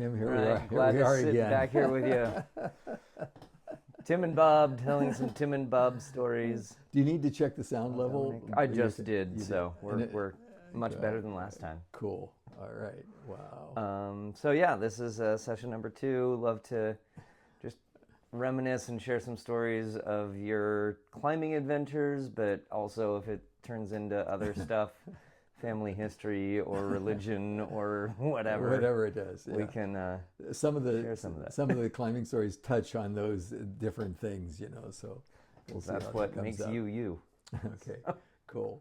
Tim, here Glad we are to sit again. back here with you. Tim and Bob telling some Tim and Bob stories. Do you need to check the sound level? Dominick. I just did, You so did. we're much better than last time. Cool. All right. Wow. So yeah, this is session number 2. Love to just reminisce and share some stories of your climbing adventures, but also if it turns into other stuff, family history or religion or whatever. Whatever it does. We can some of share some of that. Some of the climbing stories touch on those different things, so we'll see That's how what that comes makes up. you. Okay, cool.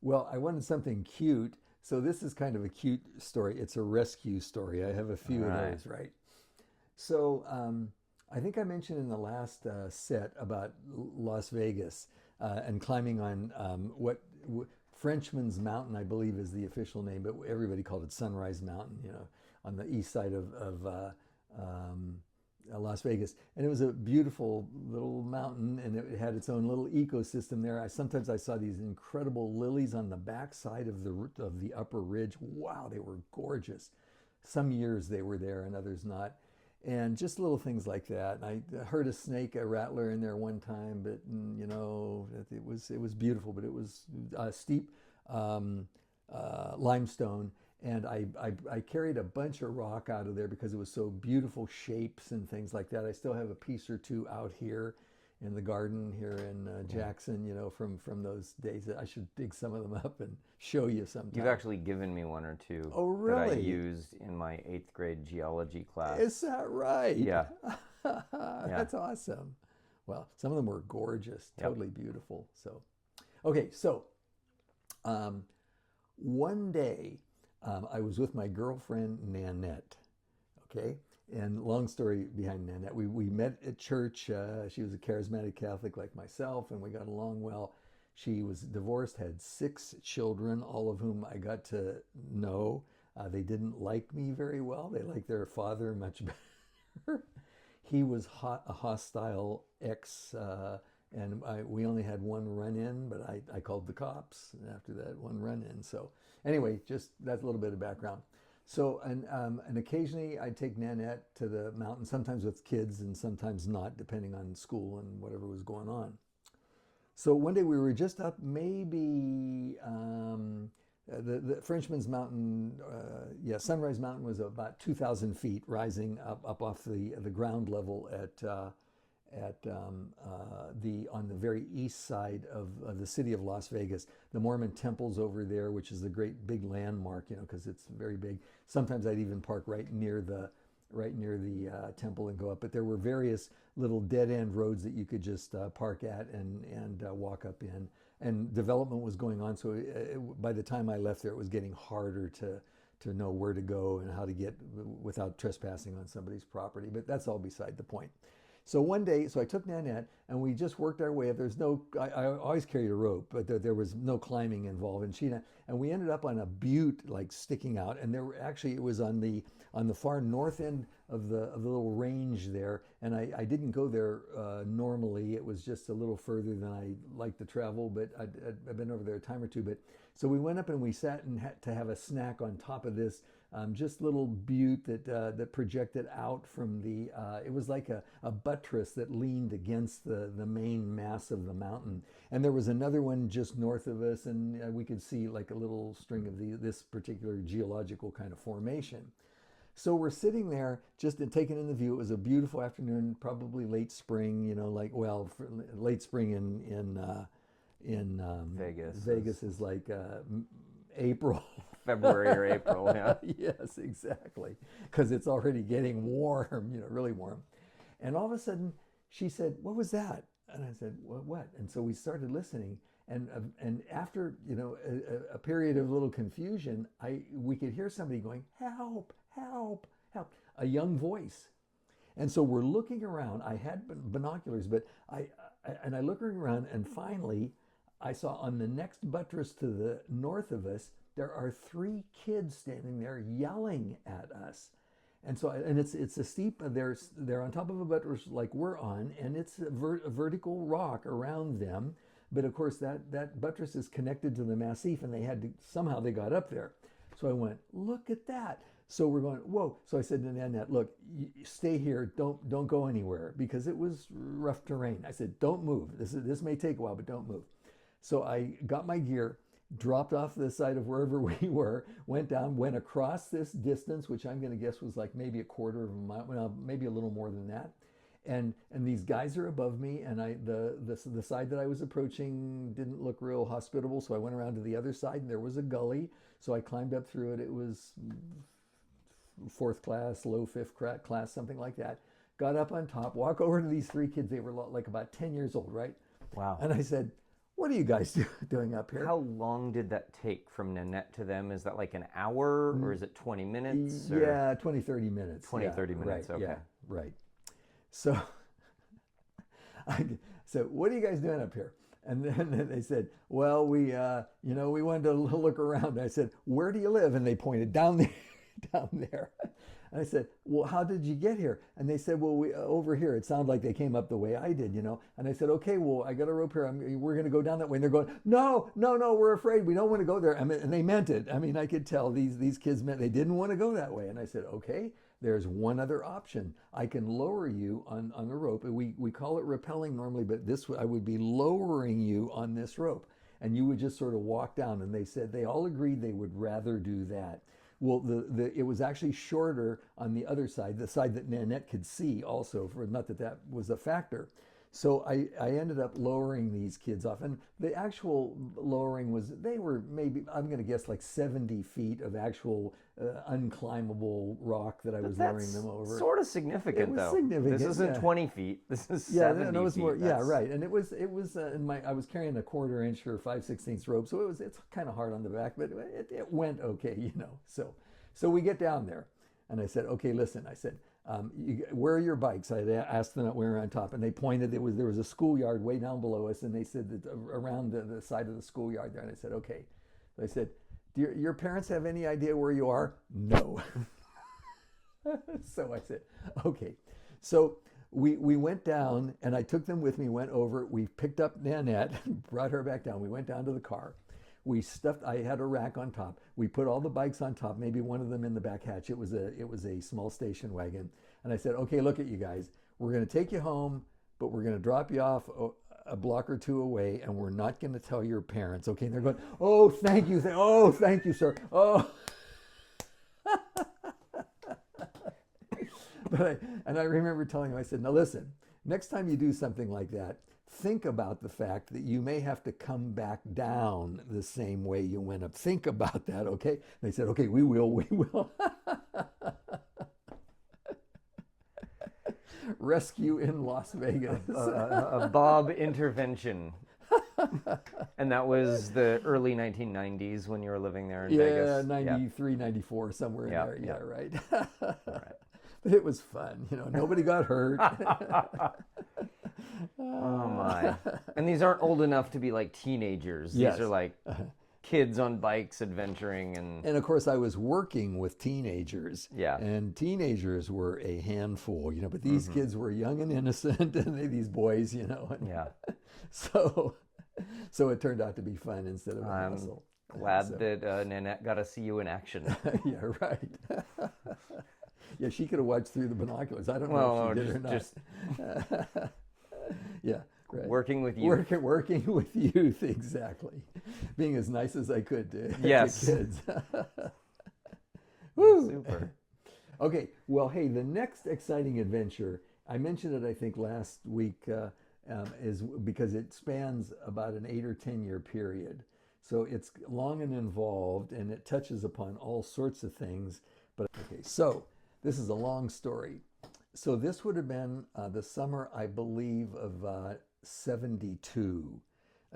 Well, I wanted something cute, so this is kind of a cute story. It's a rescue story. I have a few of those, right? So I think I mentioned in the last set about Las Vegas and climbing on what Frenchman's Mountain, I believe, is the official name, but everybody called it Sunrise Mountain, on the east side of Las Vegas. And it was a beautiful little mountain, and it had its own little ecosystem there. Sometimes I saw these incredible lilies on the backside of the upper ridge. Wow, they were gorgeous. Some years they were there and others not. And just little things like that. I heard a snake, a rattler in there one time, but it was beautiful. But it was steep limestone, and I carried a bunch of rock out of there because it was so beautiful shapes and things like that. I still have a piece or two out here in the garden here in Jackson, from those days. I should dig some of them up and show you sometime. You've actually given me one or two. Oh, really? That I used in my 8th grade geology class. Is that right? Yeah. That's awesome. Well, some of them were gorgeous, totally beautiful. So, okay, so one day I was with my girlfriend Nanette, okay? And long story behind Nanette, we met at church. She was a charismatic Catholic like myself, and we got along well. She was divorced, had 6 children, all of whom I got to know. They didn't like me very well. They liked their father much better. He was a hostile ex, and we only had one run-in, but I called the cops after that one run-in. So anyway, just that's a little bit of background. So, and occasionally I'd take Nanette to the mountain, sometimes with kids and sometimes not, depending on school and whatever was going on. So one day we were just up, maybe the Frenchman's Mountain, Sunrise Mountain was about 2,000 feet, rising up off the ground level on the very east side of the city of Las Vegas. The Mormon temple's over there, which is a great big landmark, because it's very big. Sometimes I'd even park right near the temple and go up. But there were various little dead end roads that you could just park at and walk up in. And development was going on, so by the time I left there, it was getting harder to know where to go and how to get without trespassing on somebody's property. But that's all beside the point. So one day, I took Nanette and we just worked our way up. I always carried a rope, but there was no climbing involved. And we ended up on a butte like sticking out. And it was on the far north end of the little range there. And I didn't go there normally. It was just a little further than I like to travel, but I've been over there a time or two. But so we went up and we sat and had to have a snack on top of this just little butte that projected out from the. It was like a buttress that leaned against the main mass of the mountain, and there was another one just north of us, and we could see like a little string of this particular geological kind of formation. So we're sitting there just taking in the view. It was a beautiful afternoon, probably late spring, late spring in Vegas. Vegas is like April. February or April, yeah. Yes, exactly. Because it's already getting warm, really warm. And all of a sudden, she said, "What was that?" And I said, "What?" And so we started listening. And after, a period of little confusion, we could hear somebody going, "Help, help, help," a young voice. And so we're looking around. I had binoculars, but I look around, and finally, I saw on the next buttress to the north of us, there are 3 kids standing there yelling at us. And so, it's a steep, they're on top of a buttress like we're on, and it's a vertical rock around them. But of course, that buttress is connected to the massif, and somehow they got up there. So I went, look at that. So we're going, whoa. So I said to Nanette, look, stay here. Don't go anywhere, because it was rough terrain. I said, don't move. This may take a while, but don't move. So I got my gear, dropped off the side of wherever we were, went down, went across this distance, which I'm going to guess was like maybe a quarter of a mile, well, maybe a little more than that. And these guys are above me, and the side that I was approaching didn't look real hospitable, so I went around to the other side, and there was a gully. So I climbed up through it. It was 4th class, low 5th class, something like that. Got up on top, walk over to these 3 kids. They were like about 10 years old, right? Wow. And I said, what are you guys doing up here? How long did that take from Nanette to them? Is that like an hour, or is it 20 minutes? Or? Yeah, 20, 30 minutes. 20, 30 minutes, right, okay. Yeah, right. So I said, what are you guys doing up here? And then they said, well, we wanted to look around. I said, where do you live? And they pointed down there, down there. And I said, well, how did you get here? And they said, well, we over here. It sounded like they came up the way I did, And I said, okay, well, I got a rope here. We're going to go down that way. And they're going, no, we're afraid. We don't want to go there. And they meant it. I mean, I could tell these kids meant they didn't want to go that way. And I said, okay, there's one other option. I can lower you on the rope. We call it rappelling normally, but I would be lowering you on this rope. And you would just sort of walk down. And they said they all agreed they would rather do that. Well, it was actually shorter on the other side, the side that Nanette could see also, not that was a factor. So I ended up lowering these kids off. And the actual lowering they were maybe, I'm going to guess, like 70 feet of actual unclimbable rock that I was lowering them over. Sort of significant, it was though. Significant, this isn't 20 feet. This is 70 it was feet. More, yeah, right. And it was I was carrying a 1/4 inch or 5/16 rope, so it's kind of hard on the back, but it went okay, So we get down there, and I said, okay, listen. I said, where are your bikes? I asked them where on top, and they pointed. There was a schoolyard way down below us, and they said that around the side of the schoolyard there. And I said, okay. I said, do your parents have any idea where you are? No. So I said, okay. So we went down, and I took them with me, went over. We picked up Nanette, brought her back down. We went down to the car. I had a rack on top. We put all the bikes on top, maybe one of them in the back hatch. It was a small station wagon. And I said, okay, look at you guys. We're going to take you home, but we're going to drop you off a block or 2 away, and we're not going to tell your parents. Okay. And they're going, oh, thank you. Oh, thank you, sir. Oh. And I remember telling him, I said, now listen, next time you do something like that, think about the fact that you may have to come back down the same way you went up. Think about that, okay? And they said, okay, we will. Rescue in Las Vegas. A Bob intervention. And that was the early 1990s when you were living there in Vegas. 93, 94, somewhere in there. Yeah, Right. Right. But it was fun. Nobody got hurt. Oh my. And these aren't old enough to be like teenagers. Yes. These are like kids on bikes adventuring. And of course I was working with teenagers. Yeah. And teenagers were a handful, but these kids were young and innocent, and these boys, and yeah. So it turned out to be fun instead of a hassle. Glad that Nanette got to see you in action. Yeah, right. Yeah, she could have watched through the binoculars. I don't know if she did or not. Yeah, right. Working with youth. Working with youth, exactly. Being as nice as I could to kids. Woo! Super. Okay, well, hey, the next exciting adventure, I mentioned it, I think, last week, is because it spans about an 8 or 10 year period. So it's long and involved, and it touches upon all sorts of things. But okay, so this is a long story. So this would have been the summer, I believe, of 72.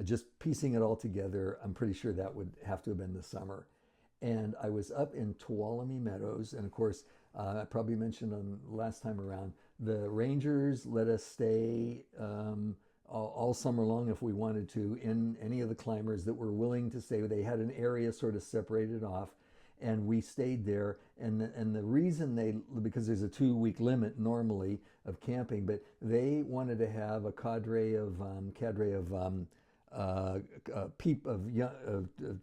Just piecing it all together, I'm pretty sure that would have to have been the summer. And I was up in Tuolumne Meadows, and of course, I probably mentioned on last time around, the rangers let us stay all summer long if we wanted to in any of the climbers that were willing to stay. They had an area sort of separated off, and we stayed there. And the reason because there's a 2-week limit normally of camping, but they wanted to have a cadre of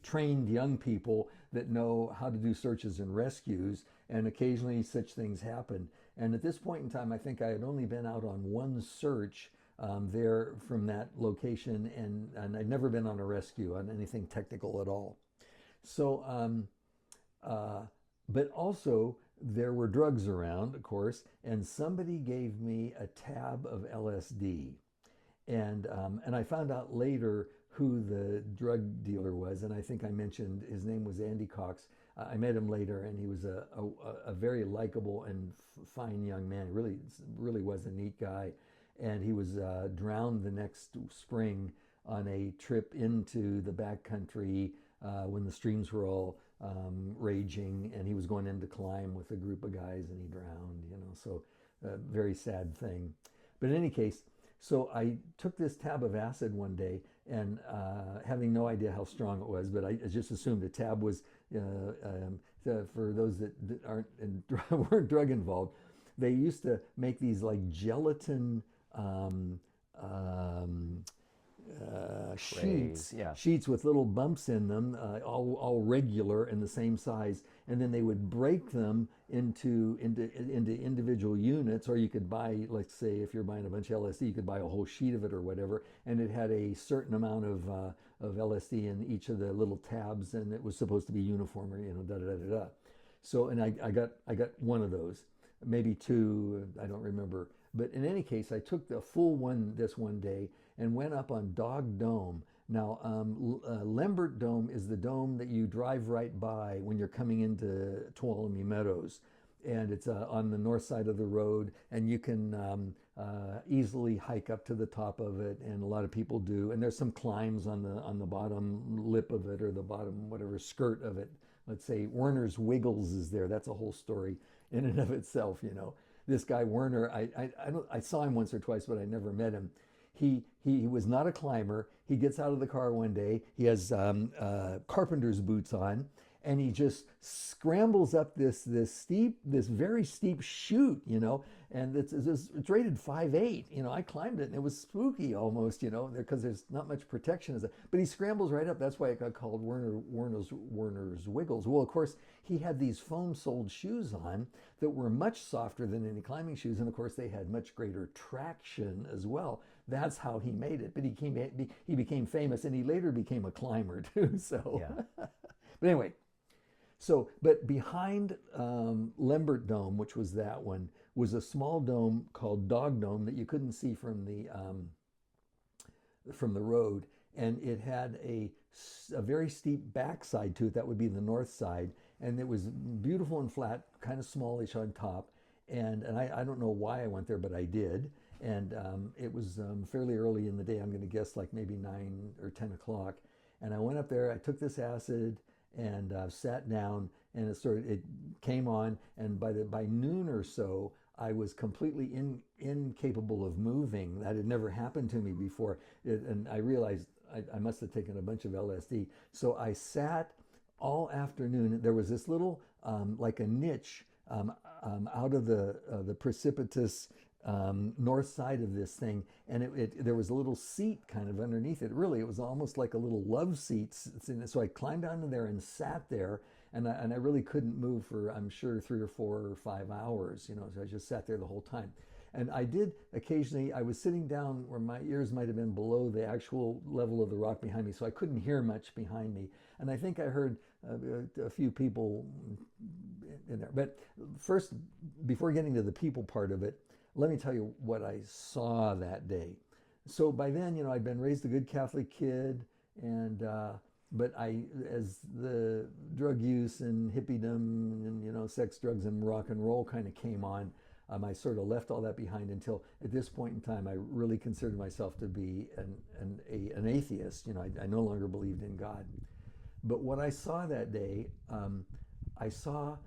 trained young people that know how to do searches and rescues, and occasionally such things happen. And at this point in time, I think I had only been out on one search there from that location, and I'd never been on a rescue on anything technical at all. So, but also there were drugs around, of course, and somebody gave me a tab of LSD. And I found out later who the drug dealer was, and I think I mentioned his name was Andy Cox. I met him later, and he was a very likable and fine young man. Really was a neat guy, and he was drowned the next spring on a trip into the backcountry when the streams were all raging, and he was going in to climb with a group of guys, and he drowned. So very sad thing. But in any case, so I took this tab of acid one day, and having no idea how strong it was, but I just assumed a tab was, for those that weren't drug involved, they used to make these like gelatin sheets with little bumps in them, all regular and the same size, and then they would break them into individual units, or you could buy, let's say, if you're buying a bunch of LSD, you could buy a whole sheet of it or whatever, and it had a certain amount of LSD in each of the little tabs, and it was supposed to be uniform, or da da da da da. So, and I got one of those, maybe two, I don't remember. But in any case, I took the full one this one day and went up on Dog Dome. Now, Lambert Dome is the dome that you drive right by when you're coming into Tuolumne Meadows. And it's on the north side of the road, and you can easily hike up to the top of it, and a lot of people do. And there's some climbs on the bottom lip of it, or the bottom, whatever, skirt of it. Let's say Werner's Wiggles is there. That's a whole story in and of itself, This guy Werner, I saw him once or twice, but I never met him. He was not a climber. He gets out of the car one day. He has carpenter's boots on, and he just scrambles up this very steep chute, and it's rated 5.8. I climbed it, and it was spooky almost, because there's not much protection. But he scrambles right up. That's why it got called Werner's Wiggles. Well, of course, he had these foam-soled shoes on that were much softer than any climbing shoes, and of course, they had much greater traction as well. That's how he made it. But he became famous, and he later became a climber too. So, yeah. But anyway. So, but behind Lambert Dome, which was that one, was a small dome called Dog Dome that you couldn't see from the road, and it had a very steep backside to it. That would be the north side, and it was beautiful and flat, kind of smallish on top. And I don't know why I went there, but I did. And it was fairly early in the day. I'm going to guess like maybe 9 or 10 o'clock. And I went up there. I took this acid and sat down, and it came on, and by noon or so, I was completely incapable of moving. That had never happened to me before, and I realized I must have taken a bunch of LSD. So I sat all afternoon. There was this little like a niche out of the precipitous north side of this thing, and there was a little seat kind of underneath it. Really, it was almost like a little love seat. So I climbed down to there and sat there, and I really couldn't move for, I'm sure, 3 or 4 or 5 hours. So I just sat there the whole time. And I did occasionally, I was sitting down where my ears might have been below the actual level of the rock behind me, so I couldn't hear much behind me. And I think I heard a few people in there. But first, before getting to the people part of it, let me tell you what I saw that day. So by then, I'd been raised a good Catholic kid, and but as the drug use and hippiedom and sex, drugs, and rock and roll kind of came on, I sort of left all that behind until at this point in time I really considered myself to be an atheist. I no longer believed in God. But what I saw that day, I saw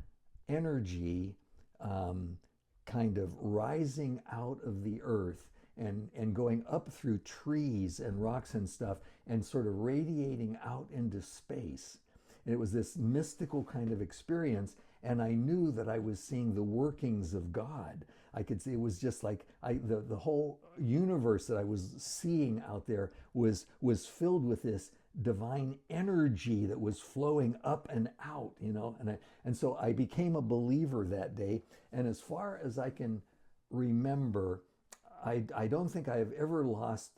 energy kind of rising out of the earth and going up through trees and rocks and stuff, and sort of radiating out into space. And it was this mystical kind of experience, and I knew that I was seeing the workings of God. I could see it was just like the whole universe that I was seeing out there was filled with this divine energy that was flowing up and out, and so I became a believer that day. And as far as I can remember, I don't think I have ever lost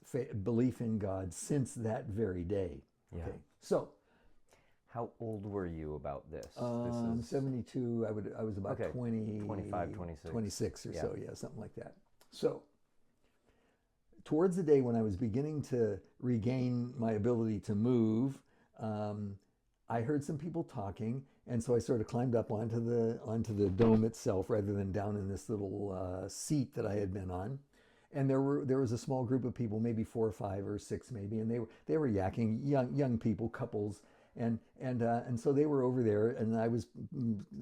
belief in God since that very day. Yeah. Okay. So, how old were you about this? I'm 72. I was about Okay. 20, 25, 26. 26 or Yeah. so, yeah, something like that. So, towards the day when I was beginning to regain my ability to move, I heard some people talking, and so I sort of climbed up onto the dome itself rather than down in this little seat that I had been on. And there was a small group of people, maybe 4 or 5 or 6 maybe, and they were yakking, young people, couples, and so they were over there, and I was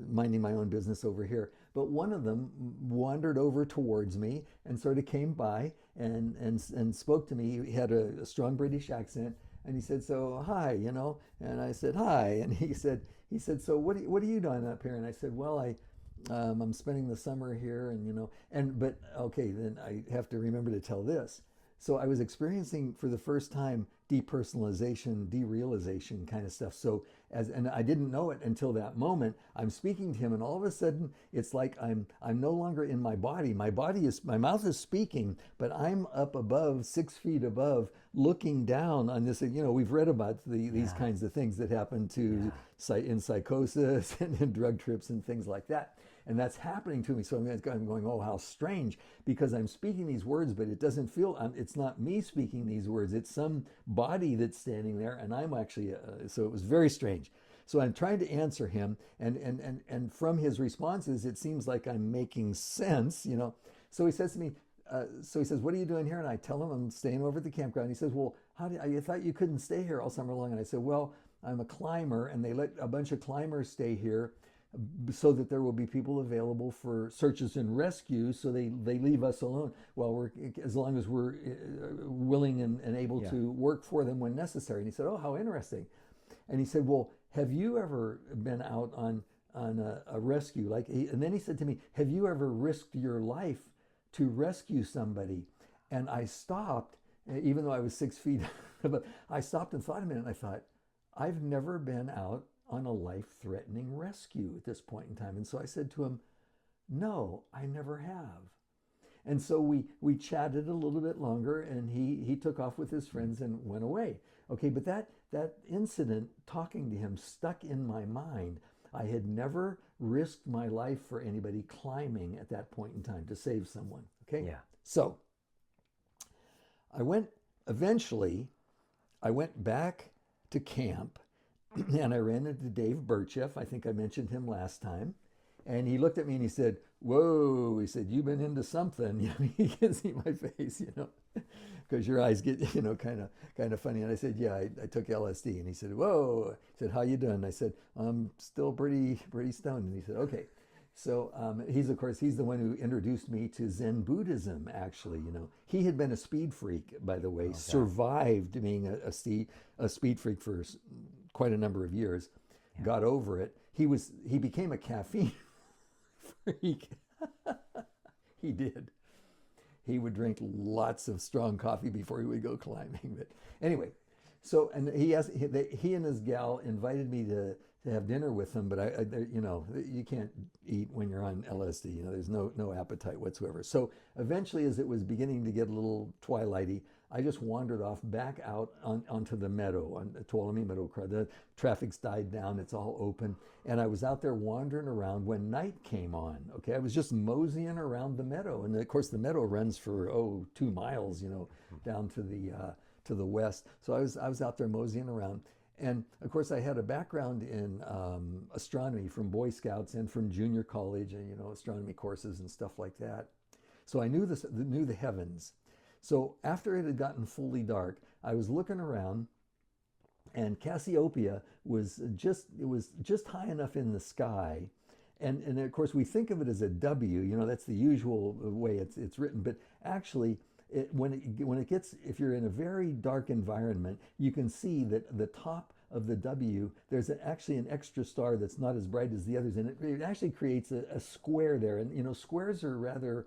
minding my own business over here. But one of them wandered over towards me and sort of came by and spoke to me. He had a strong British accent, and he said, "So hi, and I said hi, and he said, "So what are you doing up here?" And I said, "Well, I'm spending the summer here, but okay, then I have to remember to tell this." So I was experiencing for the first time depersonalization, derealization kind of stuff. And I didn't know it until that moment. I'm speaking to him, and all of a sudden, it's like I'm no longer in my body. My mouth is speaking, but I'm up above, 6 feet above, looking down on this. We've read about these kinds of things that happen in psychosis and in drug trips and things like that. And that's happening to me. So I'm going, oh, how strange, because I'm speaking these words, but it doesn't feel, it's not me speaking these words. It's some body that's standing there, and I'm actually, so it was very strange. So I'm trying to answer him, and from his responses, it seems like I'm making sense, So he says to me, what are you doing here? And I tell him I'm staying over at the campground. He says, well, I thought you couldn't stay here all summer long. And I said, well, I'm a climber, and they let a bunch of climbers stay here so that there will be people available for searches and rescues, so they leave us alone as long as we're willing and able to work for them when necessary. And he said, oh, how interesting. And he said, well, have you ever been out on a rescue? And then he said to me, have you ever risked your life to rescue somebody? And I stopped, even though I was 6 feet, but I stopped and thought a minute, and I thought, I've never been out on a life-threatening rescue at this point in time. And so I said to him, no, I never have. And so we chatted a little bit longer, and he took off with his friends and went away. Okay, but that incident, talking to him, stuck in my mind. I had never risked my life for anybody climbing at that point in time to save someone. Okay? Yeah. So eventually I went back to camp, and I ran into Dave Bircheff. I think I mentioned him last time. And he looked at me and he said, whoa, he said, you've been into something. He can see my face, because your eyes get, kind of funny. And I said, yeah, I took LSD. And he said, whoa. He said, how you doing? And I said, I'm still pretty stoned. And he said, okay. So he's the one who introduced me to Zen Buddhism, actually. He had been a speed freak, by the way, survived being a speed freak for quite a number of years, got over it. He became a caffeine freak. He did. He would drink lots of strong coffee before he would go climbing. But anyway, so, and he and his gal invited me to have dinner with them, but you can't eat when you're on LSD. There's no appetite whatsoever. So eventually, as it was beginning to get a little twilighty, I just wandered off back out onto the meadow, on the Tuolumne Meadow. The traffic's died down, it's all open. And I was out there wandering around when night came on. Okay, I was just moseying around the meadow. And of course, the meadow runs for, 2 miles, down to the west. So I was out there moseying around. And of course, I had a background in astronomy from Boy Scouts and from junior college, and astronomy courses and stuff like that. So I knew the heavens. So after it had gotten fully dark, I was looking around, and Cassiopeia was just high enough in the sky, and of course we think of it as a W. That's the usual way it's written, but actually, when it gets, if you're in a very dark environment, you can see that the top of the W, there's actually an extra star that's not as bright as the others, and it actually creates a square there. And squares are rather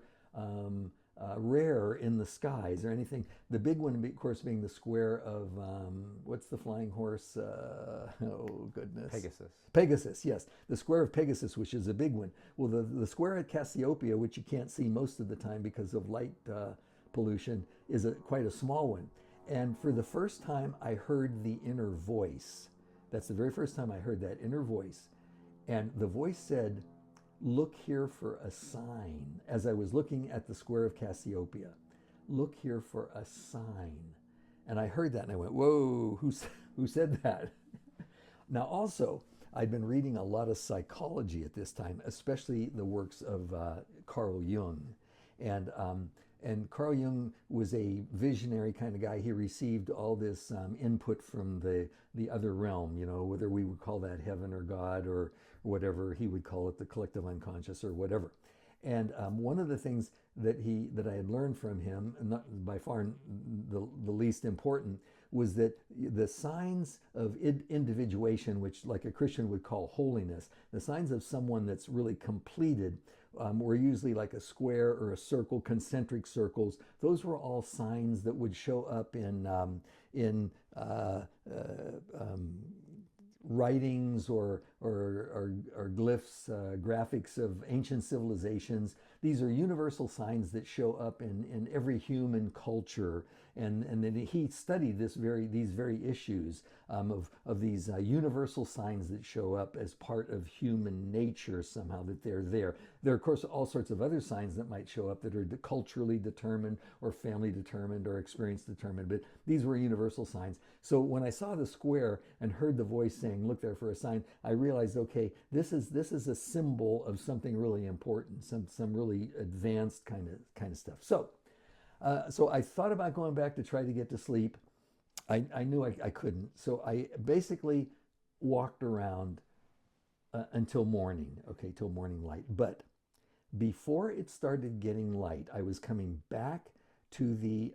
rare in the skies or anything. The big one, of course, being the square of, what's the flying horse? Oh, goodness. Pegasus. Pegasus, yes. The square of Pegasus, which is a big one. Well, the square at Cassiopeia, which you can't see most of the time because of light pollution, is quite a small one. And for the first time, I heard the inner voice. That's the very first time I heard that inner voice. And the voice said, look here for a sign. As I was looking at the square of Cassiopeia, look here for a sign. And I heard that and I went, whoa, who said that? Now also, I'd been reading a lot of psychology at this time, especially the works of Carl Jung. And Carl Jung was a visionary kind of guy. He received all this input from the other realm, you know, whether we would call that heaven or God or whatever he would call it, the collective unconscious or whatever. And one of the things that I had learned from him, and not by far the least important, was that the signs of individuation, which like a Christian would call holiness, the signs of someone that's really completed, were usually like a square or a circle, concentric circles. Those were all signs that would show up in writings or glyphs, graphics of ancient civilizations. These are universal signs that show up in every human culture. And then he studied these very issues of these universal signs that show up as part of human nature somehow, that they're there. There are, of course, all sorts of other signs that might show up that are culturally determined or family determined or experience determined, but these were universal signs. So when I saw the square and heard the voice saying, look there for a sign, I realized, okay, this is a symbol of something really important, some really advanced kind of stuff. So I thought about going back to try to get to sleep. I knew I couldn't. So I basically walked around until morning, till morning light. But before it started getting light, I was coming back to the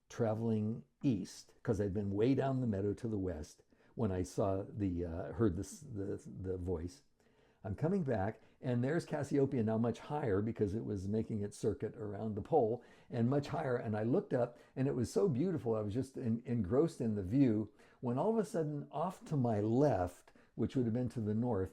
traveling east, because I'd been way down the meadow to the west when I saw heard the voice. I'm coming back, and there's Cassiopeia now much higher because it was making its circuit around the pole, and much higher. And I looked up, and it was so beautiful. I was just engrossed in the view when all of a sudden, off to my left, which would have been to the north,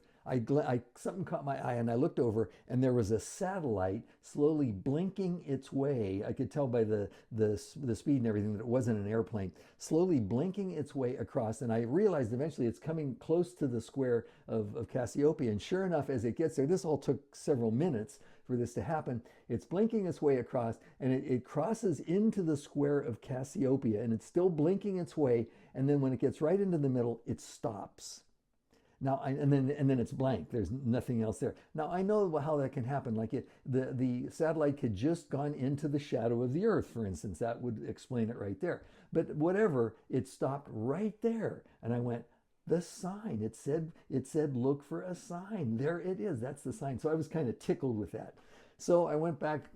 something caught my eye, and I looked over, and there was a satellite slowly blinking its way. I could tell by the speed and everything that it wasn't an airplane, slowly blinking its way across. And I realized eventually it's coming close to the square of Cassiopeia. And sure enough, as it gets there, this all took several minutes for this to happen. It's blinking its way across, and it crosses into the square of Cassiopeia, and it's still blinking its way. And then when it gets right into the middle, it stops. Now, and then it's blank. There's nothing else there. Now, I know how that can happen. Like the satellite could just gone into the shadow of the Earth, for instance. That would explain it right there. But whatever, it stopped right there. And I went, the sign. It said, look for a sign. There it is. That's the sign. So I was kind of tickled with that. So I went back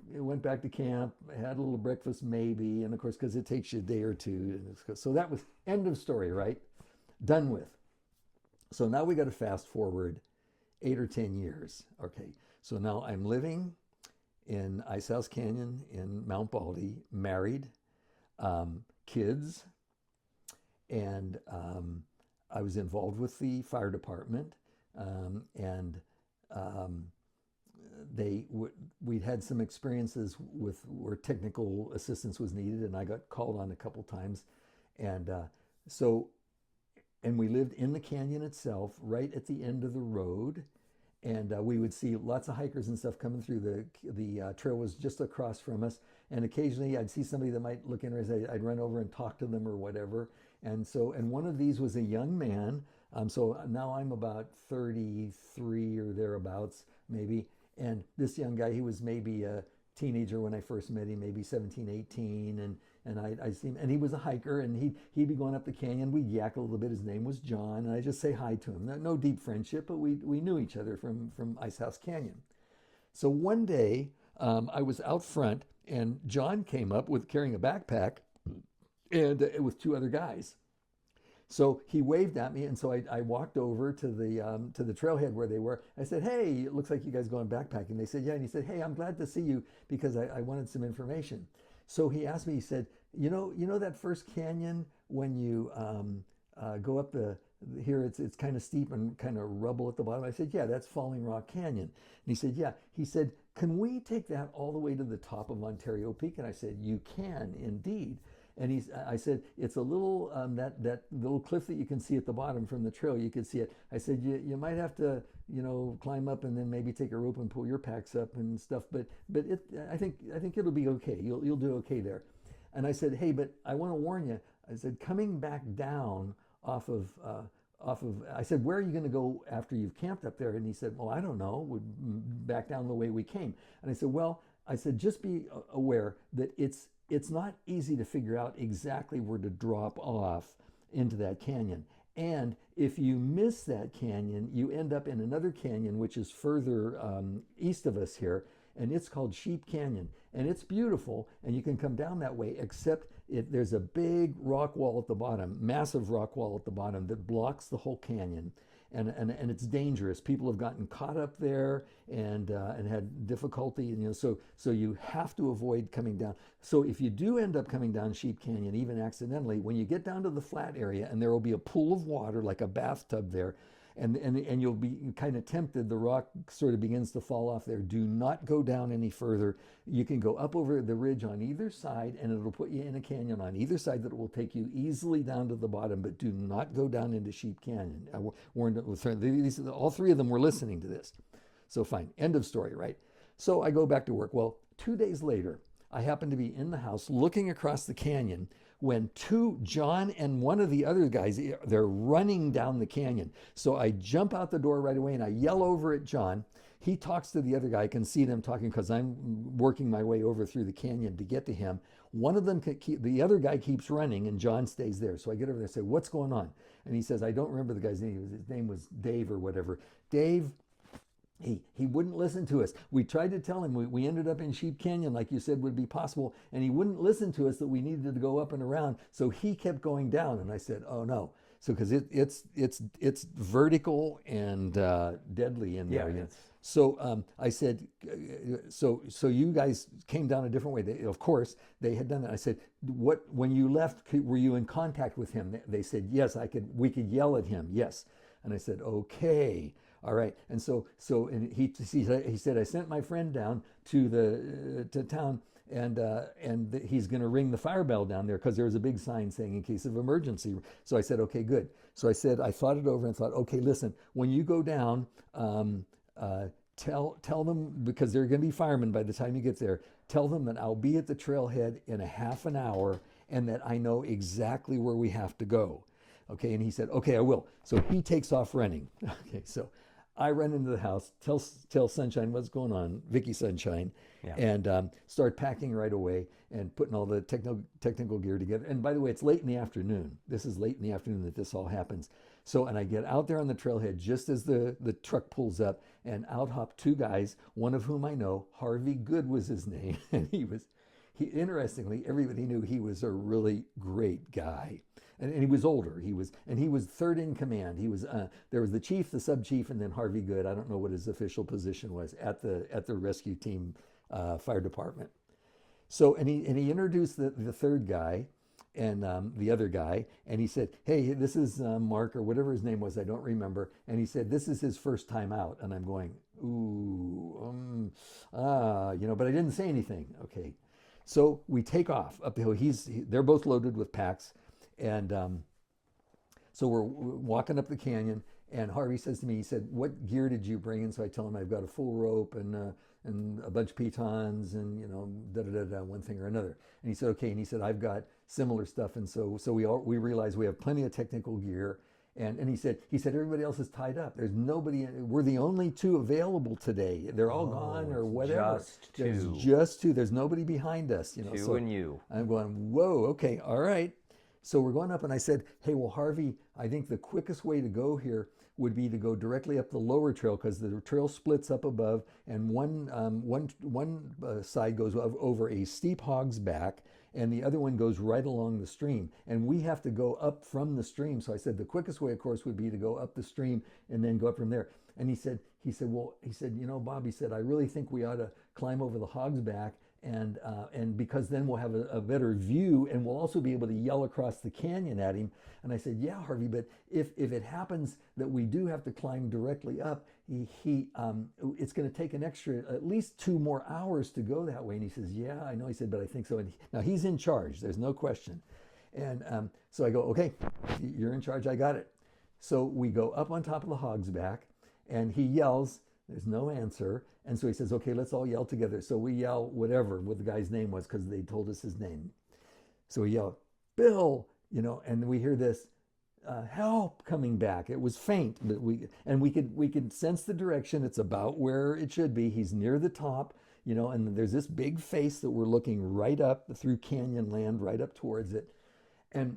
to camp, had a little breakfast maybe, and of course, because it takes you a day or two. So that was end of story, right? Done with. So now we got to fast forward 8 or 10 years. Okay, so now I'm living in Ice House Canyon in Mount Baldy, married, kids, and I was involved with the fire department, and we'd had some experiences with where technical assistance was needed, and I got called on a couple times, and and we lived in the canyon itself, right at the end of the road. And we would see lots of hikers and stuff coming through. The trail was just across from us. And occasionally I'd see somebody that might look interested. I'd run over and talk to them or whatever. And one of these was a young man. So now I'm about 33 or thereabouts, maybe. And this young guy, he was maybe a teenager when I first met him, maybe 17, 18. And I see him, and he was a hiker, and he'd be going up the canyon. We'd yak a little bit. His name was John, and I just say hi to him. No deep friendship, but we knew each other from Ice House Canyon. So one day, I was out front, and John came up carrying a backpack, and with 2 other guys. So he waved at me, and so I walked over to the trailhead where they were. I said, "Hey, it looks like you guys going backpacking." They said, "Yeah." And he said, "Hey, I'm glad to see you because I wanted some information." So he asked me. He said, you know that first canyon when you go up here it's kind of steep and kind of rubble at the bottom." I said, "Yeah, that's Falling Rock Canyon." And he said, "Yeah." He said, "Can we take that all the way to the top of Ontario Peak?" And I said, "You can indeed." And I said, "It's a little, that little cliff that you can see at the bottom from the trail, you can see it." I said, you might have to, climb up and then maybe take a rope and pull your packs up and stuff, but I think it'll be okay. You'll do okay there." And I said, "Hey, but I want to warn you." I said, "Coming back down off of, I said, where are you going to go after you've camped up there?" And he said, "Well, I don't know, back down the way we came." And I said, "Well," I said, "just be aware that it's not easy to figure out exactly where to drop off into that canyon. And if you miss that canyon, you end up in another canyon, which is further east of us here, and it's called Sheep Canyon. And it's beautiful, and you can come down that way, except there's a big rock wall at the bottom, massive rock wall at the bottom that blocks the whole canyon. And it's dangerous. People have gotten caught up there and had difficulty. So you have to avoid coming down. So if you do end up coming down Sheep Canyon, even accidentally, when you get down to the flat area, and there will be a pool of water like a bathtub there, and you'll be kind of tempted. The rock sort of begins to fall off there. Do not go down any further. You can go up over the ridge on either side, and it'll put you in a canyon on either side that will take you easily down to the bottom, but do not go down into Sheep Canyon. I warned all three of them were listening to this. So fine, end of story, right? So I go back to work. Well, 2 days later, I happen to be in the house looking across the canyon when John and one of the other guys, they're running down the canyon. So I jump out the door right away and I yell over at John. He talks to the other guy. I can see them talking because I'm working my way over through the canyon to get to him. One of them, the other guy keeps running and John stays there. So I get over there and say, "What's going on?" And he says, I don't remember the guy's name. His name was Dave or whatever. Dave, he wouldn't listen to us. We tried to tell him we ended up in Sheep Canyon like you said would be possible, and he wouldn't listen to us that we needed to go up and around. So he kept going down, and I said, "Oh no!" So because it's vertical and deadly in there. Yeah. So I said, so you guys came down a different way. Of course, they had done that. I said, when you left, were you in contact with him? They said, "Yes, we could yell at him." Yes. And I said, "Okay. All right." And and he said, "I sent my friend down to town, and he's going to ring the fire bell down there because there was a big sign saying in case of emergency." So I said, "Okay, good." So I said, I thought it over and thought, "Okay, listen, when you go down, tell them, because they're going to be firemen by the time you get there, tell them that I'll be at the trailhead in a half an hour and that I know exactly where we have to go." Okay, and he said, "Okay, I will." So he takes off running. Okay, so I run into the house, tell Sunshine what's going on, Vicky Sunshine, and start packing right away and putting all the technical gear together. And by the way, it's late in the afternoon. This is late in the afternoon that this all happens. So, and I get out there on the trailhead just as the truck pulls up, and out hop two guys, one of whom I know, Harvey Good was his name, and he interestingly, everybody knew he was a really great guy. And he was older. He was third in command. He was there was the chief, the sub chief, and then Harvey Good. I don't know what his official position was at the rescue team fire department. So and he introduced the third guy and the other guy, and he said, "Hey, this is Mark," or whatever his name was. I don't remember. And he said, "This is his first time out." And I'm going, "Ooh, but I didn't say anything." Okay, so we take off up the hill. They're both loaded with packs. And so we're walking up the canyon, and Harvey says to me, he said, "What gear did you bring?" And so I tell him I've got a full rope and a bunch of pitons and one thing or another. And he said, "Okay." And he said, "I've got similar stuff." And so we realize we have plenty of technical gear. And he said everybody else is tied up. There's nobody. We're the only two available today. They're all gone or whatever. There's just two. There's nobody behind us. Two and you. I'm going, whoa. Okay. All right. So we're going up, and I said, "Hey, well, Harvey, I think the quickest way to go here would be to go directly up the lower trail, because the trail splits up above, and one side goes over a steep hog's back, and the other one goes right along the stream. And we have to go up from the stream. So I said the quickest way, of course, would be to go up the stream and then go up from there. And he said, you know, Bob, he said, I really think we ought to climb over the hog's back, and because then we'll have a better view, and we'll also be able to yell across the canyon at him. And I said, yeah, Harvey, but if it happens that we do have to climb directly up, it's going to take an extra at least 2 more hours to go that way. And he says, yeah, I know. He said, but I think so. And now he's in charge. There's no question. And so I go, okay, you're in charge. I got it. So we go up on top of the hog's back, and he yells. There's no answer. And so he says, okay, let's all yell together. So we yell what the guy's name was, because they told us his name. So we yell, Bill, you know, and we hear this, help coming back. It was faint, but we could sense the direction. It's about where it should be. He's near the top, you know, and there's this big face that we're looking right up through canyon land, right up towards it. And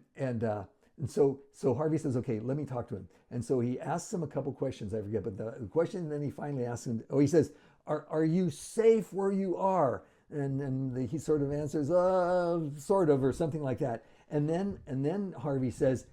so Harvey says, okay, let me talk to him. And so he asks him a couple questions, I forget, but the question then he finally asks him, he says, are you safe where you are? And he sort of answers, sort of, or something like that. And then Harvey says,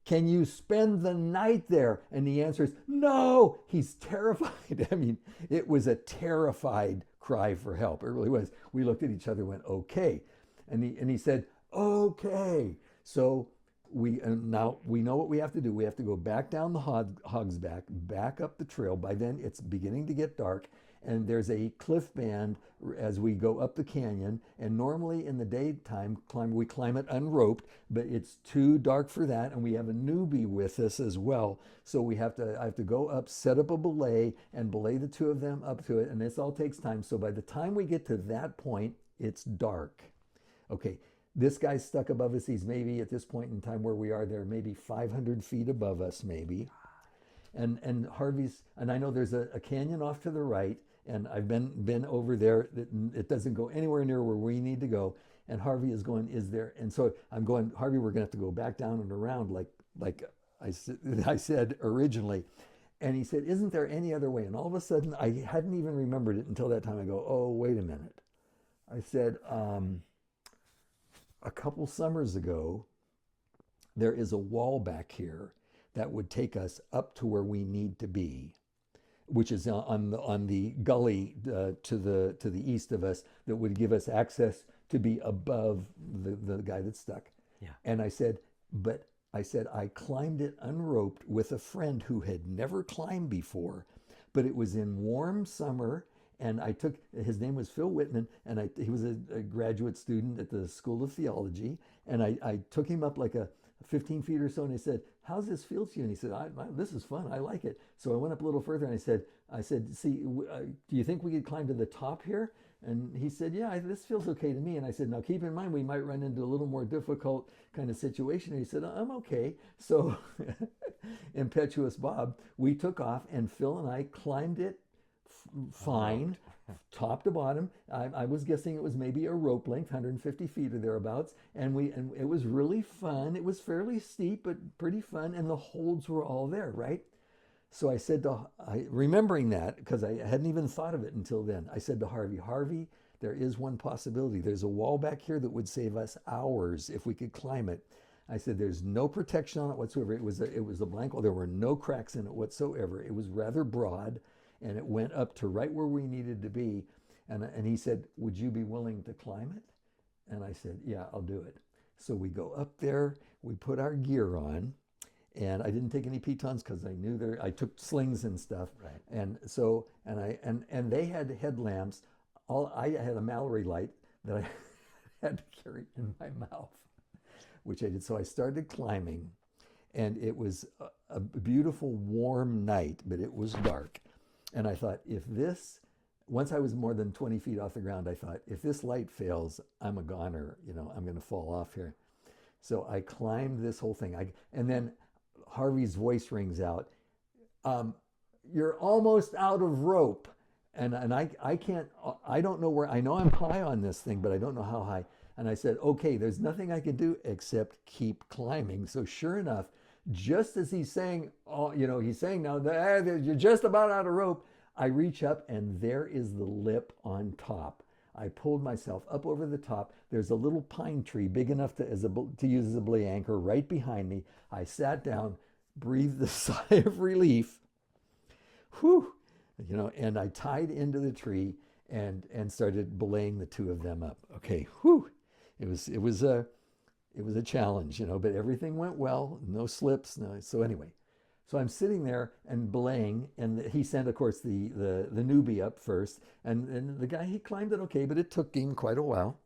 can you spend the night there? And the answer is, no. He's terrified. I mean, it was a terrified cry for help. It really was. We looked at each other and went, okay. And he said, okay. So now we know what we have to do. We have to go back down the hog's back up the trail. By then it's beginning to get dark, and there's a cliff band as we go up the canyon. And normally in the daytime we climb it unroped, but it's too dark for that, and we have a newbie with us as well. So I have to go up, set up a belay, and belay the 2 of them up to it, and this all takes time. So by the time we get to that point, it's dark. Okay. This guy's stuck above us. He's maybe at this point in time where we are there, maybe 500 feet above us, maybe. And Harvey's, and I know there's a canyon off to the right, and I've been over there. It doesn't go anywhere near where we need to go. And Harvey is going, is there? And so I'm going, Harvey, we're going to have to go back down and around like I said originally. And he said, isn't there any other way? And all of a sudden, I hadn't even remembered it until that time. I go, oh, wait a minute. I said, a couple summers ago, there is a wall back here that would take us up to where we need to be, which is on the gully to the east of us, that would give us access to be above the guy that's stuck. Yeah. And I said, I climbed it unroped with a friend who had never climbed before, but it was in warm summer. And his name was Phil Whitman, and he was a graduate student at the School of Theology. And I took him up like a 15 feet or so, and I said, how's this feel to you? And he said, this is fun, I like it. So I went up a little further, and I said, see, do you think we could climb to the top here? And he said, yeah, this feels okay to me. And I said, now keep in mind, we might run into a little more difficult kind of situation. And he said, I'm okay. So impetuous Bob, we took off, and Phil and I climbed it fine, top to bottom. I was guessing it was maybe a rope length, 150 feet or thereabouts, and it was really fun. It was fairly steep, but pretty fun, and the holds were all there, right? So I said remembering that, because I hadn't even thought of it until then, I said to Harvey, there is one possibility. There's a wall back here that would save us hours if we could climb it. I said, there's no protection on it whatsoever. It was a blank wall. There were no cracks in it whatsoever. It was rather broad, and it went up to right where we needed to be. And he said, would you be willing to climb it? And I said, yeah, I'll do it. So we go up there, we put our gear on, and I didn't take any pitons because I knew I took slings and stuff. Right. And so, and they had headlamps. I had a Mallory light that I had to carry in my mouth, which I did. So I started climbing, and it was a beautiful warm night, but it was dark. And I thought, once I was more than 20 feet off the ground, I thought, if this light fails, I'm a goner, I'm going to fall off here. So I climbed this whole thing. And then Harvey's voice rings out, you're almost out of rope. And I don't know where, I know I'm high on this thing, but I don't know how high. And I said, okay, there's nothing I can do except keep climbing. So sure enough, Just as he's saying, oh, he's saying now, you're just about out of rope, I reach up and there is the lip on top. I pulled myself up over the top. There's a little pine tree big enough to use as a belay anchor right behind me. I sat down, breathed a sigh of relief. Whew, and I tied into the tree and started belaying the two of them up. Okay, whew. It was a challenge, but everything went well. No slips. No. So anyway, so I'm sitting there and belaying, and he sent, of course, the newbie up first, and the guy, he climbed it okay, but it took him quite a while.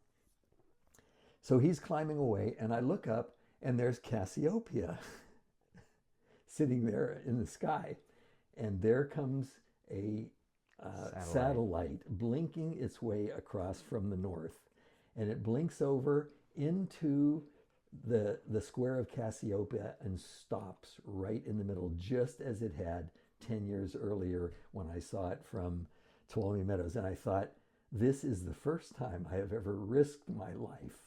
So he's climbing away, and I look up, and there's Cassiopeia sitting there in the sky, and there comes a satellite blinking its way across from the north, and it blinks over into the square of Cassiopeia and stops right in the middle, just as it had 10 years earlier when I saw it from Tuolumne Meadows. And I thought, this is the first time I have ever risked my life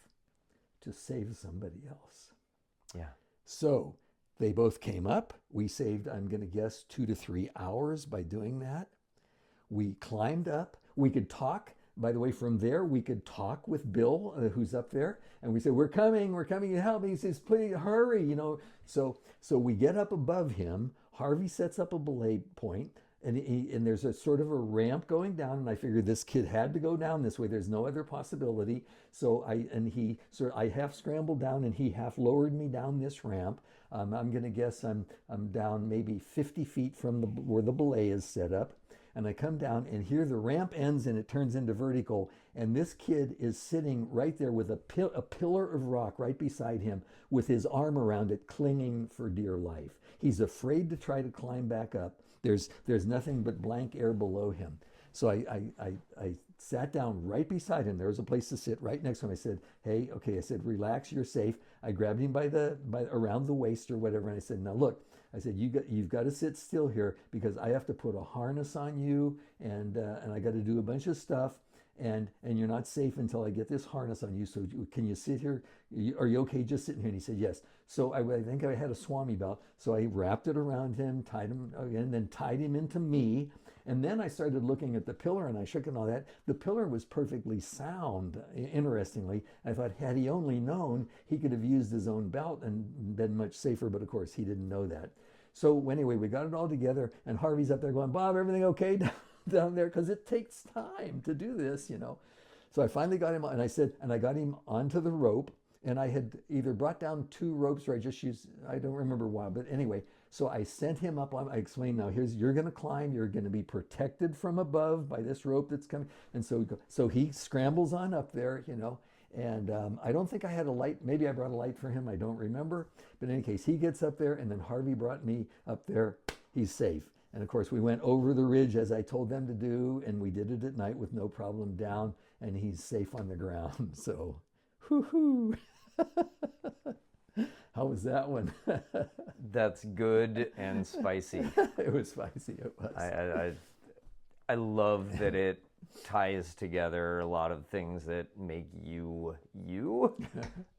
to save somebody else. Yeah. So they both came up. We saved, I'm going to guess, 2 to 3 hours by doing that. We climbed up. We could talk. By the way, from there, we could talk with Bill, who's up there, and we said, we're coming to help. He says, please hurry, So we get up above him. Harvey sets up a belay point, and there's a sort of a ramp going down, and I figured this kid had to go down this way. There's no other possibility. So I half scrambled down, and he half lowered me down this ramp. I'm going to guess I'm down maybe 50 feet from where the belay is set up. And I come down, and here the ramp ends and it turns into vertical. And this kid is sitting right there with a pillar of rock right beside him with his arm around it, clinging for dear life. He's afraid to try to climb back up. There's nothing but blank air below him. So I sat down right beside him. There was a place to sit right next to him. I said, hey, okay. I said, relax, you're safe. I grabbed him by around the waist or whatever. And I said, now look, I said, you've got to sit still here because I have to put a harness on you and I got to do a bunch of stuff and you're not safe until I get this harness on you. So can you sit here? Are you okay just sitting here? And he said, yes. So I think I had a Swami belt. So I wrapped it around him, tied him again, then tied him into me. And then I started looking at the pillar and I shook and all that. The pillar was perfectly sound, interestingly. I thought, had he only known, he could have used his own belt and been much safer. But of course, he didn't know that. So anyway, we got it all together and Harvey's up there going, Bob, everything okay down there? Because it takes time to do this, So I finally got him, and I got him onto the rope, and I had either brought down 2 ropes or I just used, I don't remember why, but anyway, so I sent him up I explained, now you're going to climb, you're going to be protected from above by this rope that's coming. And so he scrambles on up there, and I don't think I had a light. Maybe I brought a light for him. I don't remember. But in any case, he gets up there, and then Harvey brought me up there. He's safe. And of course, we went over the ridge as I told them to do, and we did it at night with no problem down, and he's safe on the ground. So, hoo-hoo. How was that one? That's good and spicy. It was spicy. It was. I love that it ties together a lot of things that make you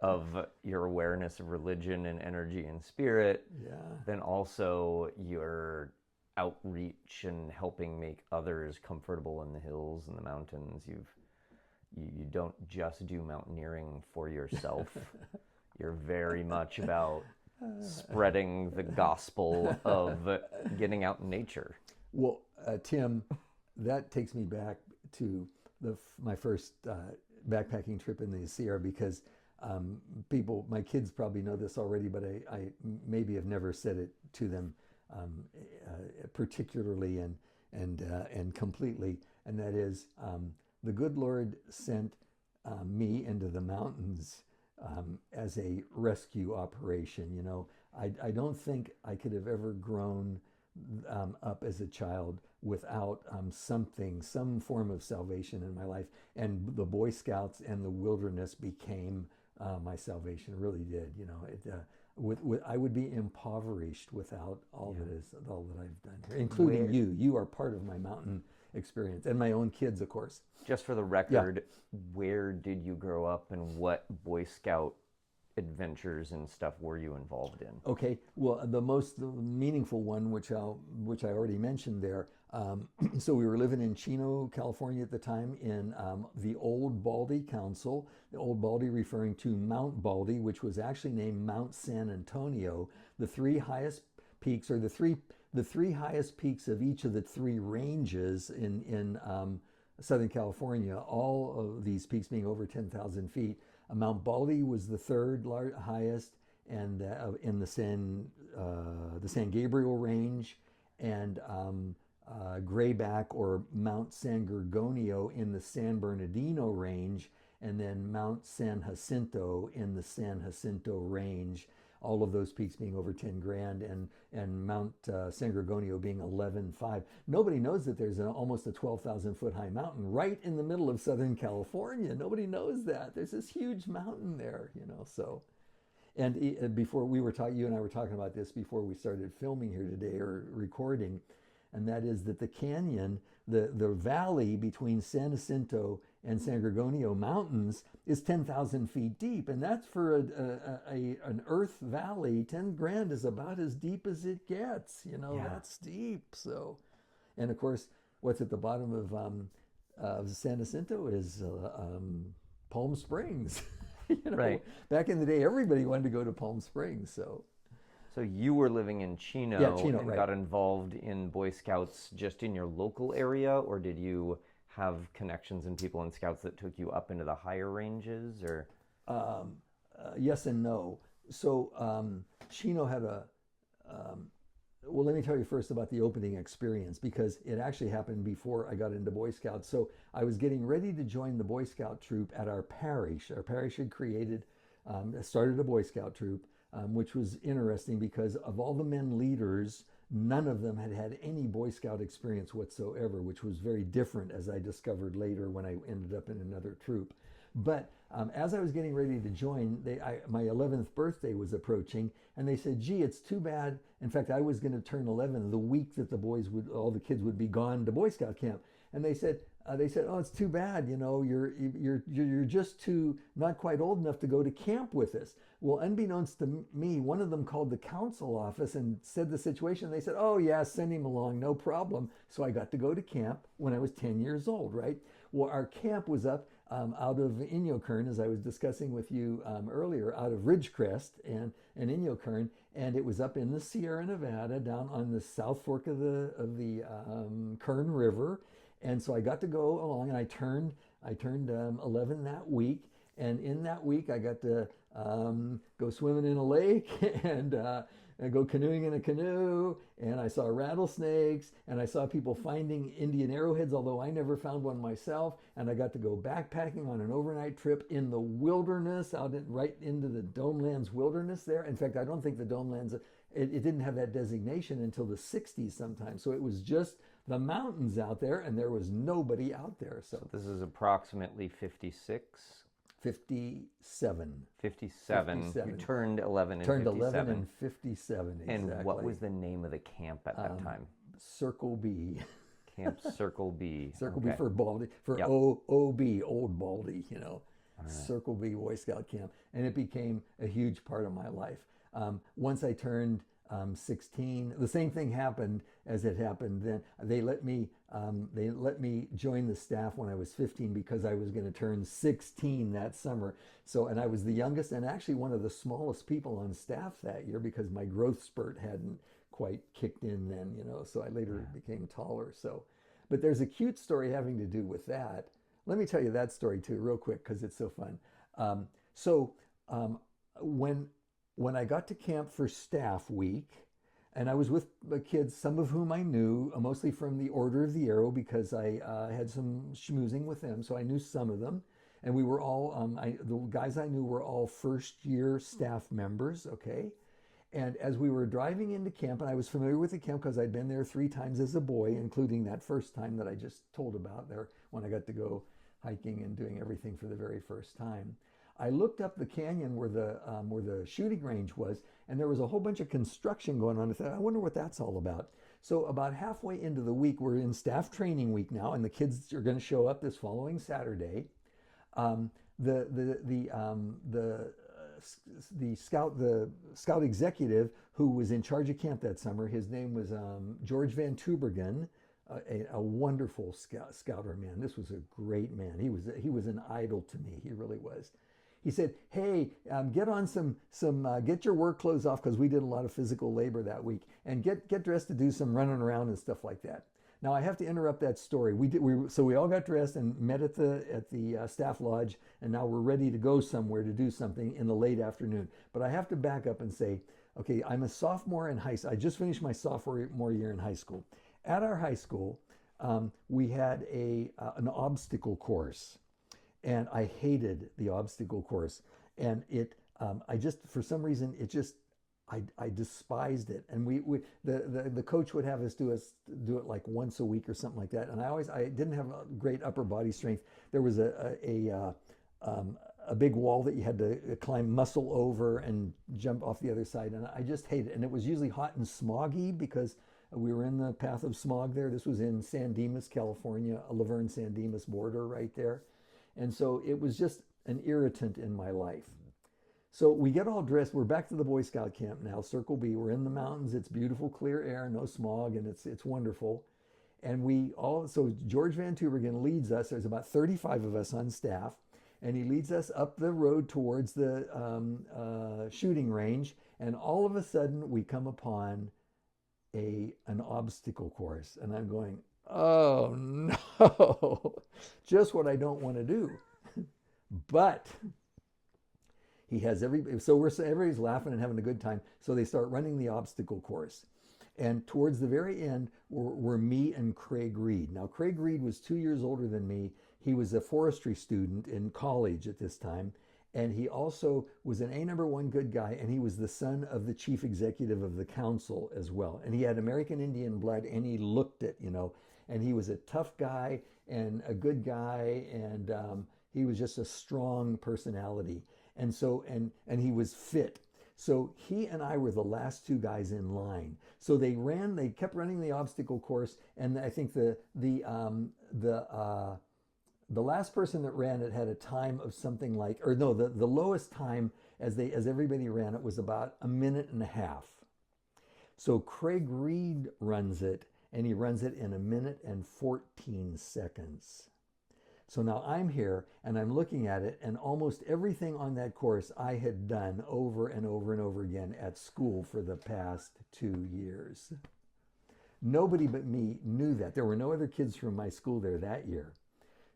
of your awareness of religion and energy and spirit. Yeah. Then also your outreach and helping make others comfortable in the hills and the mountains. You don't just do mountaineering for yourself. You're very much about spreading the gospel of getting out in nature. Well, Tim, that takes me back to my first backpacking trip in the Sierra because my kids probably know this already, but I maybe have never said it to them particularly and completely, and that is the good Lord sent me into the mountains as a rescue operation. I don't think I could have ever grown up as a child without some form of salvation in my life. And the Boy Scouts and the wilderness became my salvation. It really did. I would be impoverished without all that I've done here, including you. You are part of my mountain experience and my own kids, of course. Just for the record, where did you grow up and what Boy Scout adventures and stuff were you involved in? Okay, well, the most meaningful one, which I already mentioned there. So we were living in Chino, California at the time, in the Old Baldy Council. The Old Baldy referring to Mount Baldy, which was actually named Mount San Antonio. The three highest peaks, or the three highest peaks of each of the three ranges in Southern California. All of these peaks being over 10,000 feet. Mount Baldy was the third highest, and in the San Gabriel range, and Grayback or Mount San Gorgonio in the San Bernardino range, and then Mount San Jacinto in the San Jacinto range. All of those peaks being over 10 grand, and Mount San Gorgonio being 11.5. Nobody knows that there's almost a 12,000 foot high mountain right in the middle of Southern California. Nobody knows that. There's this huge mountain there, so. And before you and I were talking about this before we started filming here today or recording, and that is that the canyon, the valley between San Jacinto and San Gorgonio mountains is 10,000 feet deep, and that's for an earth valley. 10 grand is about as deep as it gets. That's deep. So, and of course, what's at the bottom of San Jacinto is Palm Springs. Right. Back in the day, everybody wanted to go to Palm Springs. So you were living in Chino, and right. got involved in Boy Scouts just in your local area, or did you have connections and people in Scouts that took you up into the higher ranges, or? Yes and no. So Chino had well, let me tell you first about the opening experience, because it actually happened before I got into Boy Scouts. So I was getting ready to join the Boy Scout troop at our parish. Our parish had started a Boy Scout troop, which was interesting because of all the men leaders, none of them had had any Boy Scout experience whatsoever, which was very different, as I discovered later when I ended up in another troop. But as I was getting ready to join, my 11th birthday was approaching, and they said, gee, it's too bad. In fact, I was going to turn 11 the week that all the kids would be gone to Boy Scout camp. And they said, oh, it's too bad, you're just not quite old enough to go to camp with us. Well, unbeknownst to me, one of them called the council office and said the situation. They said, oh yeah, send him along, no problem. So I got to go to camp when I was 10 years old, right? Well, our camp was up out of Inyokern, as I was discussing with you earlier, out of Ridgecrest and Inyokern, and it was up in the Sierra Nevada, down on the South Fork of the Kern River. And so I got to go along, and I turned 11 that week. And in that week, I got to go swimming in a lake and go canoeing in a canoe. And I saw rattlesnakes, and I saw people finding Indian arrowheads, although I never found one myself. And I got to go backpacking on an overnight trip in the wilderness, right into the Domelands wilderness there. In fact, I don't think the Domelands, it didn't have that designation until the 60s sometime. So it was just the mountains out there, and there was nobody out there. So this is approximately 56? 57. 57. You turned 11 in 57. Turned 11 in 57, exactly. And what was the name of the camp at that time? Circle B. Camp Circle B. Circle B for Baldy, for Yep. OB, Old Baldy, Right. Circle B Boy Scout camp. And it became a huge part of my life. Once I turned 16, the same thing happened as it happened then. They let me join the staff when I was 15 because I was going to turn 16 that summer. So, and I was the youngest and actually one of the smallest people on staff that year because my growth spurt hadn't quite kicked in then, so I later became taller. So, but there's a cute story having to do with that. Let me tell you that story too, real quick, because it's so fun. When I got to camp for staff week, and I was with the kids, some of whom I knew, mostly from the Order of the Arrow, because I had some schmoozing with them, so I knew some of them. And we were all, the guys I knew were all first-year staff members, okay? And as we were driving into camp, and I was familiar with the camp because I'd been there 3 times as a boy, including that first time that I just told about there, when I got to go hiking and doing everything for the very first time. I looked up the canyon where the shooting range was, and there was a whole bunch of construction going on. I thought, I wonder what that's all about. So about halfway into the week, we're in staff training week now, and the kids are going to show up this following Saturday. The scout executive who was in charge of camp that summer. His name was George Van Tubergen, a wonderful scouter, man. This was a great man. He was an idol to me. He really was. He said, "Hey, get on get your work clothes off, because we did a lot of physical labor that week, and get dressed to do some running around and stuff like that." Now I have to interrupt that story. So we all got dressed and met at the staff lodge, and now we're ready to go somewhere to do something in the late afternoon. But I have to back up and say, okay, I'm a sophomore in high school. I just finished my sophomore year in high school. At our high school, we had an obstacle course. And I hated the obstacle course, and for some reason, I despised it. And the coach would have us do it like once a week or something like that. And I didn't have a great upper body strength. There was a big wall that you had to climb, muscle over, and jump off the other side. And I just hated it. And it was usually hot and smoggy because we were in the path of smog there. This was in San Dimas, California, a Laverne-San Dimas border right there. And so it was just an irritant in my life. So we get all dressed. We're back to the Boy Scout camp now, Circle B. We're in the mountains. It's beautiful, clear air, no smog, and it's wonderful. And so George Van Tubergen leads us. There's about 35 of us on staff, and he leads us up the road towards the shooting range. And all of a sudden, we come upon an obstacle course, and I'm going, oh no, just what I don't want to do. But he has everybody's laughing and having a good time. So they start running the obstacle course. And towards the very end were me and Craig Reed. Now, Craig Reed was 2 years older than me. He was a forestry student in college at this time. And he also was an A#1 good guy, and he was the son of the chief executive of the council as well. And he had American Indian blood, and he looked it, and he was a tough guy and a good guy, and he was just a strong personality. And so, and he was fit. So he and I were the last two guys in line. So they kept running the obstacle course, and I think the last person that ran it had a time of something like, the lowest time as everybody ran it was about a minute and a half. So Craig Reed runs it, and he runs it in a minute and 14 seconds. So now I'm here and I'm looking at it, and almost everything on that course I had done over and over and over again at school for the past 2 years. Nobody but me knew that. There were no other kids from my school there that year.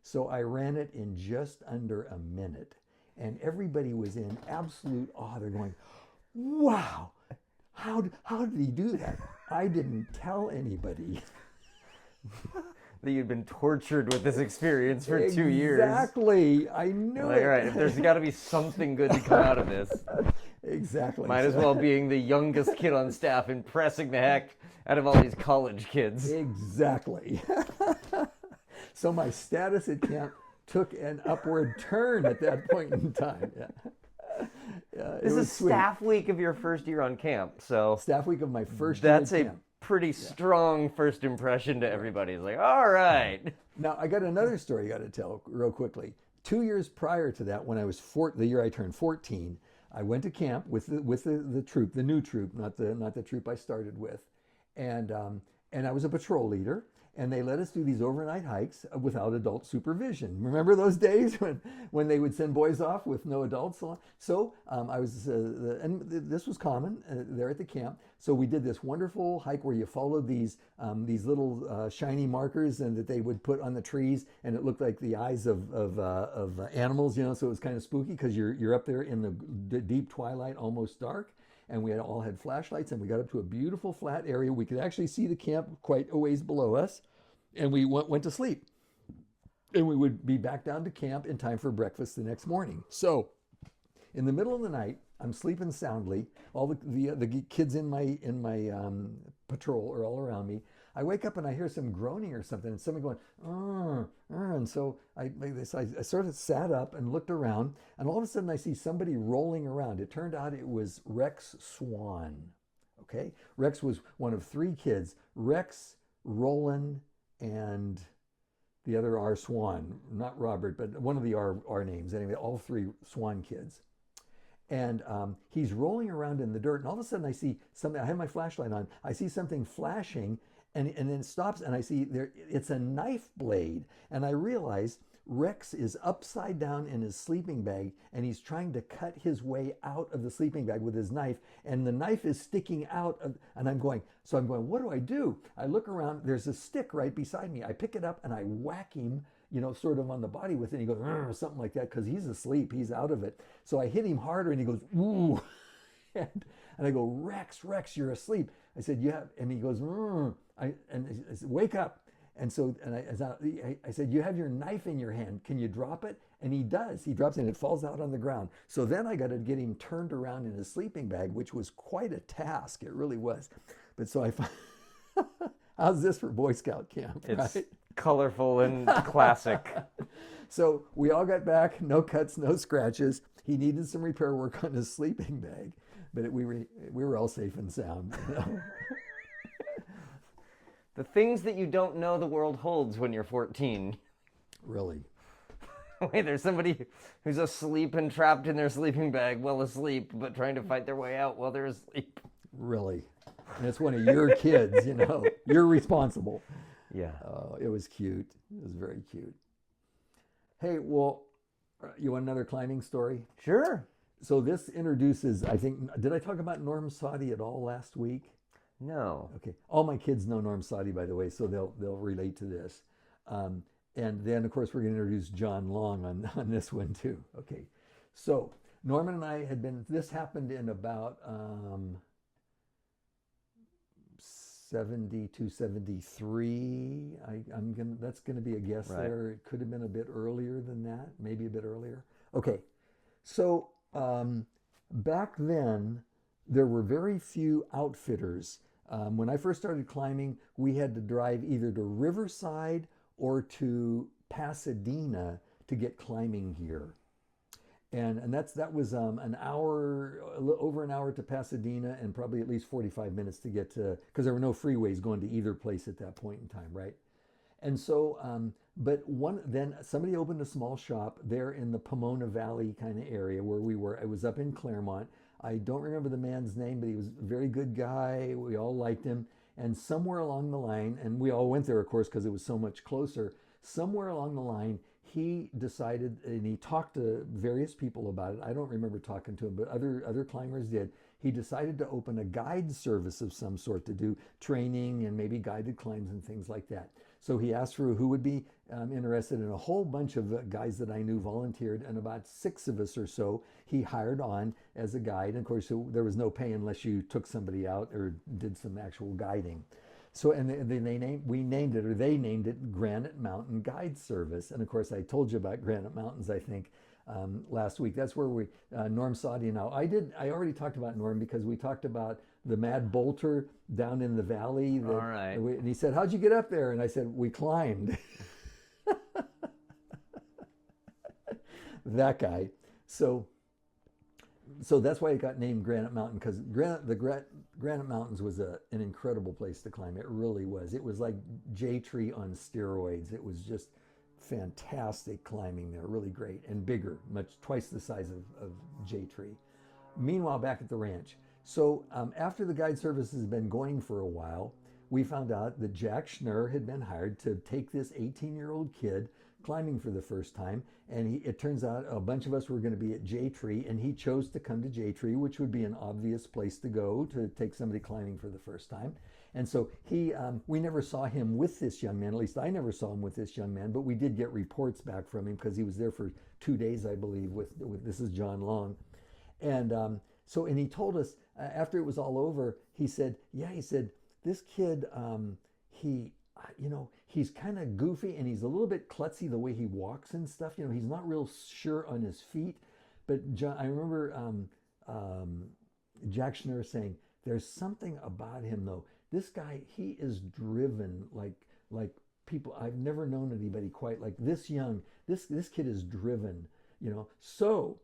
So I ran it in just under a minute, and everybody was in absolute awe. They're going, wow, how did he do that? I didn't tell anybody. That you'd been tortured with this experience for 2 years. Exactly. I knew it. All right, there's got to be something good to come out of this. Exactly. Might as well being the youngest kid on staff, impressing the heck out of all these college kids. Exactly. So my status at camp took an upward turn at that point in time. Yeah, this is sweet. Staff week of your first year on camp, so staff week of my first year That's at a camp. Pretty strong first impression to everybody. It's like, all right. Now I got another story I got to tell real quickly. 2 years prior to that, when I was the year I turned 14, I went to camp with the troop, the new troop, not the troop I started with, and I was a patrol leader. And they let us do these overnight hikes without adult supervision. Remember those days when they would send boys off with no adults? So I was, and this was common there at the camp. So we did this wonderful hike where you followed these little shiny markers and that they would put on the trees, and it looked like the eyes of animals, So it was kind of spooky because you're up there in the deep twilight, almost dark. And we all had flashlights, and we got up to a beautiful flat area. We could actually see the camp quite a ways below us, and we went to sleep. And we would be back down to camp in time for breakfast the next morning. So in the middle of the night, I'm sleeping soundly. All the kids in my patrol are all around me. I wake up and I hear some groaning or something, and somebody going, and so I sort of sat up and looked around, and all of a sudden I see somebody rolling around. It turned out it was Rex Swan. Okay, Rex was one of 3 kids: Rex, Roland, and the other R. Swan. Not Robert, but one of the R names. Anyway, all 3 Swan kids. And he's rolling around in the dirt, and all of a sudden I see something. I have my flashlight on. I see something flashing, and then it stops, and I see there it's a knife blade, and I realize Rex is upside down in his sleeping bag, and he's trying to cut his way out of the sleeping bag with his knife, and the knife is sticking out of, and I'm going, what do I do? I look around, there's a stick right beside me. I pick it up and I whack him, sort of on the body with it. And he goes, something like that, because he's asleep, he's out of it. So I hit him harder, and he goes, ooh. and I go, Rex, you're asleep. I said, yeah, and he goes, I said, wake up. And so, I said, you have your knife in your hand. Can you drop it? And he does. He drops it, and it falls out on the ground. So then I got to get him turned around in his sleeping bag, which was quite a task. It really was. But so how's this for Boy Scout camp, It's right? colorful and classic. So we all got back, no cuts, no scratches. He needed some repair work on his sleeping bag, but we were all safe and sound. The things that you don't know the world holds when you're 14. Really. Wait, there's somebody who's asleep and trapped in their sleeping bag, well asleep, but trying to fight their way out while they're asleep. Really. And it's one of your kids, You're responsible. Yeah. It was cute. It was very cute. Hey, well, you want another climbing story? Sure. So this introduces, I think, did I talk about Norm Saudie at all last week? No. Okay. All my kids know Norm Saudie, by the way, so they'll relate to this. And then, of course, we're going to introduce John Long on this one, too. Okay. So Norman and I this happened in about 72, 73. That's going to be a guess Right. there. It could have been a bit earlier than that, maybe a bit earlier. Okay. So back then, there were very few outfitters. When I first started climbing, we had to drive either to Riverside or to Pasadena to get climbing gear. And that was an hour, over an hour to Pasadena, and probably at least 45 minutes to get to, because there were no freeways going to either place at that point in time, right? And so, then somebody opened a small shop there in the Pomona Valley kind of area where we were. It was up in Claremont. I don't remember the man's name, but he was a very good guy. We all liked him. And somewhere along the line, and we all went there, of course, because it was so much closer. Somewhere along the line, he decided, and he talked to various people about it. I don't remember talking to him, but other climbers did. He decided to open a guide service of some sort to do training and maybe guided climbs and things like that. So he asked for who would be interested, and a whole bunch of guys that I knew volunteered, and about 6 of us or so he hired on as a guide. And of course, there was no pay unless you took somebody out or did some actual guiding. So, and they named it Granite Mountain Guide Service. And of course, I told you about Granite Mountains, I think, last week. That's where Norm Saudie and I already talked about Norm because we talked about the Mad Bolter down in the valley. All right. And he said, how'd you get up there? And I said, we climbed. That guy. So that's why it got named Granite Mountain, because Granite Mountains was an incredible place to climb. It really was. It was like J-Tree on steroids. It was just fantastic climbing there, really great, and bigger, twice the size of J-Tree. Meanwhile, back at the ranch. So after the guide service has been going for a while, we found out that Jack Schnurr had been hired to take this 18-year-old kid climbing for the first time. And it turns out a bunch of us were going to be at J-Tree, and he chose to come to J-Tree, which would be an obvious place to go to take somebody climbing for the first time. And so we never saw him with this young man. At least I never saw him with this young man, but we did get reports back from him because he was there for 2 days, I believe, with this is John Long. And and he told us after it was all over, he said, this kid, he's kind of goofy and he's a little bit klutzy the way he walks and stuff. He's not real sure on his feet. But I remember Jack Schnurr saying, there's something about him though. This guy, he is driven like people. I've never known anybody quite like this young. This kid is driven, So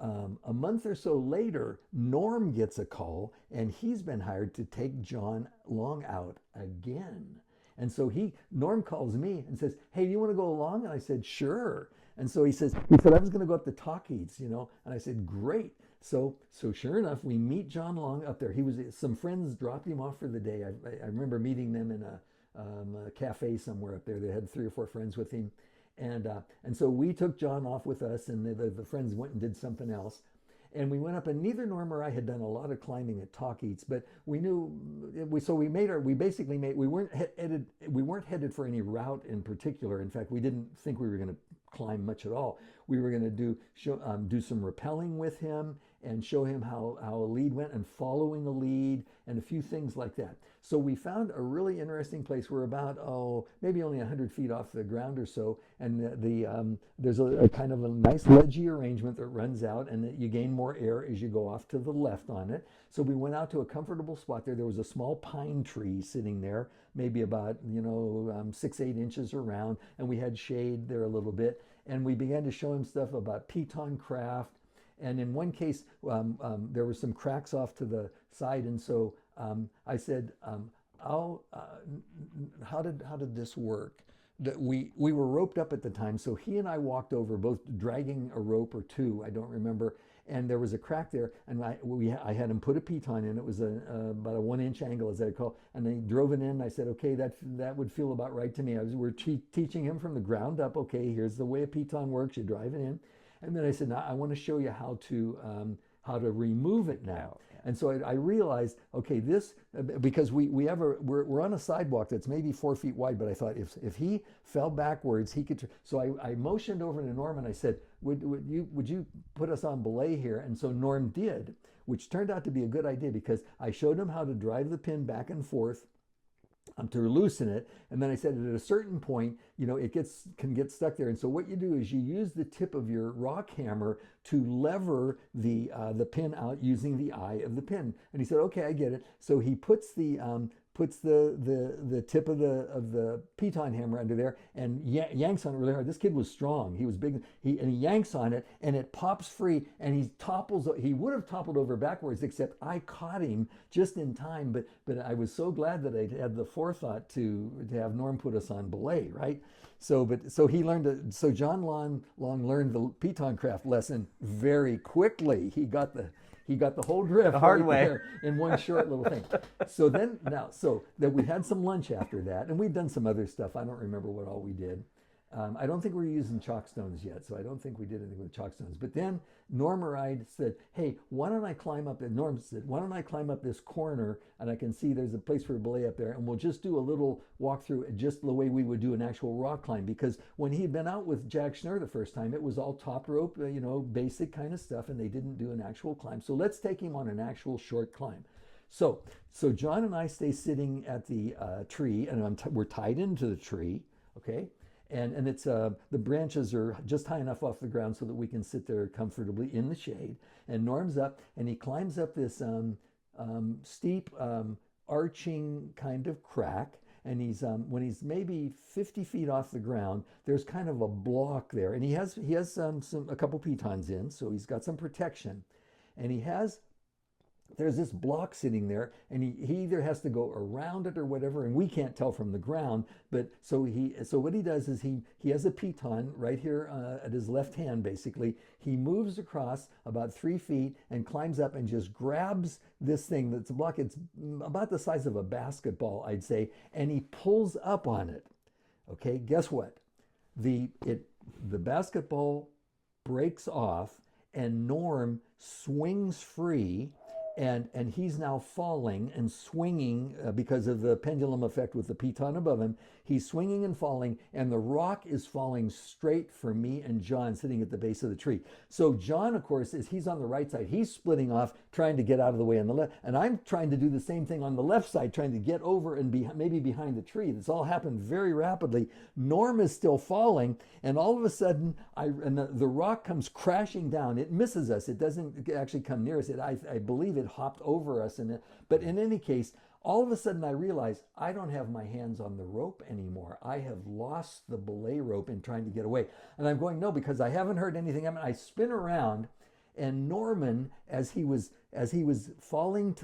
a month or so later, Norm gets a call, and he's been hired to take John Long out again. And so Norm calls me and says, hey, do you want to go along? And I said, sure. And so he said, I was going to go up to Tahquitz, and I said, great. So sure enough, we meet John Long up there. Some friends dropped him off for the day. I remember meeting them in a cafe somewhere up there. They had 3 or 4 friends with him, and so we took John off with us, and the friends went and did something else. And we went up, and neither Norm or I had done a lot of climbing at Tahquitz, but we knew we weren't headed for any route in particular. In fact, we didn't think we were going to climb much at all. We were going to do some rappelling with him and show him how a lead went, and following a lead, and a few things like that. So we found a really interesting place. We're about maybe only 100 feet off the ground or so, and there's a kind of a nice ledgy arrangement that runs out, and that you gain more air as you go off to the left on it. So we went out to a comfortable spot there. There was a small pine tree sitting there, maybe about 6-8 inches around, and we had shade there a little bit. And we began to show him stuff about piton craft. And in one case, there were some cracks off to the side, and so I said, how did this work? We were roped up at the time, so he and I walked over, both dragging a rope or 2, I don't remember, and there was a crack there, and I had him put a piton in. It was about a 1-inch angle, as I recall, and they drove it in. I said, okay, that would feel about right to me. We're teaching him from the ground up. Okay, here's the way a piton works. You drive it in. And then I said, now I want to show you how to remove it now. Yeah. And so I realized, okay, because we're on a sidewalk that's maybe 4 feet wide, but I thought if he fell backwards, he could. So I motioned over to Norm and I said, would you put us on belay here? And so Norm did, which turned out to be a good idea, because I showed him how to drive the pin back and forth to loosen it, and then I said at a certain point, it can get stuck there, and so what you do is you use the tip of your rock hammer to lever the pin out using the eye of the pin. And he said, okay, I get it. So he puts the tip of the piton hammer under there and yanks on it really hard. This kid was strong. He was big. He yanks on it, and it pops free, and he topples. He would have toppled over backwards, except I caught him just in time. But I was so glad that I had the forethought to have Norm put us on belay, right? So John Long learned the piton craft lesson very quickly. He got the whole drift the hard way there in one short little thing. So that we had some lunch after that, and we'd done some other stuff. I don't remember what all we did. I don't think we were using chalk stones yet, so I don't think we did anything with chalk stones. But then Norm or I said, hey, why don't I climb up, and Norm said, why don't I climb up this corner, and I can see there's a place for a belay up there, and we'll just do a little walkthrough, just the way we would do an actual rock climb. Because when he'd been out with Jack Schnurr the first time, it was all top rope, basic kind of stuff, and they didn't do an actual climb. So let's take him on an actual short climb. So John and I stay sitting at the tree, and we're tied into the tree, okay? And it's the branches are just high enough off the ground so that we can sit there comfortably in the shade. And Norm's up, and he climbs up this steep arching kind of crack. And when he's maybe 50 feet off the ground, there's kind of a block there, and he has a couple pitons in, so he's got some protection. And there's this block sitting there, and he either has to go around it or whatever, and we can't tell from the ground. But so what he does is he has a piton right here at his left hand. Basically, he moves across about 3 feet and climbs up and just grabs this thing that's a block. It's about the size of a basketball, I'd say, and he pulls up on it. Okay, guess what? The basketball breaks off, and Norm swings free. And he's now falling and swinging because of the pendulum effect with the piton above him. He's swinging and falling, and the rock is falling straight for me and John sitting at the base of the tree. So John, of course, he's on the right side. He's splitting off, trying to get out of the way on the left. And I'm trying to do the same thing on the left side, trying to get over and maybe behind the tree. This all happened very rapidly. Norm is still falling, and all of a sudden, the rock comes crashing down. It misses us. It doesn't actually come near us. I believe it hopped over us. But in any case, all of a sudden I realize I don't have my hands on the rope anymore. I have lost the belay rope in trying to get away. And I'm going, no, because I haven't heard anything. I spin around, and Norman, as he was falling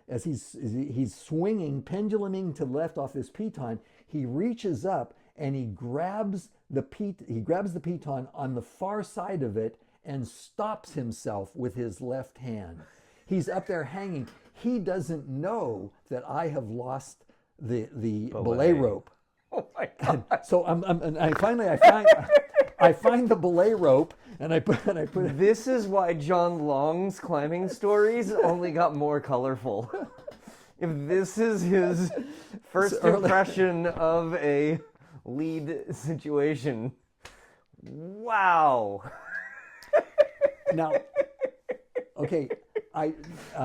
as he's swinging, penduluming to the left off this piton, he reaches up and he grabs the piton on the far side of it and stops himself with his left hand. He's up there hanging. He doesn't know that I have lost the belay rope. Oh my God. And so I find the belay rope, and I put it. This is why John Long's climbing stories only got more colorful. If this is his first impression of a lead situation, wow. Now, okay,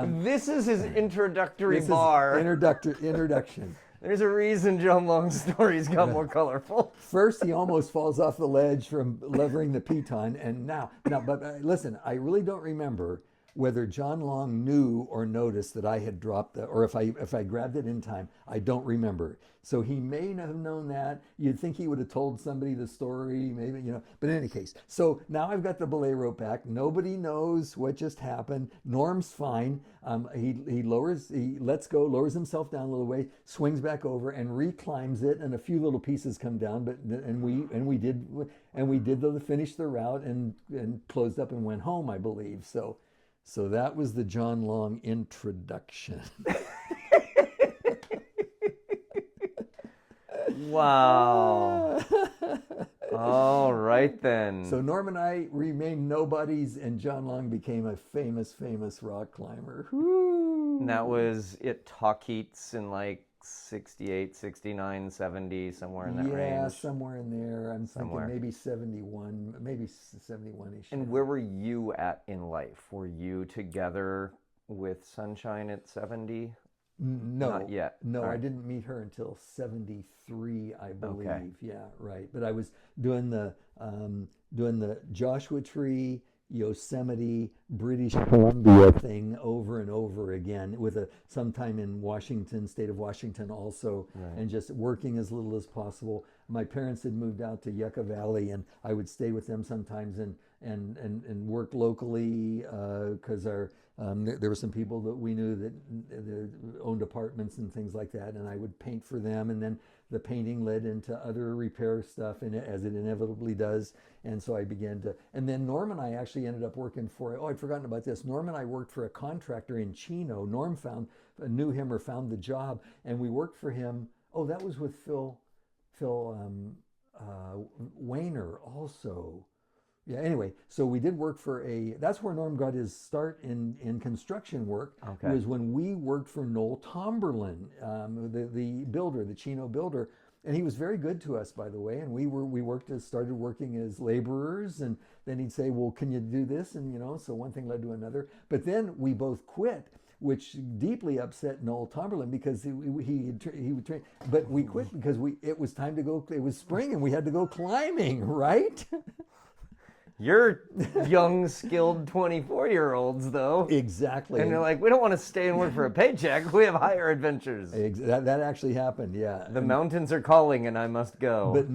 this is his introductory bar. Introduction. There's a reason John Long's stories got more colorful. First, he almost falls off the ledge from levering the piton, and but listen, I really don't remember whether John Long knew or noticed that I had dropped or if I grabbed it in time. I don't remember. So he may have known that. You'd think he would have told somebody the story, maybe, But in any case, so now I've got the belay rope back. Nobody knows what just happened. Norm's fine. He lets go, lowers himself down a little way, swings back over, and reclimbs it, and a few little pieces come down. We finished the route and closed up and went home, I believe. So that was the John Long introduction. Wow. All right then. So Norm and I remained nobodies, and John Long became a famous rock climber. Woo. And that was at Tahquitz in like 68, 69, 70, somewhere in that range. Yeah, somewhere in there. I'm thinking maybe 71, maybe 71-ish. And where were you at in life? Were you together with Sunshine at 70? No, not yet. No, right. I didn't meet her until 73, I believe. Okay. Yeah, right. But I was doing the Joshua Tree, Yosemite, British Columbia thing over and over again, with sometime in Washington, state of Washington also, right. And just working as little as possible. My parents had moved out to Yucca Valley, and I would stay with them sometimes and work locally because there were some people that we knew that owned apartments and things like that, and I would paint for them, and then the painting led into other repair stuff, and as it inevitably does. And so I began to, and then Norm and I actually ended up working for, I'd forgotten about this. Norm and I worked for a contractor in Chino. Norm knew him or found the job, and we worked for him. Oh, that was with Phil Wayner also. Yeah, anyway, so we did work for that's where Norm got his start in construction work. Okay. Was when we worked for Noel Tomberlin, the builder, the Chino builder. And he was very good to us, by the way. And we started working as laborers, and then he'd say, well, can you do this? And, so one thing led to another. But then we both quit, which deeply upset Noel Tomberlin because he would train. But we quit because it was time to go. It was spring and we had to go climbing, right? You're young, skilled 24-year-olds, though. Exactly. And they're like, we don't want to stay and work for a paycheck. We have higher adventures. That actually happened, yeah. The mountains are calling and I must go. But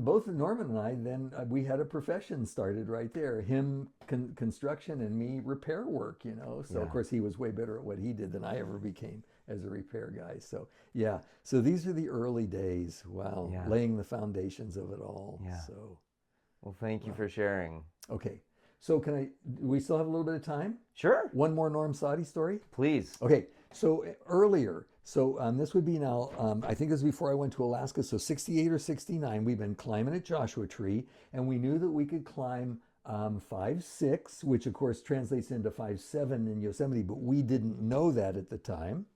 both Norman and I, then we had a profession started right there. Him construction and me repair work, So, Of course, he was way better at what he did than I ever became as a repair guy. So, yeah. So these are the early days. Wow. Yeah. Laying the foundations of it all. Yeah. So. Well, thank you for sharing. Okay. So do we still have a little bit of time? Sure. One more Norm Saudie story? Please. Okay. So earlier, this would be now, I think this was before I went to Alaska. So 68 or 69, we've been climbing at Joshua Tree, and we knew that we could climb 5.6, which of course translates into 5.7 in Yosemite, but we didn't know that at the time.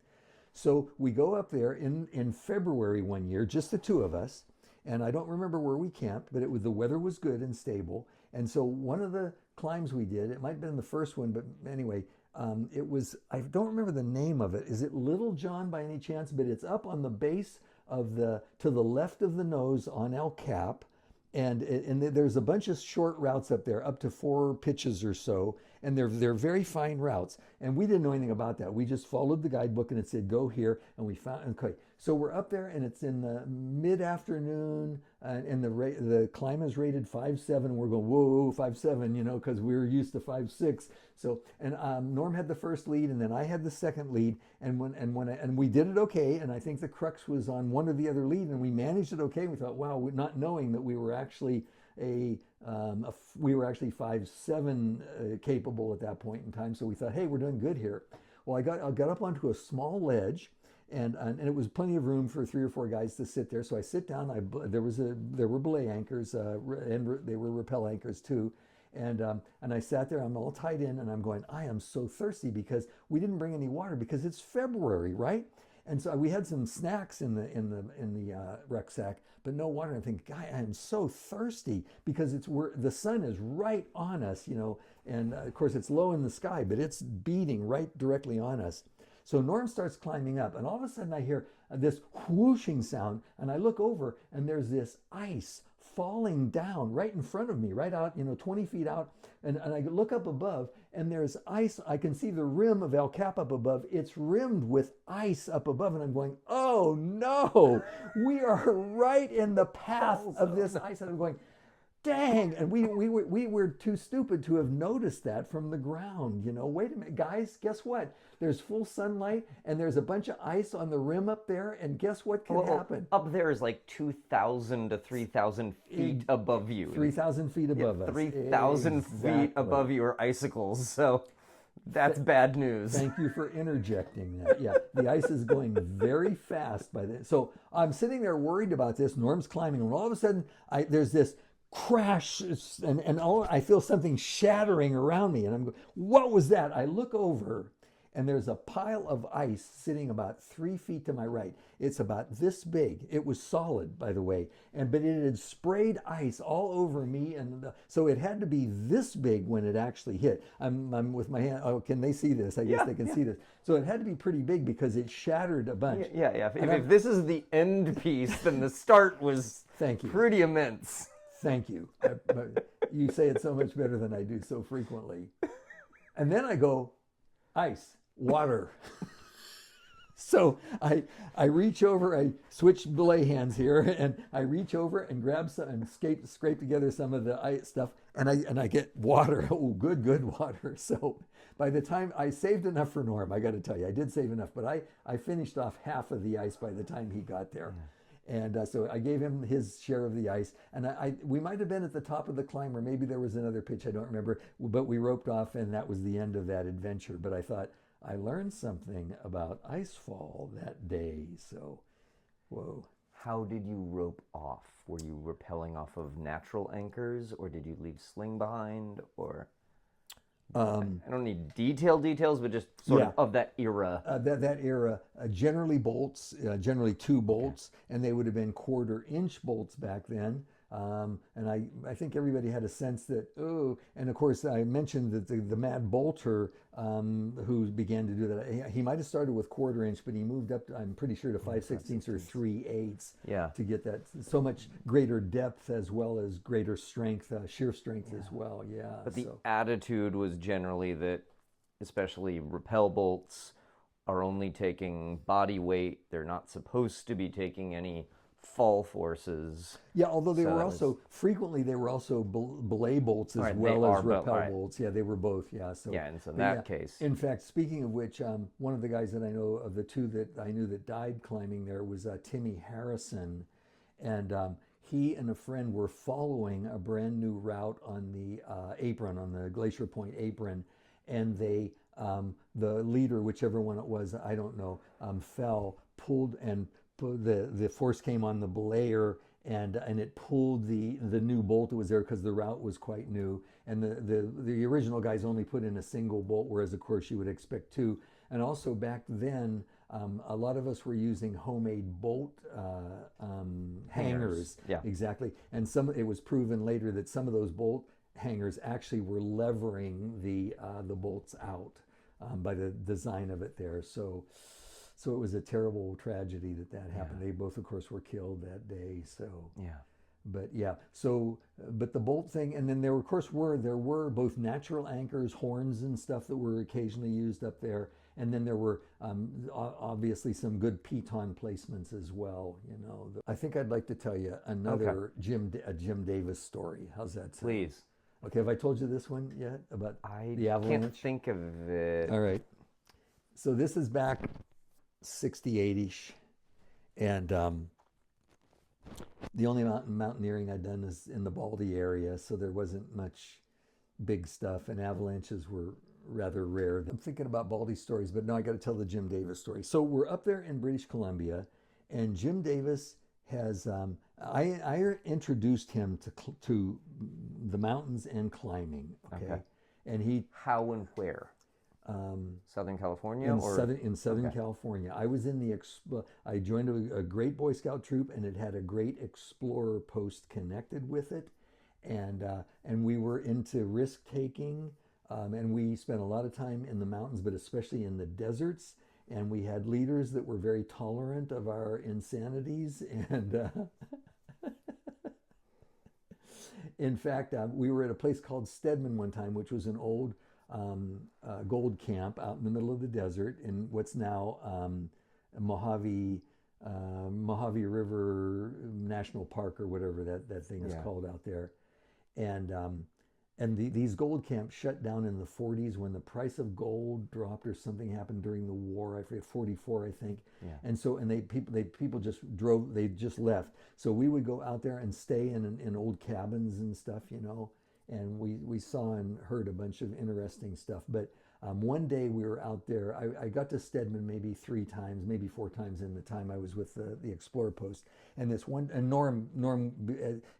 So we go up there in February one year, just the two of us. And I don't remember where we camped, but the weather was good and stable. And so one of the climbs we did, it might have been the first one, but anyway, it was, I don't remember the name of it. Is it Little John by any chance? But it's up on the base to the left of the nose on El Cap. And there's a bunch of short routes up there, up to 4 pitches or so. And they're very fine routes. And we didn't know anything about that. We just followed the guidebook and it said, go here. And we found, okay. So we're up there and it's in the mid-afternoon and the climb is rated 5.7. We're going, whoa, 5.7, because we were used to 5.6. So, and Norm had the first lead and then I had the second lead. And we did it okay. And I think the crux was on one or the other lead and we managed it okay. We thought, wow, not knowing that we were actually we were actually 5'7" capable at that point in time. So we thought, hey, we're doing good here. Well, I got up onto a small ledge, and it was plenty of room for 3 or 4 guys to sit there. So I sit down. There were belay anchors, and they were rappel anchors too. And I sat there. I'm all tied in, and I'm going, I am so thirsty because we didn't bring any water because it's February, right? And so we had some snacks in the rucksack, but no water. And I think, God, I am so thirsty because the sun is right on us, and of course it's low in the sky, but it's beating right directly on us. So Norm starts climbing up, and all of a sudden I hear this whooshing sound, and I look over, and there's this ice falling down right in front of me, right out, 20 feet out. And I look up above, and there's ice. I can see the rim of El Cap up above. It's rimmed with ice up above. And I'm going, oh no, we are right in the path of this ice. And I'm going, dang. And we were too stupid to have noticed that from the ground. Wait a minute, guys, guess what? There's full sunlight, and there's a bunch of ice on the rim up there, and guess what can happen? Up there is like 2,000 to 3,000 feet above you. 3,000 feet above us. 3,000 feet above you are icicles, so that's bad news. Thank you for interjecting that. Yeah, the ice is going very fast by this. So I'm sitting there worried about this. Norm's climbing, and all of a sudden, there's this crash, and I feel something shattering around me, and I'm going, what was that? I look over, and there's a pile of ice sitting about 3 feet to my right. It's about this big. It was solid, by the way, but it had sprayed ice all over me, and so it had to be this big when it actually hit. I'm with my hand. Oh, can they see this? I guess they can see this. So it had to be pretty big because it shattered a bunch. Yeah. If this is the end piece, then the start was Thank you. Pretty immense. Thank you. You say it so much better than I do so frequently. And then I go, ice. Water. So I reach over, I switch belay hands here, and I reach over and grab some and scrape together some of the ice stuff, and I get water. Oh, good water. So by the time I saved enough for Norm, I got to tell you, I did save enough, but I finished off half of the ice by the time he got there. Yeah. And so I gave him his share of the ice, and we might have been at the top of the climb, or maybe there was another pitch, I don't remember, but we roped off, and that was the end of that adventure. But I thought, I learned something about Icefall that day, so whoa. How did you rope off? Were you rappelling off of natural anchors, or did you leave sling behind, or... I don't need details, but just sort of that era. That era, generally bolts, generally 2 bolts, and they would have been 1/4-inch bolts back then. And I think everybody had a sense that, and of course I mentioned that the mad bolter who began to do that, he might have started with 1/4-inch, but he moved up, I'm pretty sure, to 5/16 or 3/8 to get that so much greater depth as well as greater strength, shear strength as well. Yeah. But the attitude was generally that, especially rappel bolts, are only taking body weight. They're not supposed to be taking any fall forces. Yeah, although they were also frequently belay bolts as well as rappel bolts. Yeah, they were both. Yeah, so and so in that case, in fact, speaking of which, one of the guys that I know of the 2 that I knew that died climbing there was Timmy Harrison, and he and a friend were following a brand new route on the apron, on the Glacier Point apron, and they the leader, whichever one it was, I don't know, fell, pulled, and the force came on the belayer, and it pulled the new bolt that was there because the route was quite new, and the original guys only put in a single bolt, whereas of course you would expect 2. And also back then, a lot of us were using homemade bolt hangers. Yeah, exactly. And it was proven later that some of those bolt hangers actually were levering the bolts out by the design of it there. So it was a terrible tragedy that happened. They both, of course, were killed that day. So but the bolt thing, and then there were both natural anchors, horns and stuff that were occasionally used up there, and then there were obviously some good piton placements as well. I think I'd like to tell you another Jim Davis story. How's that sound? Please. Okay, have I told you this one yet about the Avalanche? I can't think of it. All right. So this is back 68-ish, and The only mountaineering I'd done is in the Baldy area, so there wasn't much big stuff, and avalanches were rather rare. I'm thinking about Baldy stories, but no, I got to tell the Jim Davis story. So we're up there in British Columbia, and Jim Davis has, I introduced him to the mountains and climbing, okay? And he... How and where? Southern California? In Southern California. I was in I joined a great Boy Scout troop, and it had a great explorer post connected with it. And we were into risk taking, and we spent a lot of time in the mountains, but especially in the deserts. And we had leaders that were very tolerant of our insanities. And in fact, we were at a place called Stedman one time, which was an old gold camp out in the middle of the desert in what's now Mojave River National Park, or whatever that thing is called out there. And these gold camps shut down in the 40s when the price of gold dropped, or something happened during the war. I forget, 44, I think. Yeah. And so, people just drove. They just left. So we would go out there and stay in old cabins and stuff, you know. And we saw and heard a bunch of interesting stuff. But one day we were out there. I got to Stedman maybe 3 times, maybe 4 times in the time I was with the Explorer Post. And this one, and Norm,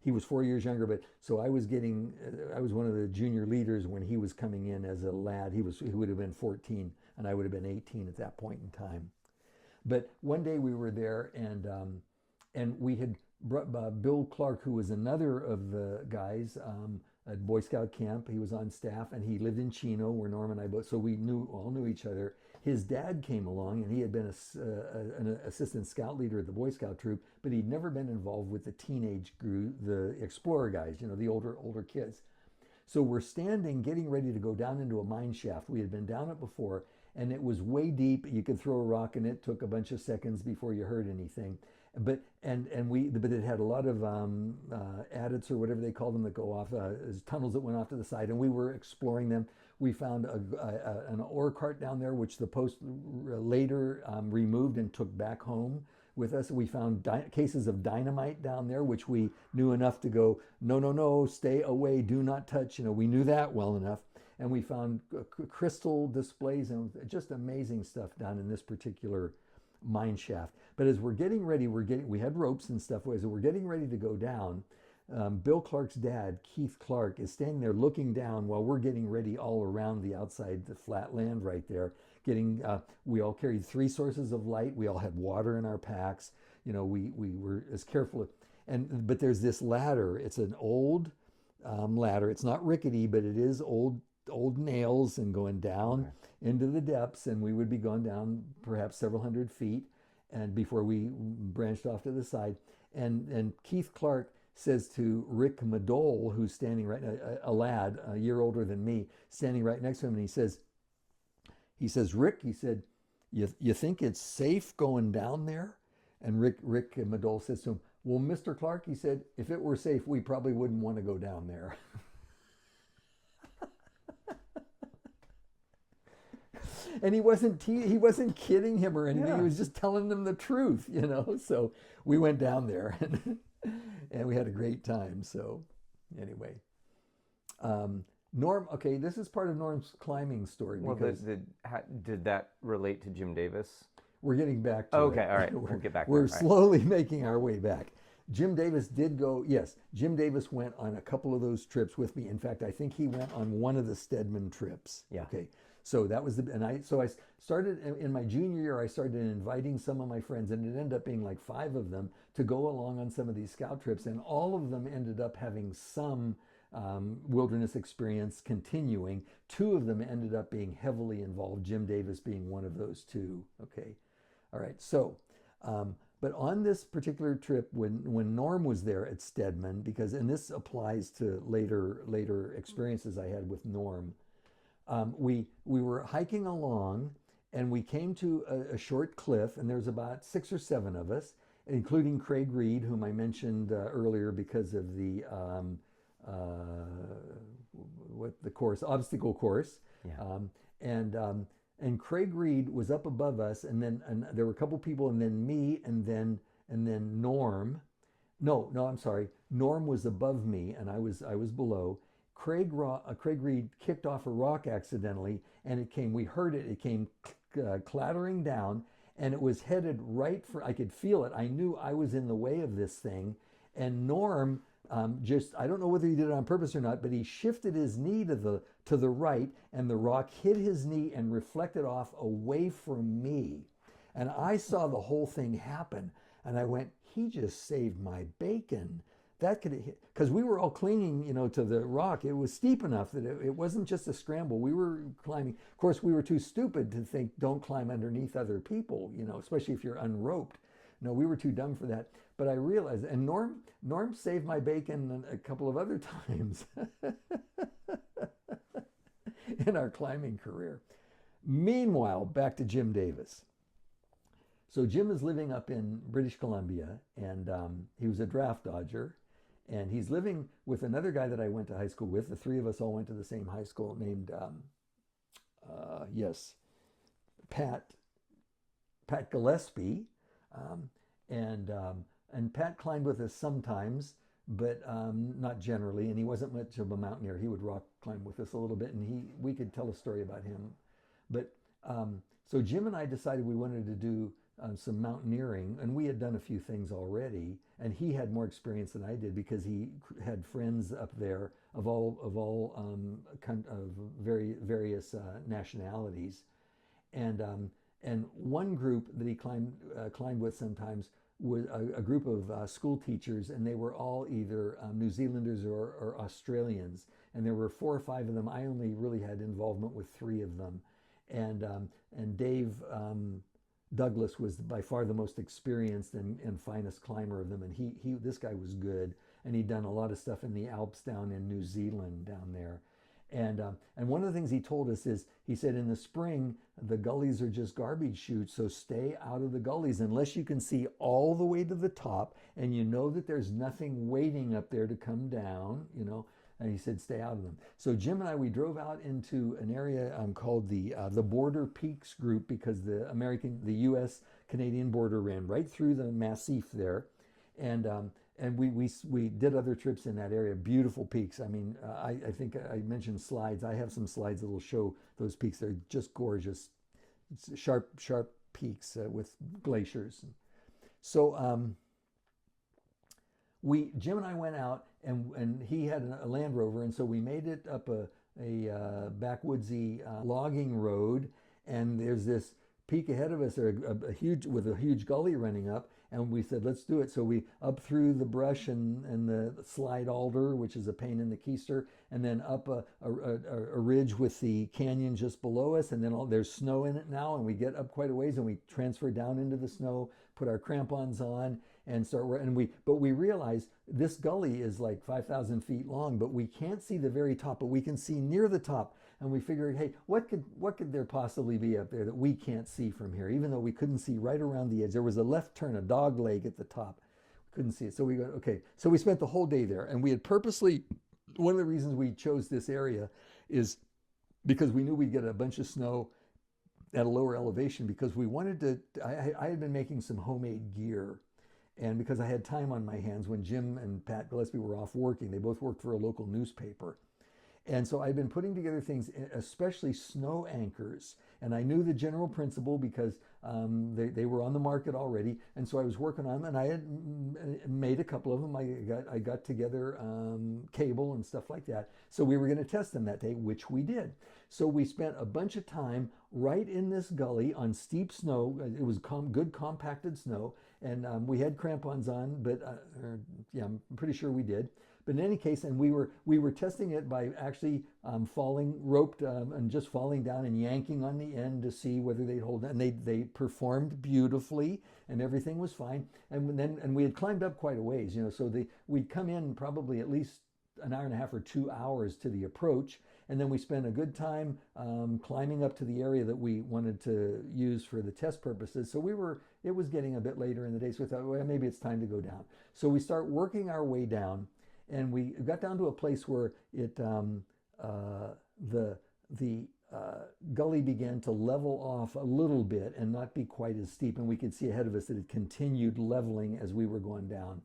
he was 4 years younger, but so I was one of the junior leaders when he was coming in as a lad. He would have been 14, and I would have been 18 at that point in time. But one day we were there, and we had brought Bill Clark, who was another of the guys. At Boy Scout camp, he was on staff, and he lived in Chino, where Norm and I both, so we all knew each other. His dad came along, and he had been an assistant scout leader at the Boy Scout troop, but he'd never been involved with the teenage group, the explorer guys, you know, the older kids. So we're standing, getting ready to go down into a mine shaft. We had been down it before, and it was way deep. You could throw a rock in it. Took a bunch of seconds before you heard anything. But it had a lot of adits, or whatever they call them, that go off, tunnels that went off to the side, and we were exploring them. We found an ore cart down there, which the post later removed and took back home with us. We found cases of dynamite down there, which we knew enough to go, no, stay away, do not touch. You know, we knew that well enough. And we found crystal displays and just amazing stuff down in this particular mine shaft. But as we're getting ready, we had ropes and stuff. As we're getting ready to go down, Bill Clark's dad, Keith Clark, is standing there looking down while we're getting ready all around the outside, the flat land right there. We all carried 3 sources of light. We all had water in our packs. You know, we were as careful. But there's this ladder. It's an old ladder. It's not rickety, but it is old nails, and going down into the depths, and we would be going down perhaps several hundred feet, and before we branched off to the side. And Keith Clark says to Rick Madole, who's standing right, a lad, a year older than me, standing right next to him, and he says, Rick, he said, you think it's safe going down there? And Rick Madole says to him, well, Mr. Clark, he said, if it were safe, we probably wouldn't want to go down there. And he wasn't kidding him or anything. Yeah. He was just telling them the truth, you know. So we went down there, and we had a great time. So anyway, Norm. Okay, this is part of Norm's climbing story. Well, did that relate to Jim Davis? We're getting back to it. Okay, all right. We'll get back. We're slowly making our way back. Jim Davis did go. Yes, Jim Davis went on a couple of those trips with me. In fact, I think he went on one of the Stedman trips. Yeah. Okay. So that was I started in my junior year. I started inviting some of my friends, and it ended up being like 5 of them to go along on some of these scout trips, and all of them ended up having some wilderness experience continuing. 2 of them ended up being heavily involved, Jim Davis being one of those 2. Okay, all right. So, but on this particular trip, when Norm was there at Stedman, and this applies to later experiences I had with Norm. We were hiking along, and we came to a short cliff, and there's about 6 or 7 of us, including Craig Reed, whom I mentioned earlier because of the obstacle course. Yeah. And Craig Reed was up above us, and there were a couple people, and then me, and then Norm. No, I'm sorry. Norm was above me, and I was below. Craig Reed kicked off a rock accidentally, and it came. We heard it. It came clattering down, and it was headed right for. I could feel it. I knew I was in the way of this thing, and Norm just. I don't know whether he did it on purpose or not, but he shifted his knee to the right, and the rock hit his knee and reflected off away from me, and I saw the whole thing happen, and I went, he just saved my bacon. That could have hit, because we were all clinging, to the rock. It was steep enough that it wasn't just a scramble. We were climbing. Of course, we were too stupid to think don't climb underneath other people, especially if you're unroped. No, we were too dumb for that. But I realized, and Norm saved my bacon a couple of other times in our climbing career. Meanwhile, back to Jim Davis. So Jim is living up in British Columbia, and he was a draft dodger. And he's living with another guy that I went to high school with. The three of us all went to the same high school named, Pat Gillespie. And Pat climbed with us sometimes, but not generally. And he wasn't much of a mountaineer. He would rock climb with us a little bit, and we could tell a story about him. But so Jim and I decided we wanted to do some mountaineering, and we had done a few things already, and he had more experience than I did because he had friends up there of various nationalities, and one group that he climbed with sometimes was a group of school teachers, and they were all either New Zealanders or Australians, and there were 4 or 5 of them. I only really had involvement with 3 of them, and Dave Douglas was by far the most experienced and finest climber of them, and this guy was good, and he'd done a lot of stuff in the Alps down in New Zealand down there, and one of the things he told us is, he said, in the spring the gullies are just garbage chutes, so stay out of the gullies unless you can see all the way to the top and you know that there's nothing waiting up there to come down, And he said, stay out of them. So Jim and I, we drove out into an area called the Border Peaks group, because the U.S.-Canadian border ran right through the massif there, and we did other trips in that area. Beautiful peaks. I mean, I think I mentioned slides. I have some slides that will show those peaks. They're just gorgeous, sharp peaks with glaciers. So Jim and I went out, and he had a Land Rover, and so we made it up a backwoodsy logging road, and there's this peak ahead of us, a huge gully running up, and we said, let's do it. So we up through the brush and the slide alder, which is a pain in the keister, and then up a ridge with the canyon just below us, and then there's snow in it now, and we get up quite a ways, and we transfer down into the snow, put our crampons on, and but we realized this gully is like 5,000 feet long, but we can't see the very top, but we can see near the top. And we figured, hey, what could there possibly be up there that we can't see from here, even though we couldn't see right around the edge? There was a left turn, a dog leg at the top. We couldn't see it. So we go, okay. So we spent the whole day there, and we had purposely, one of the reasons we chose this area is because we knew we'd get a bunch of snow at a lower elevation, because we wanted to, I had been making some homemade gear. And because I had time on my hands when Jim and Pat Gillespie were off working, they both worked for a local newspaper. And so I'd been putting together things, especially snow anchors. And I knew the general principle because they were on the market already. And so I was working on them, and I had made a couple of them. I got together cable and stuff like that. So we were going to test them that day, which we did. So we spent a bunch of time right in this gully on steep snow. It was good compacted snow. And we had crampons on, but I'm pretty sure we did. But in any case, and we were testing it by actually falling roped and just falling down and yanking on the end to see whether they'd hold. And they performed beautifully, and everything was fine. And we had climbed up quite a ways, So we'd come in probably at least an hour and a half or 2 hours to the approach. And then we spent a good time climbing up to the area that we wanted to use for the test purposes. So it was getting a bit later in the day, so we thought, well, maybe it's time to go down. So we start working our way down, and we got down to a place where the gully began to level off a little bit and not be quite as steep, and we could see ahead of us that it continued leveling as we were going down.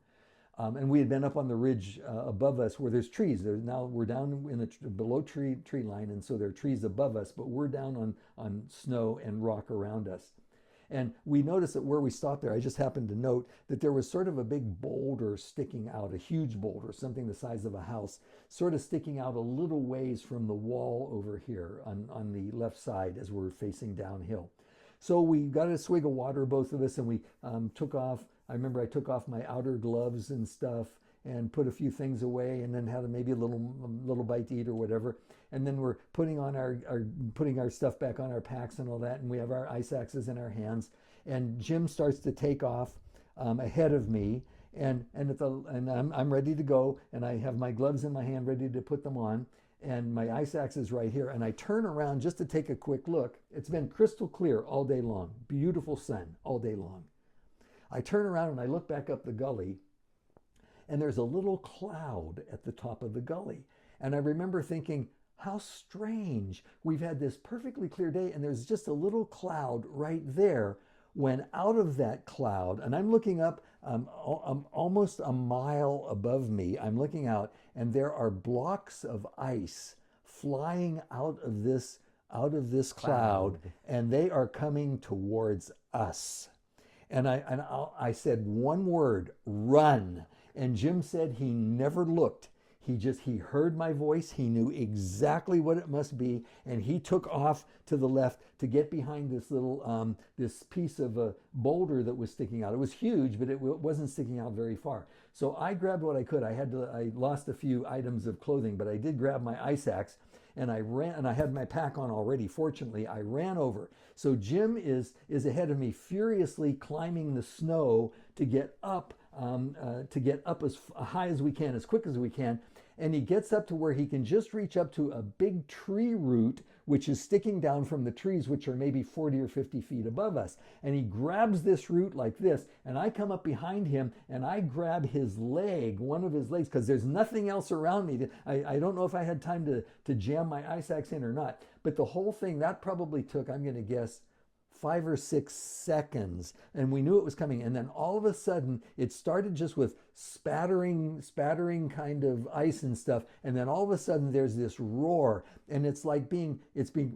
And we had been up on the ridge above us where there's trees. Now we're down in the below tree line, and so there are trees above us, but we're down on snow and rock around us. And we noticed that where we stopped there, I just happened to note that there was sort of a big boulder sticking out, a huge boulder, something the size of a house, sort of sticking out a little ways from the wall over here on the left side as we're facing downhill. So we got a swig of water, both of us, and we took off. I remember I took off my outer gloves and stuff and put a few things away, and then had maybe a little bite to eat or whatever. And then we're putting our stuff back on our packs and all that, and we have our ice axes in our hands. And Jim starts to take off ahead of me, and I'm ready to go, and I have my gloves in my hand ready to put them on, and my ice axe is right here. And I turn around just to take a quick look. It's been crystal clear all day long, beautiful sun all day long. I turn around and I look back up the gully, and there's a little cloud at the top of the gully. And I remember thinking, how strange. We've had this perfectly clear day, and there's just a little cloud right there, when out of that cloud, and I'm looking up almost a mile above me, I'm looking out, and there are blocks of ice flying out of this cloud, and they are coming towards us. And I said one word, run. And Jim said he never looked. He heard my voice. He knew exactly what it must be. And he took off to the left to get behind this little, this piece of a boulder that was sticking out. It was huge, but it wasn't sticking out very far. So I grabbed what I could. I lost a few items of clothing, but I did grab my ice axe, and I ran, and I had my pack on already. Fortunately, I ran over. So Jim is ahead of me, furiously climbing the snow to get up as high as we can, as quick as we can. And he gets up to where he can just reach up to a big tree root, which is sticking down from the trees, which are maybe 40 or 50 feet above us. And he grabs this root like this, and I come up behind him, and I grab his leg, one of his legs, because there's nothing else around me. I don't know if I had time to jam my ice axe in or not, but the whole thing, that probably took, I'm going to guess, 5 or 6 seconds, and we knew it was coming. And then all of a sudden, it started just with spattering kind of ice and stuff. And then all of a sudden, there's this roar, and it's like being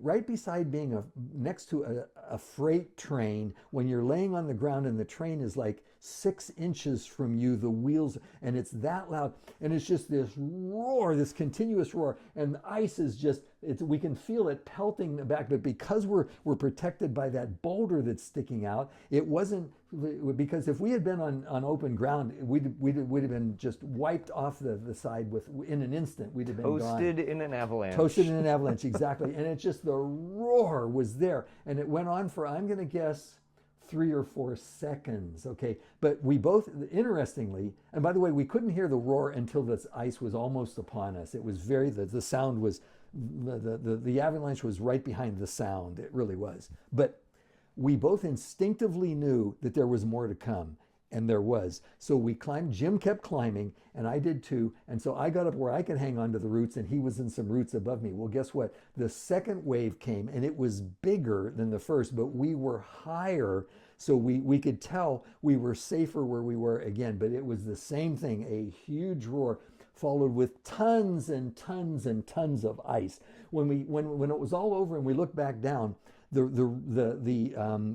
right beside being next to a freight train when you're laying on the ground and the train is like 6 inches from you, the wheels, and it's that loud, and it's just this roar, this continuous roar, and the ice is just, we can feel it pelting back. But because we're protected by that boulder that's sticking out, it wasn't, because if we had been on open ground, we'd have been just wiped off the side in an instant. We'd have been toasted gone. in an avalanche. Toasted in an avalanche, exactly. And it's just, the roar was there, and it went on for, I'm going to guess, 3 or 4 seconds, okay? But we both, interestingly, and by the way, we couldn't hear the roar until this ice was almost upon us. It was the sound was, the avalanche was right behind the sound. It really was. But we both instinctively knew that there was more to come, and there was. So we climbed. Jim kept climbing, and I did too. And so I got up where I could hang on to the roots, and he was in some roots above me. Well, guess what? The second wave came, and it was bigger than the first, but we were higher, so we could tell we were safer where we were again. But it was the same thing, a huge roar, followed with tons and tons and tons of ice. When it was all over and we looked back down, the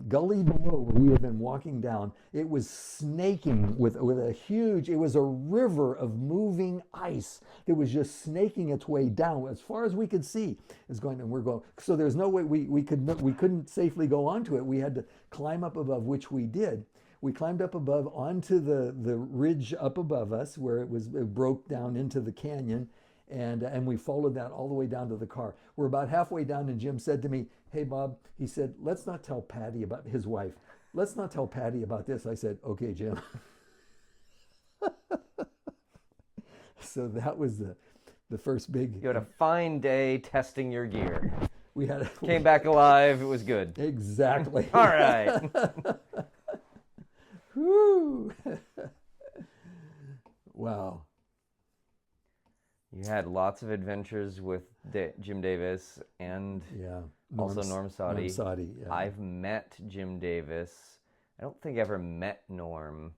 gully below where we had been walking down, it was snaking with a huge, it was a river of moving ice that was just snaking its way down as far as we could see. So there's no way we couldn't safely go onto it. We had to climb up above, which we did. We climbed up above onto the ridge up above us where it broke down into the canyon. And we followed that all the way down to the car. We're about halfway down, and Jim said to me, "Hey, Bob," he said, "let's not tell Patty about," his wife, "let's not tell Patty about this." I said, "Okay, Jim." So that was the first big... You had a fine day testing your gear. We came back alive. It was good. Exactly. All right. Woo! Wow. You had lots of adventures with Jim Davis and also Norm Saudie. Saudie, yeah. I've met Jim Davis. I don't think I ever met Norm.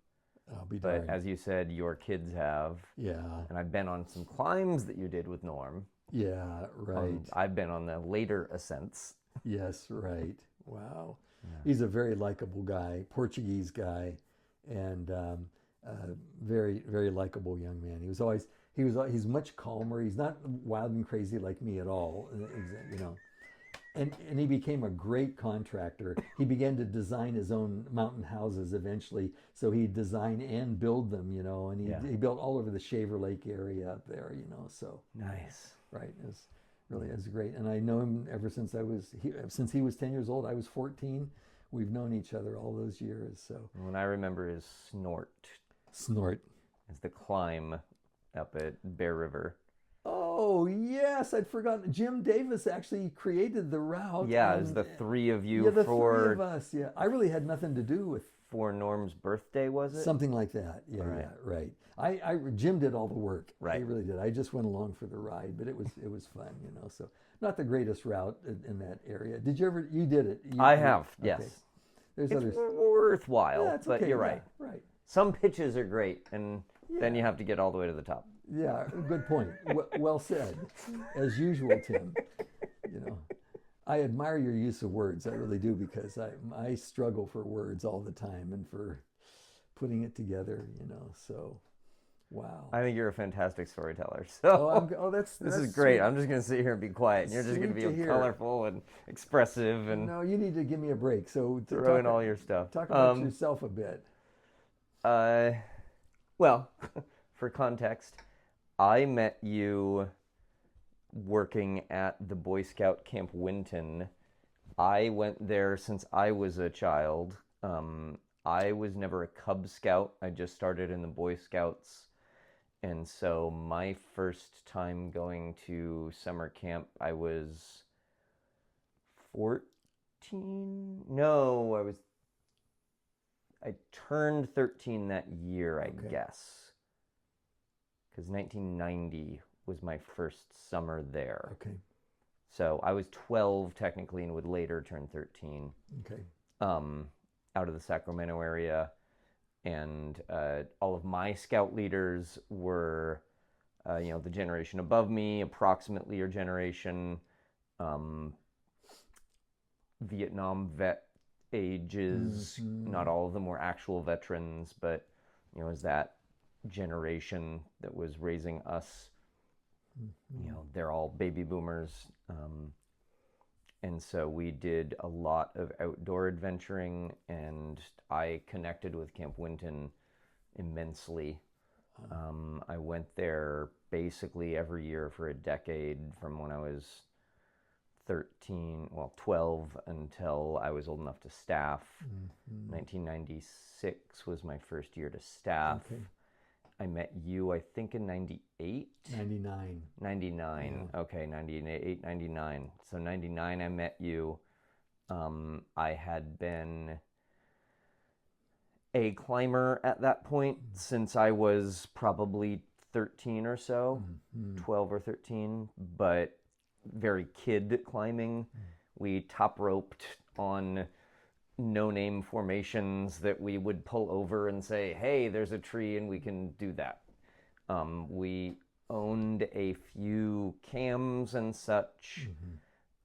I'll be But darned. as you said, your kids have. Yeah. And I've been on some climbs that you did with Norm. Yeah, right. I've been on the later ascents. Yes, right. Wow. Yeah. He's a very likable guy, Portuguese guy, and very, very likable young man. He's much calmer. He's not wild and crazy like me at all, you know. And he became a great contractor. He began to design his own mountain houses eventually. So he'd design and build them, you know, and he built all over the Shaver Lake area up there, you know, so. Nice. Right. It was great. And I know him ever since since he was 10 years old. I was 14. We've known each other all those years, so. What I remember is Snort. Snort. Is the climb up at Bear River. Oh, yes, I'd forgotten. Jim Davis actually created the route. Yeah, it was the three of you the three of us, yeah. I really had nothing to do with... For Norm's birthday, was it? Something like that, yeah, Right. yeah, right. Jim did all the work. Right. He really did. I just went along for the ride, but it was fun, you know, so. Not the greatest route in that area. You did it. I have, okay. yes. There's It's others. worthwhile, Yeah, it's but okay, you're yeah, right. Right. Some pitches are great, and then you have to get all the way to the top. Yeah, good point. Well said. As usual, Tim. You know, I admire your use of words. I really do, because I struggle for words all the time and for putting it together, you know, so wow. I think you're a fantastic storyteller. So this is great. I'm just going to sit here and be quiet, and you're just going to Sweet be to hear. colorful and expressive and No, you need to give me a break. So throw in all your stuff. Talk about yourself a bit. Well, for context, I met you working at the Boy Scout Camp Winton. I went there since I was a child. I was never a Cub Scout. I just started in the Boy Scouts. And so my first time going to summer camp, I was 14? No, I turned 13 that year, I guess. Because 1990 was my first summer there. Okay. So I was 12 technically and would later turn 13. Okay. Out of the Sacramento area. And all of my scout leaders were, the generation above me, approximately your generation, Vietnam vet ages. Mm-hmm. Not all of them were actual veterans, but, it was that generation that was raising us. Mm-hmm. They're all baby boomers. And so we did a lot of outdoor adventuring, and I connected with Camp Winton immensely. I went there basically every year for a decade, from when I was 12 until I was old enough to staff. Mm-hmm. 1996 was my first year to staff. Okay. I met you, I think, in 98? 99. 99. Yeah. Okay, 98, 99. So 99 I met you. I had been a climber at that point since I was probably 13 or so, 12 or 13, but very kid climbing. We top roped on no-name formations that we would pull over and say, hey, there's a tree and we can do that. We owned a few cams and such,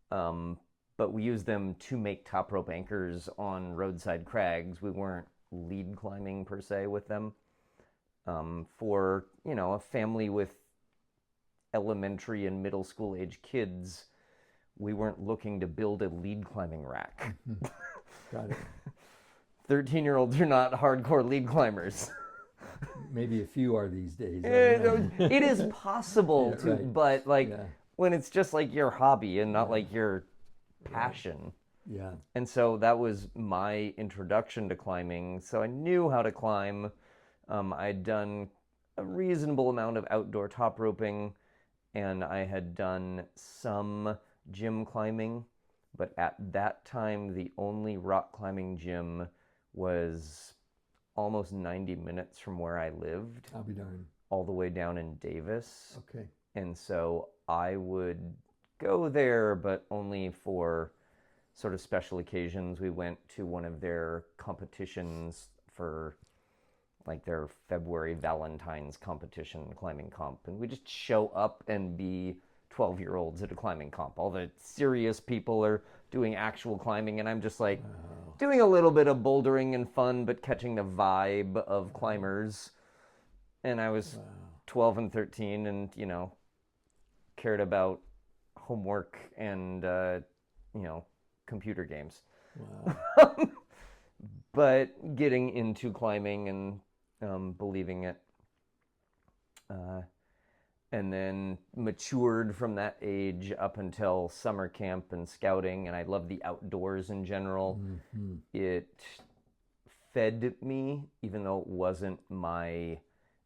but we used them to make top rope anchors on roadside crags. We weren't lead climbing per se with them. For, a family with elementary and middle school age kids, we weren't looking to build a lead climbing rack. Got it. 13-year-olds are not hardcore lead climbers. Maybe a few are these days. It is possible to, right. but when it's just like your hobby and not like your passion. Yeah. And so that was my introduction to climbing. So I knew how to climb. I'd done a reasonable amount of outdoor top roping, and I had done some gym climbing. But at that time, the only rock climbing gym was almost 90 minutes from where I lived. I'll be darned. All the way down in Davis. Okay. And so I would go there, but only for sort of special occasions. We went to one of their competitions for like their February Valentine's competition, climbing comp, and we just show up and be 12-year-olds at a climbing comp. All the serious people are doing actual climbing, and I'm just like doing a little bit of bouldering and fun, but catching the vibe of climbers. And I was 12 and 13, and cared about homework and computer games. Wow. But getting into climbing and believing it, and then matured from that age up until summer camp and scouting, and I love the outdoors in general. Mm-hmm. It fed me, even though it wasn't my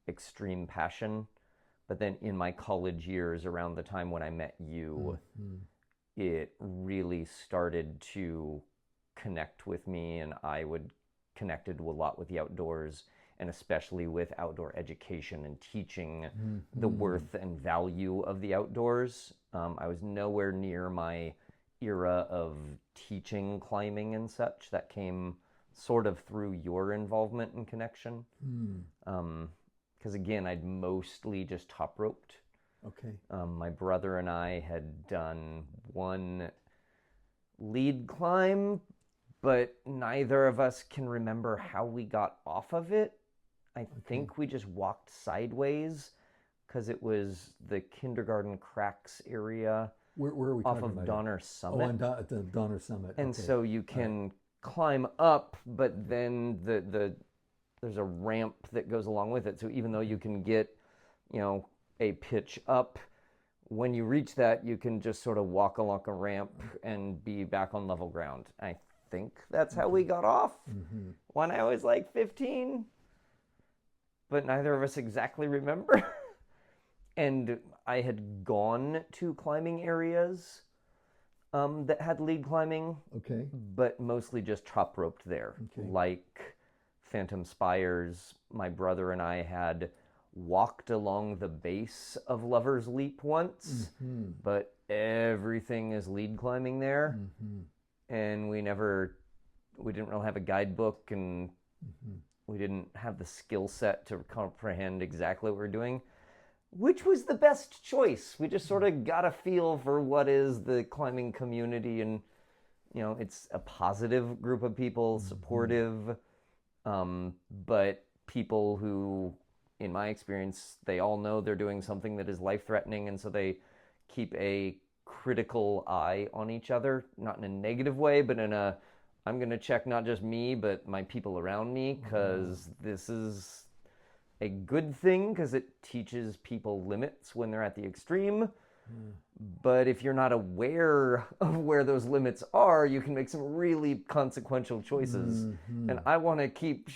extreme passion. But then in my college years, around the time when I met you, it really started to connect with me, and I connected a lot with the outdoors, and especially with outdoor education and teaching the worth and value of the outdoors. I was nowhere near my era of teaching climbing and such. That came sort of through your involvement and connection. Because again, I'd mostly just top roped. Okay. My brother and I had done one lead climb, but neither of us can remember how we got off of it. I think we just walked sideways because it was the kindergarten cracks area. Where are we off talking of about? Donner Summit. At the Donner Summit. And okay. so you can climb up, but then there's a ramp that goes along with it. So even though you can get, a pitch up, when you reach that, you can just sort of walk along a ramp and be back on level ground. I think that's how we got off when I was like 15, but neither of us exactly remember. And I had gone to climbing areas that had lead climbing, but mostly just top roped there. Like Phantom Spires, my brother and I had walked along the base of Lover's Leap once, but everything is lead climbing there. And we didn't really have a guidebook, and we didn't have the skill set to comprehend exactly what we're doing, which was the best choice. We just sort of got a feel for what is the climbing community, and it's a positive group of people, supportive, but people who, in my experience, they all know they're doing something that is life-threatening, and so they keep a critical eye on each other, not in a negative way, but in a, I'm going to check not just me, but my people around me, because this is a good thing, because it teaches people limits when they're at the extreme. But if you're not aware of where those limits are, you can make some really consequential choices. And I want to keep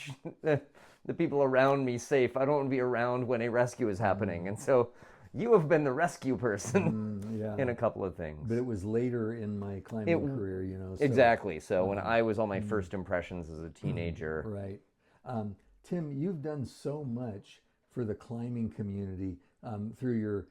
the people around me safe. I don't want to be around when a rescue is happening. And so you have been the rescue person in a couple of things. But it was later in my climbing career, So, exactly. So when I was on my first impressions as a teenager. Right. Tim, you've done so much for the climbing community through your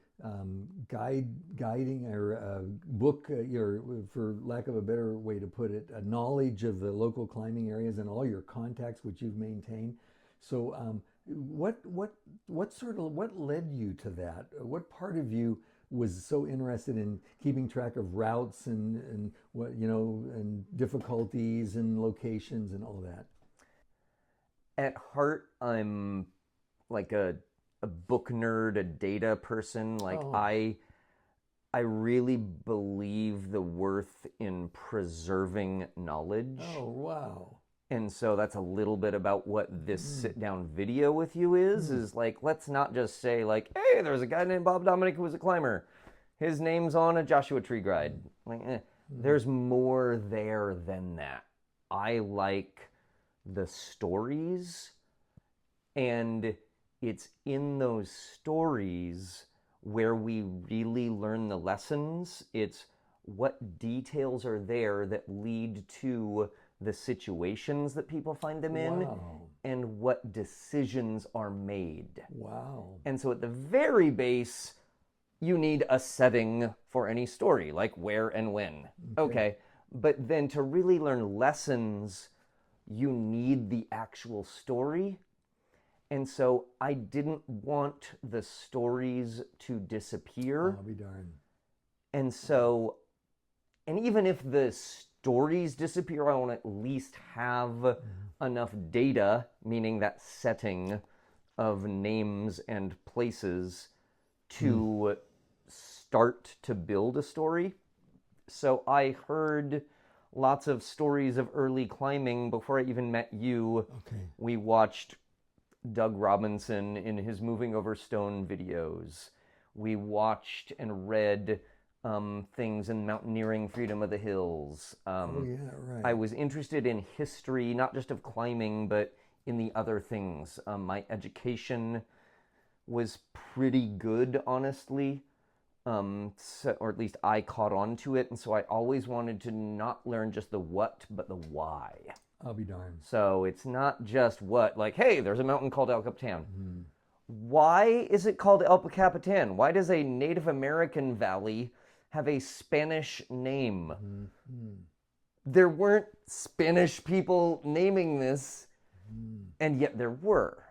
guiding or book, your, for lack of a better way to put it, a knowledge of the local climbing areas and all your contacts which you've maintained. So what led you to that? What part of you was so interested in keeping track of routes and what, and difficulties and locations and all that? At heart, I'm like a book nerd, a data person. I really believe the worth in preserving knowledge. Oh, wow. And so that's a little bit about what this sit-down video with you is like, let's not just say like, hey, there's a guy named Bob Dominick who was a climber. His name's on a Joshua Tree guide. There's more there than that. I like the stories, and it's in those stories where we really learn the lessons. It's what details are there that lead to the situations that people find them in, and what decisions are made. Wow. And so at the very base, you need a setting for any story, like where and when. Okay. But then to really learn lessons, you need the actual story. And so I didn't want the stories to disappear. I'll be darned. And so, and even if the stories disappear, I want to at least have enough data, meaning that setting of names and places, to start to build a story. So I heard lots of stories of early climbing before I even met you. Okay. We watched Doug Robinson in his Moving Over Stone videos. We watched and read things in Mountaineering Freedom of the Hills. Oh, yeah, right. I was interested in history, not just of climbing, but in the other things. My education was pretty good, honestly. Or at least I caught on to it. And so I always wanted to not learn just the what, but the why. I'll be darned. So it's not just what, like, hey, there's a mountain called El Capitan. Why is it called El Capitan? Why does a Native American valley have a Spanish name? There weren't Spanish people naming this, and yet there were.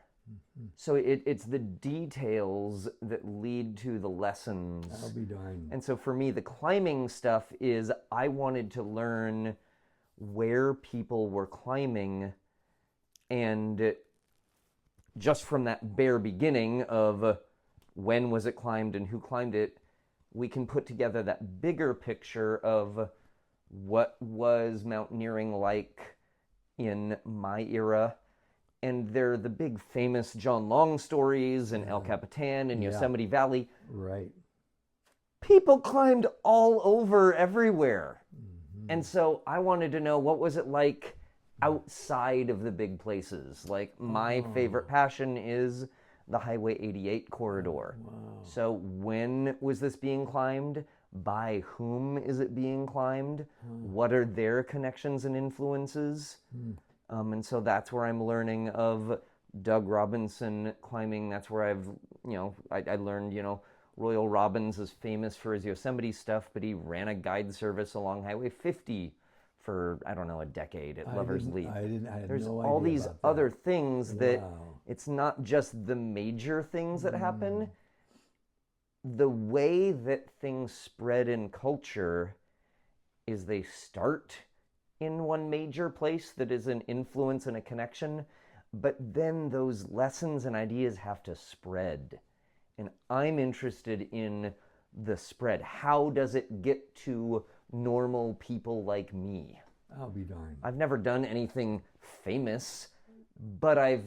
So it's the details that lead to the lessons. I'll be darned. And so for me, the climbing stuff is I wanted to learn where people were climbing, and just from that bare beginning of when was it climbed and who climbed it, we can put together that bigger picture of what was mountaineering like in my era. And they're the big famous John Long stories and El Capitan and Yosemite Valley. Right. People climbed all over everywhere. And so I wanted to know, what was it like outside of the big places? Like, my favorite passion is the Highway 88 corridor. So when was this being climbed? By whom is it being climbed? What are their connections and influences? And so that's where I'm learning of Doug Robinson climbing. That's where I've, I learned, Royal Robbins is famous for his Yosemite stuff, but he ran a guide service along Highway 50 for, I don't know, a decade at Lover's Leap. I had There's no all idea these about that. other things that Wow. it's not just the major things that happen. The way that things spread in culture is they start in one major place that is an influence and a connection, but then those lessons and ideas have to spread. And I'm interested in the spread. How does it get to normal people like me? I'll be darned. I've never done anything famous, but I've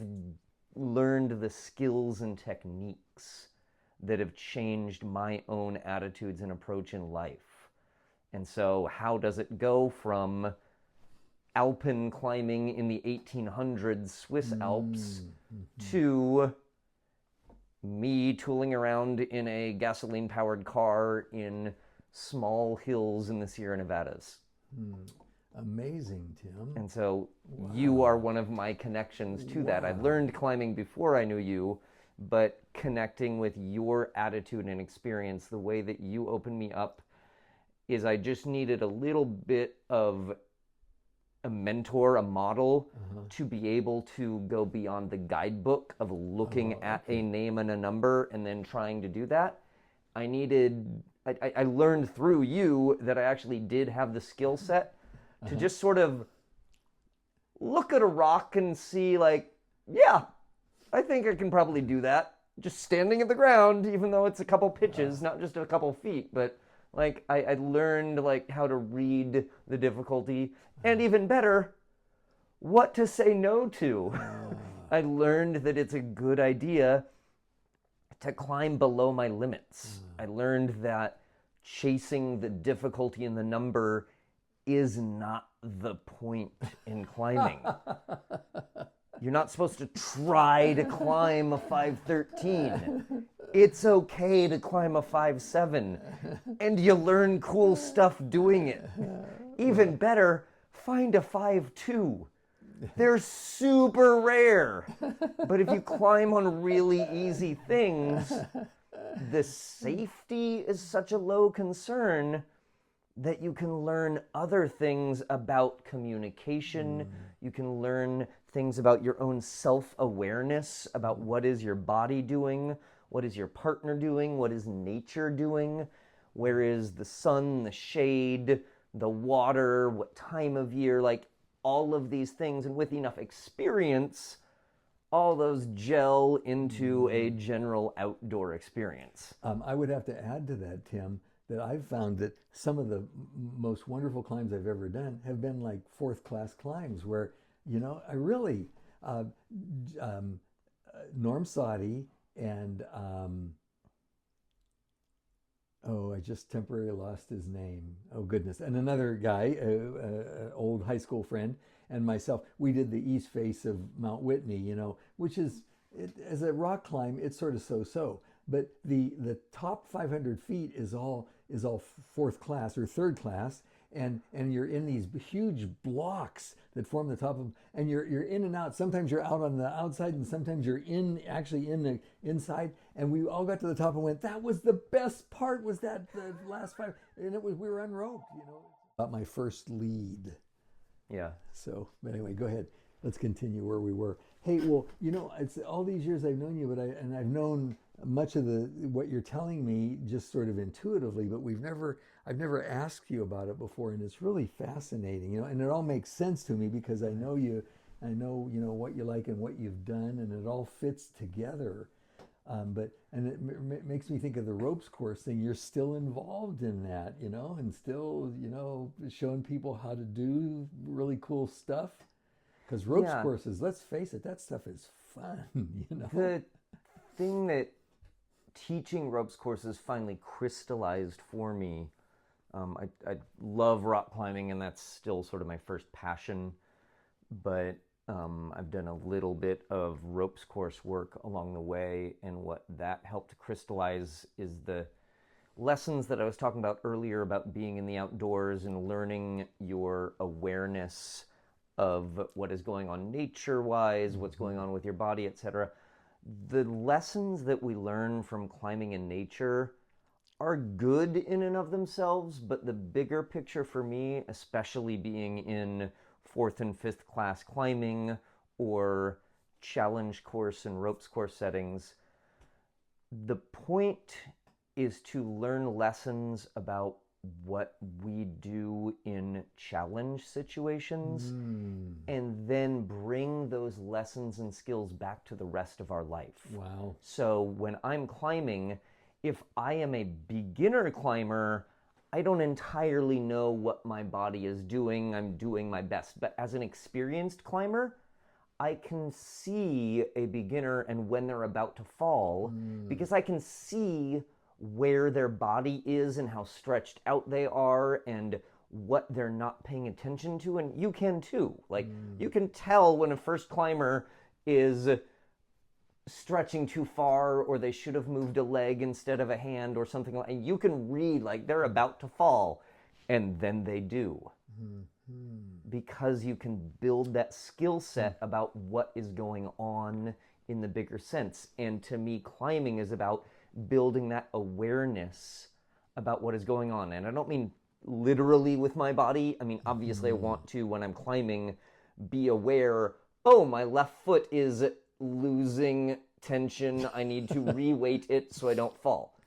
learned the skills and techniques that have changed my own attitudes and approach in life. And so how does it go from alpine climbing in the 1800s Swiss Alps to me tooling around in a gasoline-powered car in small hills in the Sierra Nevadas? Amazing, Tim. And so you are one of my connections to that. I've learned climbing before I knew you, but connecting with your attitude and experience, the way that you opened me up, is I just needed a little bit of a mentor, a model, to be able to go beyond the guidebook of looking at a name and a number and then trying to do that. I learned through you that I actually did have the skill set to just sort of look at a rock and see, like, yeah, I think I can probably do that. Just standing at the ground, even though it's a couple pitches, not just a couple feet, but like I learned like how to read the difficulty, and even better, what to say no to. I learned that it's a good idea to climb below my limits. I learned that chasing the difficulty and the number is not the point in climbing. You're not supposed to try to climb a 513. It's okay to climb a 5.7, and you learn cool stuff doing it. Even better, find a 5.2. They're super rare. But if you climb on really easy things, the safety is such a low concern that you can learn other things about communication. You can learn things about your own self-awareness, about what is your body doing, what is your partner doing, what is nature doing, where is the sun, the shade, the water, what time of year, like all of these things. And with enough experience, all those gel into a general outdoor experience. I would have to add to that, Tim, that I've found that some of the most wonderful climbs I've ever done have been like fourth class climbs where, I really, Norm Saudie and, I just temporarily lost his name. Oh, goodness. And another guy, old high school friend, and myself, we did the east face of Mount Whitney, which is, as a rock climb, it's sort of so-so. But the top 500 feet is all fourth class or third class, and you're in these huge blocks that form the top of, and you're in and out. Sometimes you're out on the outside, and sometimes you're actually in the inside. And we all got to the top and went, that was the best part, was that the last five, and we were unroped, About my first lead. Yeah. So, but anyway, go ahead. Let's continue where we were. Hey, well, it's all these years I've known you, but I've known much of what you're telling me just sort of intuitively, but I've never asked you about it before, and it's really fascinating, and it all makes sense to me because I know you, what you like and what you've done, and it all fits together. But it makes me think of the ropes course thing. You're still involved in that, and still, showing people how to do really cool stuff. Because ropes courses, let's face it, that stuff is fun, The thing that teaching ropes courses finally crystallized for me, I love rock climbing, and that's still sort of my first passion, but I've done a little bit of ropes course work along the way, and what that helped crystallize is the lessons that I was talking about earlier about being in the outdoors and learning your awareness of what is going on nature-wise, what's going on with your body, etc. The lessons that we learn from climbing in nature are good in and of themselves, but the bigger picture for me, especially being in fourth and fifth class climbing or challenge course and ropes course settings, the point is to learn lessons about what we do in challenge situations and then bring those lessons and skills back to the rest of our life. Wow. So when I'm climbing, if I am a beginner climber, I don't entirely know what my body is doing. I'm doing my best. But as an experienced climber, I can see a beginner and when they're about to fall because I can see where their body is and how stretched out they are and what they're not paying attention to. And you can too. Like you can tell when a first climber is stretching too far, or they should have moved a leg instead of a hand or something like, and you can read like they're about to fall, and then they do. Because you can build that skill set about what is going on in the bigger sense. And to me, climbing is about building that awareness about what is going on. And I don't mean literally with my body. I mean, obviously I want to, when I'm climbing, be aware, oh, my left foot is losing tension. I need to re-weight it so I don't fall.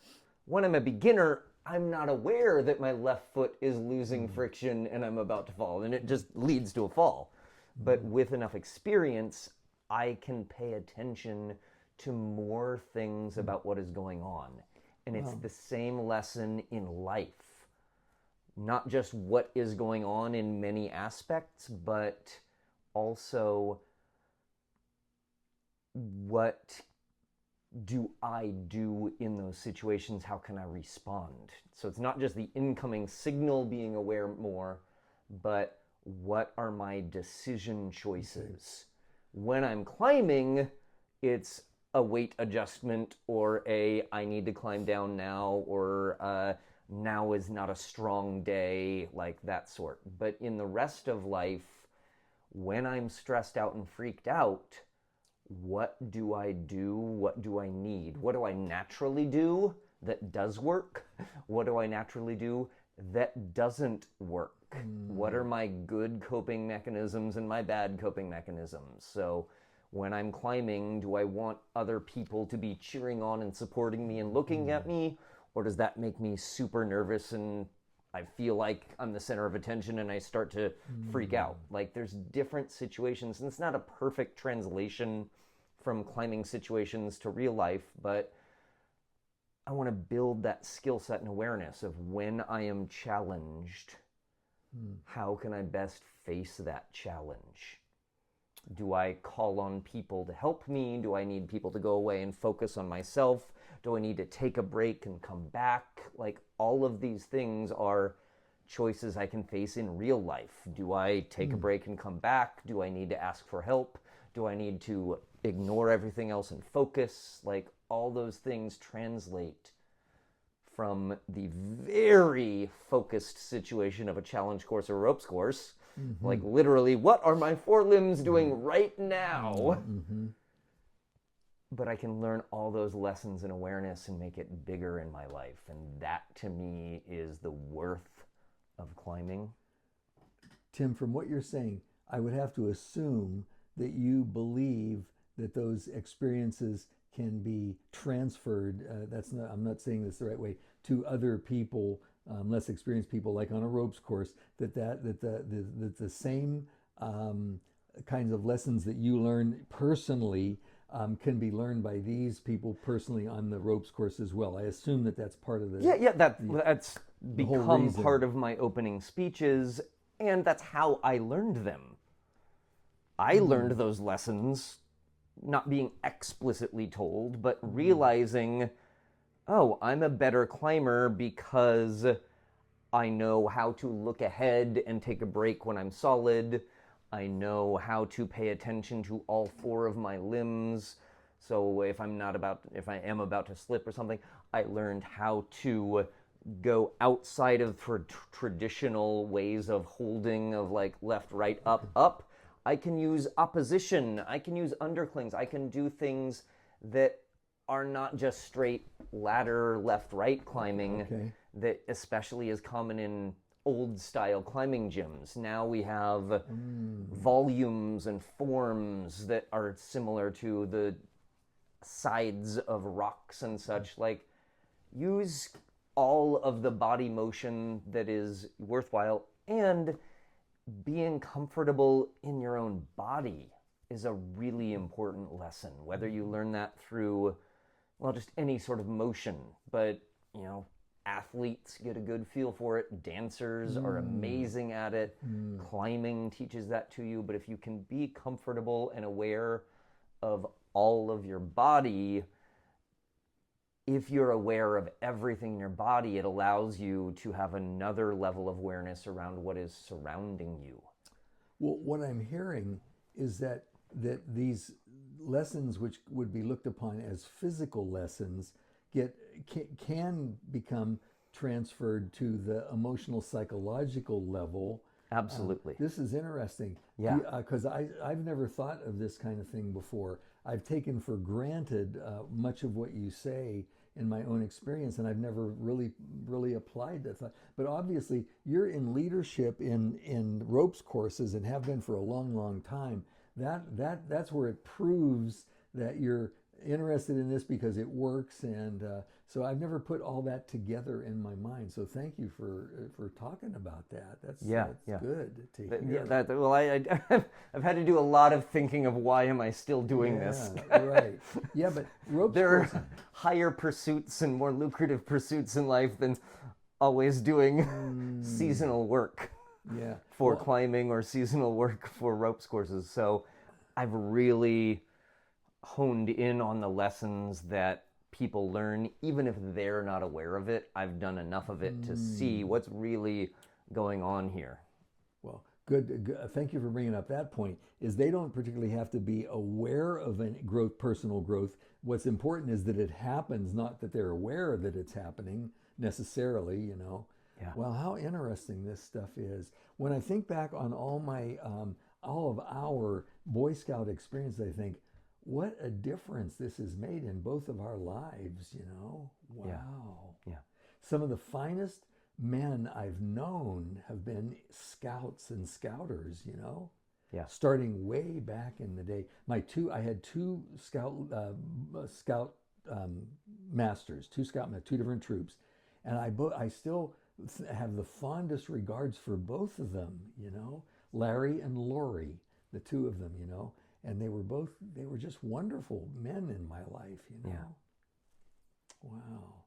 When I'm a beginner, I'm not aware that my left foot is losing friction and I'm about to fall, and it just leads to a fall. But with enough experience, I can pay attention to more things about what is going on. And it's the same lesson in life. Not just what is going on in many aspects, but also what do I do in those situations? How can I respond? So it's not just the incoming signal being aware more, but what are my decision choices? When I'm climbing, it's a weight adjustment or I need to climb down now, or now is not a strong day, like that sort. But in the rest of life, when I'm stressed out and freaked out, what do I do? What do I need? What do I naturally do that does work? What do I naturally do that doesn't work? What are my good coping mechanisms and my bad coping mechanisms? So when I'm climbing, do I want other people to be cheering on and supporting me and looking at me? Or does that make me super nervous and I feel like I'm the center of attention and I start to freak out? Like, there's different situations, and it's not a perfect translation from climbing situations to real life, but I want to build that skill set and awareness of when I am challenged, how can I best face that challenge? Do I call on people to help me? Do I need people to go away and focus on myself? Do I need to take a break and come back? Like, all of these things are choices I can face in real life. Do I take a break and come back? Do I need to ask for help? Do I need to ignore everything else and focus? Like, all those things translate from the very focused situation of a challenge course or ropes course. Like, literally, what are my forelimbs doing right now? But I can learn all those lessons and awareness and make it bigger in my life. And that, to me, is the worth of climbing. Tim, from what you're saying, I would have to assume that you believe that those experiences can be transferred. I'm not saying this the right way, to other people, less experienced people, like on a ropes course. That the same kinds of lessons that you learn personally can be learned by these people personally on the ropes course as well. I assume that that's part of the that's become part of my opening speeches, and that's how I learned them. I learned those lessons not being explicitly told, but realizing, oh, I'm a better climber because I know how to look ahead and take a break when I'm solid. I know how to pay attention to all four of my limbs. So if I am about to slip or something, I learned how to go outside of traditional ways of holding, of like left, right, up, up. I can use opposition. I can use underclings. I can do things that are not just straight ladder left, right climbing that especially is common in old style climbing gyms. Now we have volumes and forms that are similar to the sides of rocks and such. Like, use all of the body motion that is worthwhile, and being comfortable in your own body is a really important lesson, whether you learn that through, well, just any sort of motion. But, you know, athletes get a good feel for it. Dancers are amazing at it. Climbing teaches that to you. But if you can be comfortable and aware of all of your body, if you're aware of everything in your body, it allows you to have another level of awareness around what is surrounding you. Well, what I'm hearing is that these lessons, which would be looked upon as physical lessons, can become transferred to the emotional psychological level. Absolutely. This is interesting. Yeah. Because I've never thought of this kind of thing before. I've taken for granted much of what you say in my own experience, and I've never really applied that thought. But obviously, you're in leadership in ropes courses and have been for a long time. That's where it proves that you're interested in this because it works, and so I've never put all that together in my mind. So thank you for talking about that. That's good to hear. I've had to do a lot of thinking of why am I still doing this. Right. Yeah, but ropes there courses, are higher pursuits and more lucrative pursuits in life than always doing seasonal work for climbing or seasonal work for ropes courses. So I've really honed in on the lessons that people learn, even if they're not aware of it. I've done enough of it to see what's really going on here. Well, good. Thank you for bringing up that point. Is they don't particularly have to be aware of any growth, personal growth. What's important is that it happens, not that they're aware that it's happening necessarily. You know. Yeah. Well, how interesting this stuff is. When I think back on all of our Boy Scout experience, I think, what a difference this has made in both of our lives, you know? Wow. Yeah. Some of the finest, men I've known have been scouts and scouters, you know, Yeah. starting way back in the day. I had two scout masters, two different troops, and I still have the fondest regards for both of them, you know, Larry and Lori, the two of them, you know, and they were just wonderful men in my life, you know. Yeah. Wow.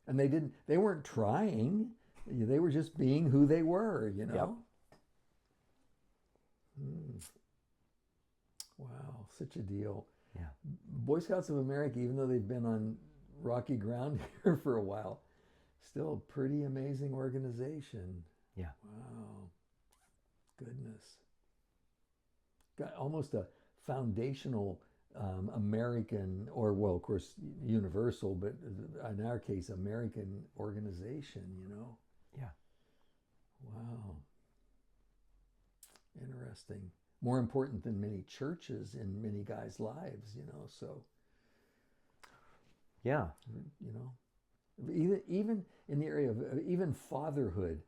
And they weren't trying, they were just being who they were, you know. Yep. Wow, such a deal. Yeah. Boy Scouts of America, even though they've been on rocky ground here for a while, still a pretty amazing organization. Yeah. Wow. Goodness. Got almost a foundational American, or well, of course, universal, but in our case, American organization, you know? Yeah. Wow. Interesting. More important than many churches in many guys' lives, you know, so. Yeah. You know, even in the area of even fatherhood,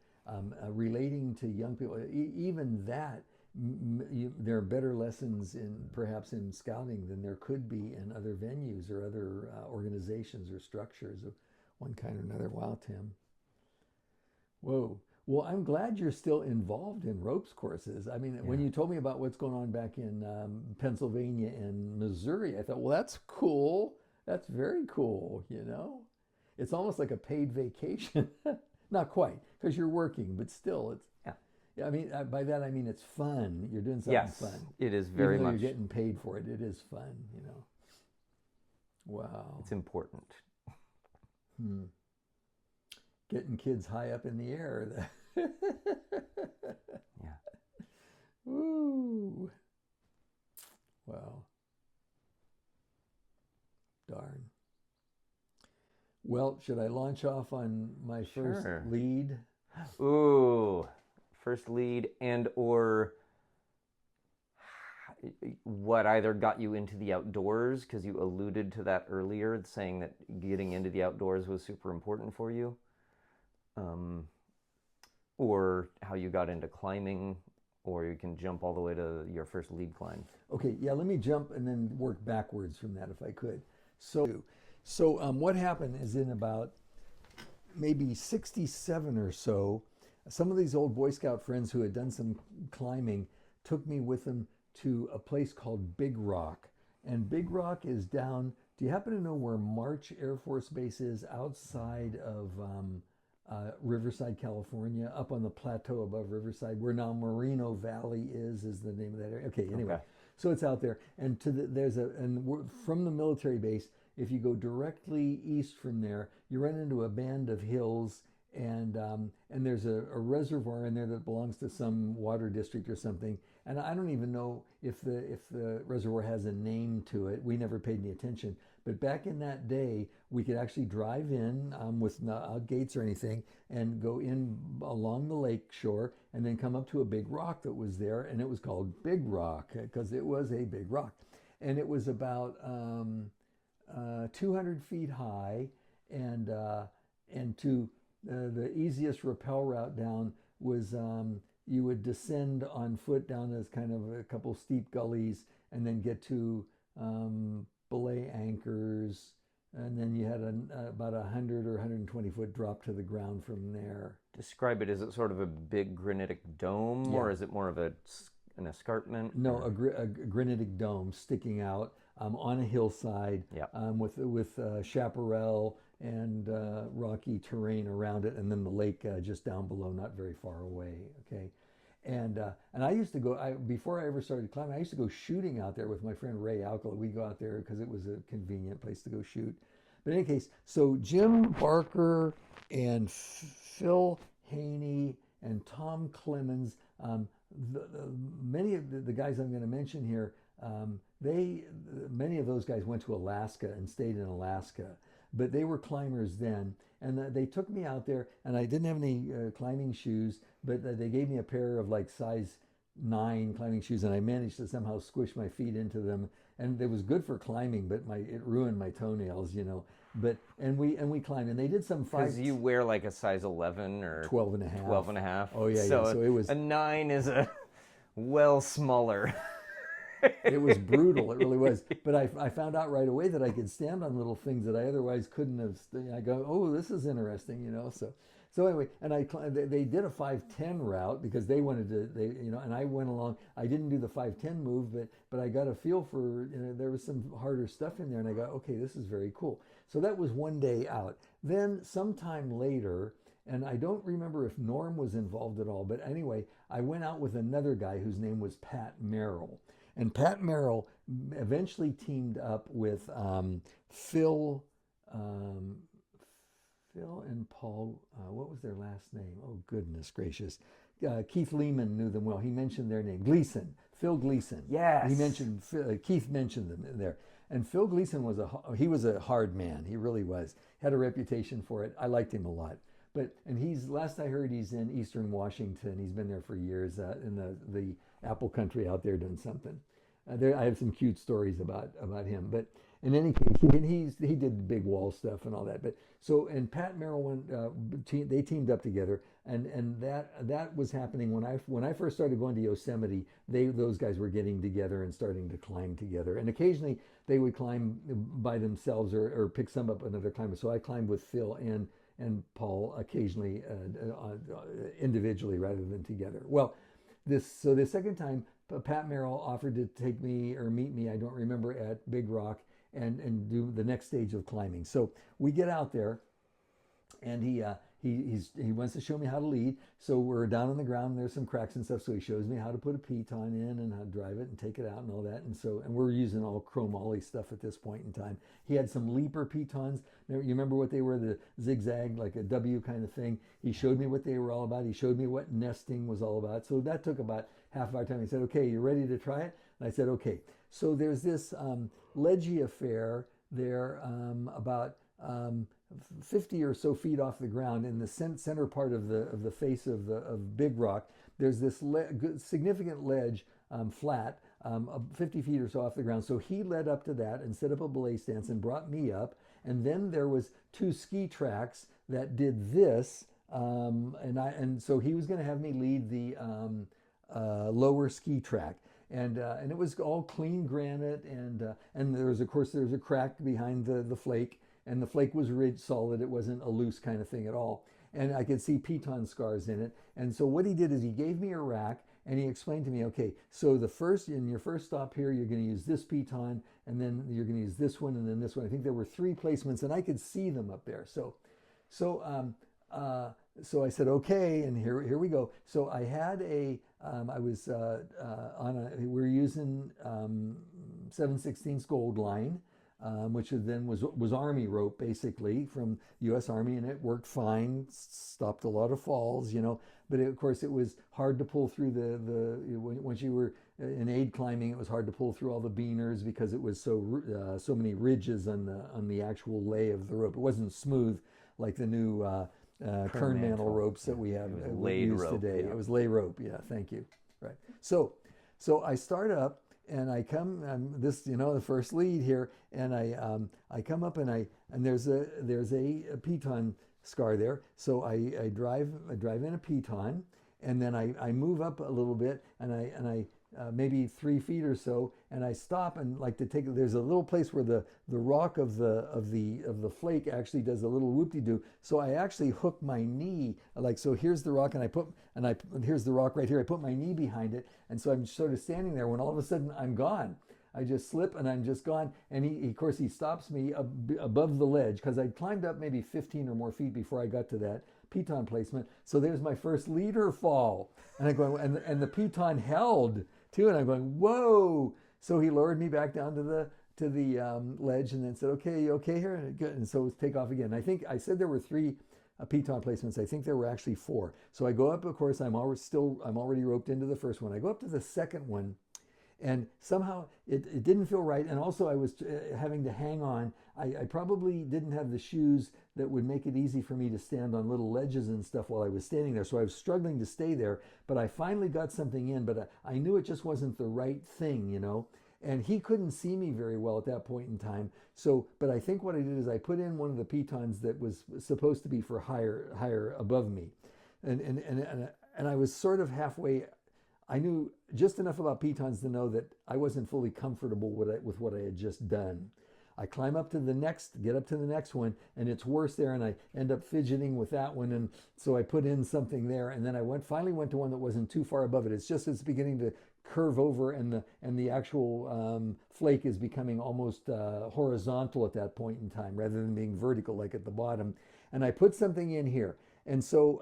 relating to young people, even that, there are better lessons perhaps in scouting than there could be in other venues or other organizations or structures of one kind or another. Wow, Tim. Whoa. Well, I'm glad you're still involved in ropes courses. I mean, when you told me about what's going on back in Pennsylvania and Missouri, I thought, well, that's cool. That's very cool, you know. It's almost like a paid vacation. Not quite, because you're working, but still, it's. Yeah, I mean, by that I mean it's fun. You're doing something fun. It is very Even though much. You're getting paid for it. It is fun, you know. Wow. It's important. Getting kids high up in the air. Yeah. Woo. Wow. Darn. Well, should I launch off on my first lead? Ooh, first lead, and or what either got you into the outdoors, because you alluded to that earlier, saying that getting into the outdoors was super important for you, or how you got into climbing, or you can jump all the way to your first lead climb. Okay, yeah, let me jump and then work backwards from that if I could. So what happened is in about maybe 67 or so, some of these old Boy Scout friends who had done some climbing took me with them to a place called Big Rock. And Big Rock is down, do you happen to know where March Air Force Base is outside of Riverside, California, up on the plateau above Riverside, where now Moreno Valley is the name of that area. Okay, anyway. Okay. So it's out there, and from the military base, if you go directly east from there, you run into a band of hills, and there's a reservoir in there that belongs to some water district or something. And I don't even know if the reservoir has a name to it. We never paid any attention. But back in that day, we could actually drive in without gates or anything and go in along the lake shore and then come up to a big rock that was there, and it was called Big Rock because it was a big rock. And it was about 200 feet high, and to the easiest rappel route down was you would descend on foot down as kind of a couple steep gullies and then get to belay anchors, and then you had about 100 or 120 foot drop to the ground from there. Describe it. Is it sort of a big granitic dome, or is it more of an escarpment? No, a granitic dome sticking out on a hillside, with chaparral and rocky terrain around it, and then the lake just down below, not very far away. Okay, and I used to go. Before I ever started climbing, I used to go shooting out there with my friend Ray Alcala. We'd go out there because it was a convenient place to go shoot. But in any case, so Jim Barker and Phil Haney and Tom Clemens, many of the guys I'm going to mention here, many of those guys went to Alaska and stayed in Alaska, but they were climbers then, and they took me out there, and I didn't have any climbing shoes, but they gave me a pair of like size 9 climbing shoes, and I managed to somehow squish my feet into them, and it was good for climbing, but it ruined my toenails, you know. and we climbed, and they did some five. Because you wear like a size 11 or 12 and a half. 12 and a half. Oh yeah, so yeah. So it was a 9 is a well smaller. It was brutal. It really was. But I found out right away that I could stand on little things that I otherwise couldn't have. I go, oh, this is interesting, you know. So anyway, and they did a 5:10 route because they wanted to. And I went along. I didn't do the 5:10 move, but I got a feel for. There was some harder stuff in there, and I got, okay, this is very cool. So that was one day out. Then sometime later. And I don't remember if Norm was involved at all, but anyway, I went out with another guy whose name was Pat Merrill. And Pat Merrill eventually teamed up with Phil and Paul, what was their last name? Oh, goodness gracious. Keith Lehman knew them well. He mentioned their name. Gleason, Phil Gleason. Yes. He mentioned, Keith mentioned them there. And Phil Gleason was a hard man. He really was. Had a reputation for it. I liked him a lot. And last I heard, he's in Eastern Washington. He's been there for years in the apple country out there doing something. I have some cute stories about him. But in any case, he did big wall stuff and all that. And Pat Merrill they teamed up together, and that was happening when I first started going to Yosemite. Those guys were getting together and starting to climb together, and occasionally they would climb by themselves or pick some up another climber. So I climbed with Phil and Paul occasionally individually rather than together. Well, the second time, Pat Merrill offered to take me or meet me, I don't remember, at Big Rock and do the next stage of climbing. So we get out there, and he wants to show me how to lead. So we're down on the ground, and there's some cracks and stuff. So he shows me how to put a piton in and how to drive it and take it out and all that. And we're using all chromoly stuff at this point in time. He had some leaper pitons. You remember what they were? The zigzag, like a W kind of thing. He showed me what they were all about. He showed me what nesting was all about. So that took about half of our time. He said, okay, you ready to try it? And I said, okay. So there's this ledgy affair there about 50 or so feet off the ground in the center part of the face of Big Rock. There's this significant ledge, flat, 50 feet or so off the ground. So he led up to that and set up a belay stance and brought me up. And then there was 2 ski tracks that did this, and so he was going to have me lead the lower ski track. And it was all clean granite, and there's a crack behind the flake, and the flake was ridged solid. It wasn't a loose kind of thing at all. And I could see piton scars in it. And so what he did is he gave me a rack, and he explained to me, okay, so in your first stop here, you're going to use this piton, and then you're going to use this one, and then this one. I think there were 3 placements, and I could see them up there. So I said, okay, and here we go. So I had we were using 7/16 gold line, which then was Army rope basically from U.S. Army, and it worked fine, stopped a lot of falls, But of course, it was hard to pull through once you were in aid climbing. It was hard to pull through all the beaners because it was so many ridges on the actual lay of the rope. It wasn't smooth like the new kern mantle ropes that we have used today. Yeah. It was lay rope. Yeah, thank you. Right. So I start up. And I come, the first lead here, and I come up and there's a piton scar there. So I drive in a piton, and then I move up a little bit, and I maybe 3 feet or so, and I stop and there's a little place where the rock of the flake actually does a little whoop-de-doo. So I actually hook my knee, so here's the rock, and here's the rock right here. I put my knee behind it, and so I'm sort of standing there when all of a sudden I'm gone. I just slip and I'm just gone. And he stops me above the ledge because I'd climbed up maybe 15 or more feet before I got to that piton placement. So there's my first leader fall, and I'm going, and the piton held too, and I'm going, whoa! So he lowered me back down to the ledge, and then said, okay, you okay here? Good. And so take off again. I think I said there were 3 piton placements. I think there were actually 4. So I go up. Of course, I'm already roped into the first one. I go up to the second one, and somehow it didn't feel right. And also I was having to hang on. I probably didn't have the shoes that would make it easy for me to stand on little ledges and stuff while I was standing there. So I was struggling to stay there, but I finally got something in, but I knew it just wasn't the right thing, and he couldn't see me very well at that point in time. So, but I think what I did is I put in one of the pitons that was supposed to be for higher above me, and I was sort of halfway. I knew just enough about pitons to know that I wasn't fully comfortable with what I had just done. I climb up to the next, get up to the next one, and it's worse there, and I end up fidgeting with that one, and so I put in something there, and then I finally went to one that wasn't too far above it. It's beginning to curve over, and the actual flake is becoming almost horizontal at that point in time, rather than being vertical like at the bottom. And I put something in here, and so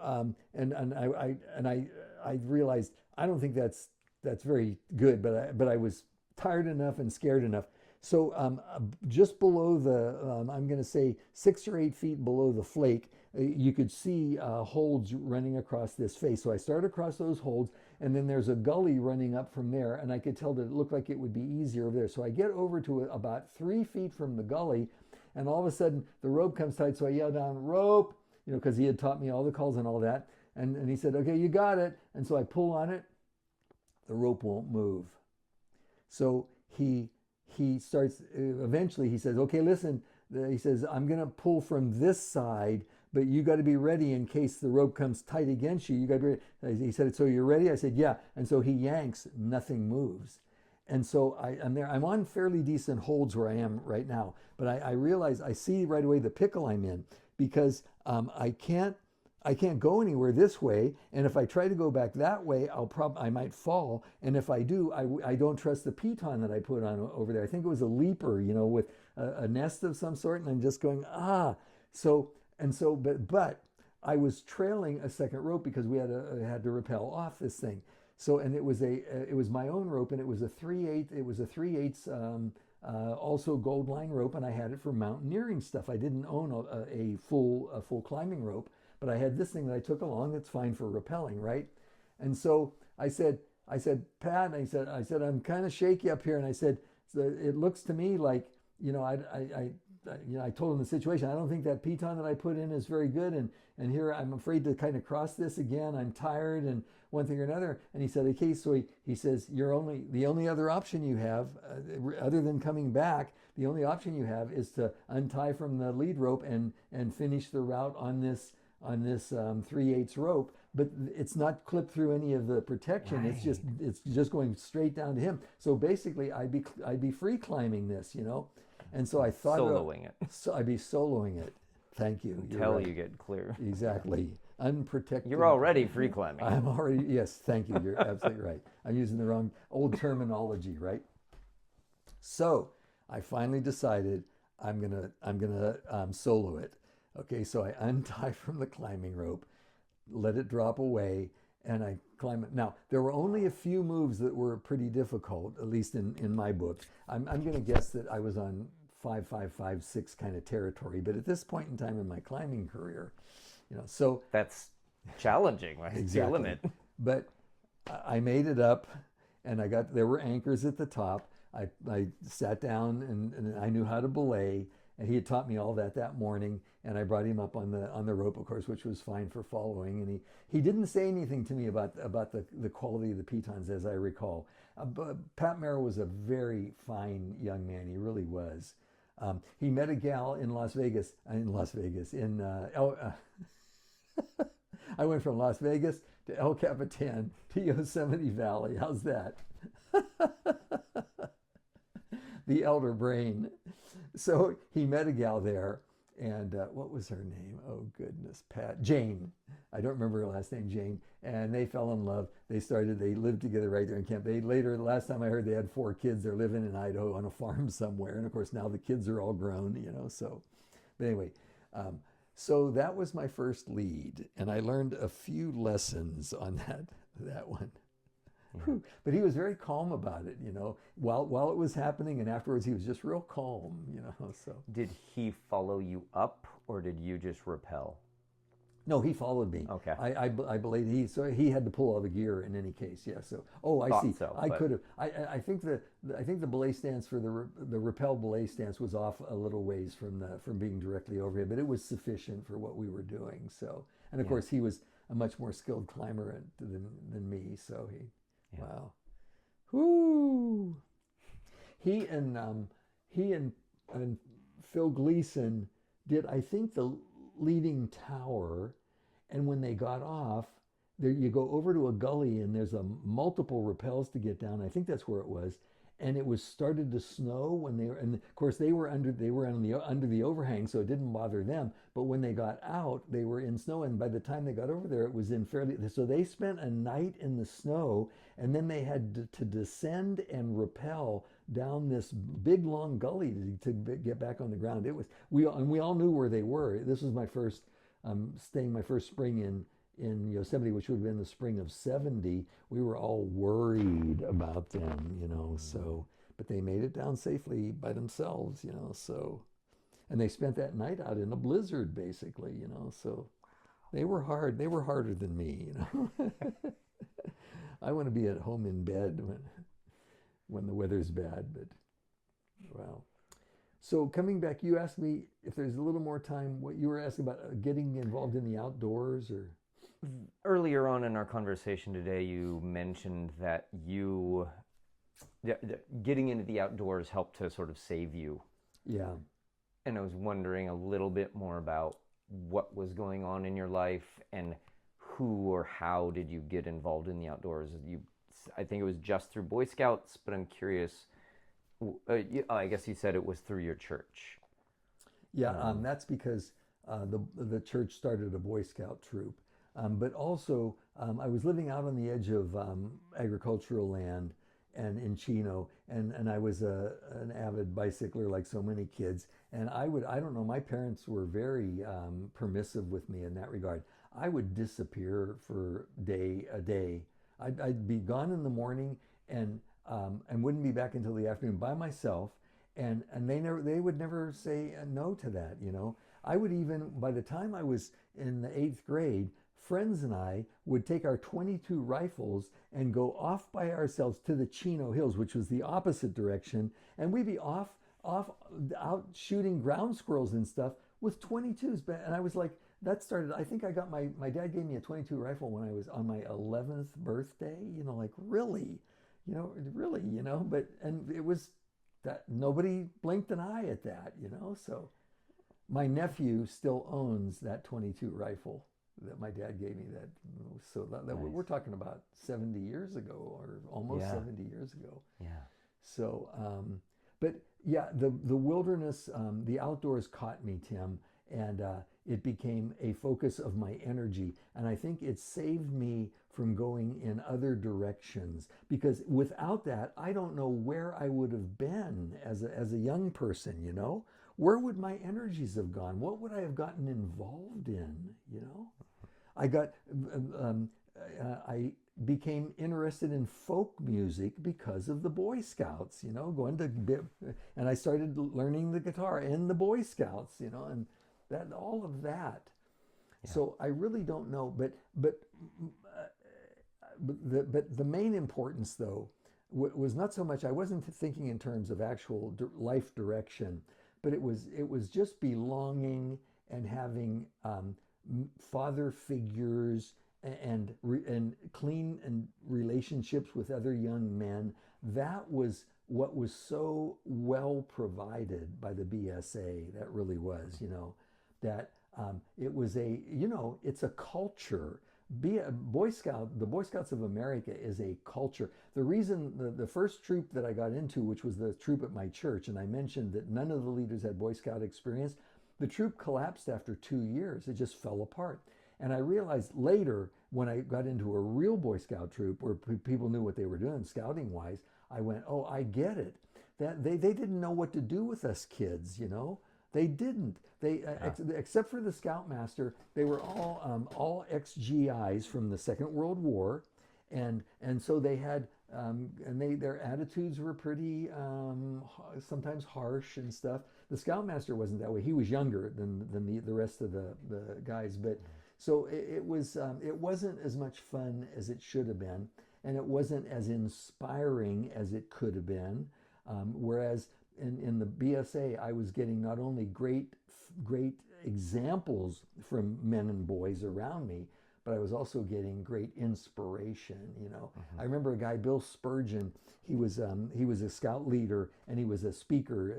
I realized I don't think that's very good, but I was tired enough and scared enough. So just below I'm going to say 6 or 8 feet below the flake, you could see holds running across this face. So I started across those holds, and then there's a gully running up from there, and I could tell that it looked like it would be easier over there. So I get over to about 3 feet from the gully, and all of a sudden the rope comes tight, so I yell down, "Rope!" Because he had taught me all the calls and all that. And he said, "Okay, you got it." And so I pull on it. The rope won't move. So he starts, eventually he says, "Okay, listen," he says, "I'm going to pull from this side, but you got to be ready in case the rope comes tight against you. You got to be ready." He said, "So you're ready?" I said, "Yeah." And so he yanks, nothing moves. And so I'm there. I'm on fairly decent holds where I am right now, but I realize, I see right away the pickle I'm in, because I can't go anywhere this way, and if I try to go back that way, I might fall, and if I do, I don't trust the piton that I put on over there. I think it was a leaper, with a nest of some sort, and I'm just going, but I was trailing a second rope because we had to rappel off this thing. So, and it was my own rope, and it was a 3/8 also gold line rope, and I had it for mountaineering stuff. I didn't own a full climbing rope, but I had this thing that I took along that's fine for rappelling, right? And so I said, "Pat," I said, "I'm kind of shaky up here," and I said, "It looks to me like, I told him the situation. I don't think that piton that I put in is very good, and here I'm afraid to kind of cross this again. I'm tired, and one thing or another." And he said, "Okay," so he says, the only other option you have, other than coming back, the only option you have is to untie from the lead rope and finish the route on this 3/8 rope, but it's not clipped through any of the protection. Right. It's just going straight down to him. So basically, I'd be free climbing this, And so I thought soloing it. So I'd be soloing it. Thank you. Until right. you get clear. Exactly. Unprotected. You're already free climbing. I'm already, yes. Thank you. You're absolutely right. I'm using the wrong old terminology, right? So I finally decided I'm gonna solo it. Okay, so I untie from the climbing rope, let it drop away, and I climb it. Now, there were only a few moves that were pretty difficult, at least in my book. I'm going to guess that I was on 5, 5, 5, 6 kind of territory, but at this point in time in my climbing career, so... That's challenging, right? Exactly. Your limit. But I made it up, and there were anchors at the top. I sat down, and I knew how to belay, and he had taught me all that morning, and I brought him up on the rope, of course, which was fine for following. And he didn't say anything to me about the quality of the pitons, as I recall. But Pat Merrill was a very fine young man. He really was. He met a gal in Las Vegas. I went from Las Vegas to El Capitan to Yosemite Valley. How's that? The elder brain. So he met a gal there, and what was her name? Oh goodness, Jane. I don't remember her last name, Jane. And they fell in love. They lived together right there in camp. Last time I heard, they had 4 kids. They're living in Idaho on a farm somewhere. And of course now the kids are all grown, so. But anyway, so that was my first lead, and I learned a few lessons on that one. Yeah. But he was very calm about it, while it was happening, and afterwards he was just real calm, so. Did he follow you up, or did you just rappel? No, he followed me. Okay. I believe he had to pull all the gear in any case. Yeah. So I see. So, I could have. I think the belay stance for the rappel belay stance was off a little ways from being directly overhead, but it was sufficient for what we were doing. So, and of course he was a much more skilled climber than me. So he. Yeah. Wow. Whoo. he and Phil Gleason did, I think, the leading tower. And when they got off, there you go over to a gully, and there's a multiple rappels to get down. I think that's where it was. And it was started to snow when they were, and of course they were under the overhang, so it didn't bother them. But when they got out, they were in snow, and by the time they got over there, it was in fairly. So they spent a night in the snow, and then they had to descend and rappel down this big long gully to get back on the ground. It was we all knew where they were. This was my first staying my first spring in Yosemite, which would have been the spring of '70. We were all worried about them, so, but they made it down safely by themselves, so, and they spent that night out in a blizzard, basically, so they were harder than me, I want to be at home in bed when the weather's bad, but, wow. So coming back, you asked me if there's a little more time, what you were asking about getting involved in the outdoors, or? Earlier on in our conversation today, you mentioned that getting into the outdoors helped to sort of save you. Yeah. And I was wondering a little bit more about what was going on in your life and who or how did you get involved in the outdoors? I think it was just through Boy Scouts, but I'm curious. I guess you said it was through your church. Yeah, that's because the church started a Boy Scout troop. But also, I was living out on the edge of agricultural land and in Chino, and I was an avid bicycler like so many kids. And I don't know, my parents were very permissive with me in that regard. I would disappear for a day. I'd be gone in the morning and wouldn't be back until the afternoon by myself. And they would never say no to that, I would even, by the time I was in the 8th grade, friends and I would take our .22 rifles and go off by ourselves to the Chino Hills, which was the opposite direction, and we'd be off out shooting ground squirrels and stuff with .22s. And I was like, that started, I think I got my dad gave me a .22 rifle when I was on my 11th birthday, like really, but, and it was that nobody blinked an eye at that, so my nephew still owns that .22 rifle that my dad gave me. Nice. We're talking about 70 years ago, or almost 70 years ago. Yeah. So, but yeah, the wilderness, the outdoors caught me, Tim, and it became a focus of my energy. And I think it saved me from going in other directions, because without that, I don't know where I would have been as a young person, Where would my energies have gone? What would I have gotten involved in, I became interested in folk music because of the Boy Scouts, and I started learning the guitar in the Boy Scouts, and that, all of that. Yeah. So I really don't know, but the main importance, though, was not so much, I wasn't thinking in terms of actual life direction, but it was just belonging and having father figures and clean and relationships with other young men. That was what was so well provided by the BSA. That really was, that it was it's a culture. Be a Boy Scout, the Boy Scouts of America is a culture. The reason, the first troop that I got into, which was the troop at my church, and I mentioned that none of the leaders had Boy Scout experience, the troop collapsed after 2 years. It just fell apart. And I realized later, when I got into a real Boy Scout troop where people knew what they were doing scouting wise, I went, oh, I get it. That they didn't know what to do with us kids, They didn't. Except for the scoutmaster, they were all ex-GIs from the Second World War, and so they had their attitudes were pretty sometimes harsh and stuff. The scoutmaster wasn't that way. He was younger than the rest of the guys, but so it wasn't as much fun as it should have been, and it wasn't as inspiring as it could have been. Whereas in the BSA, I was getting not only great examples from men and boys around me, but I was also getting great inspiration, you know. I remember a guy, Bill Spurgeon, he was a scout leader, and he was a speaker,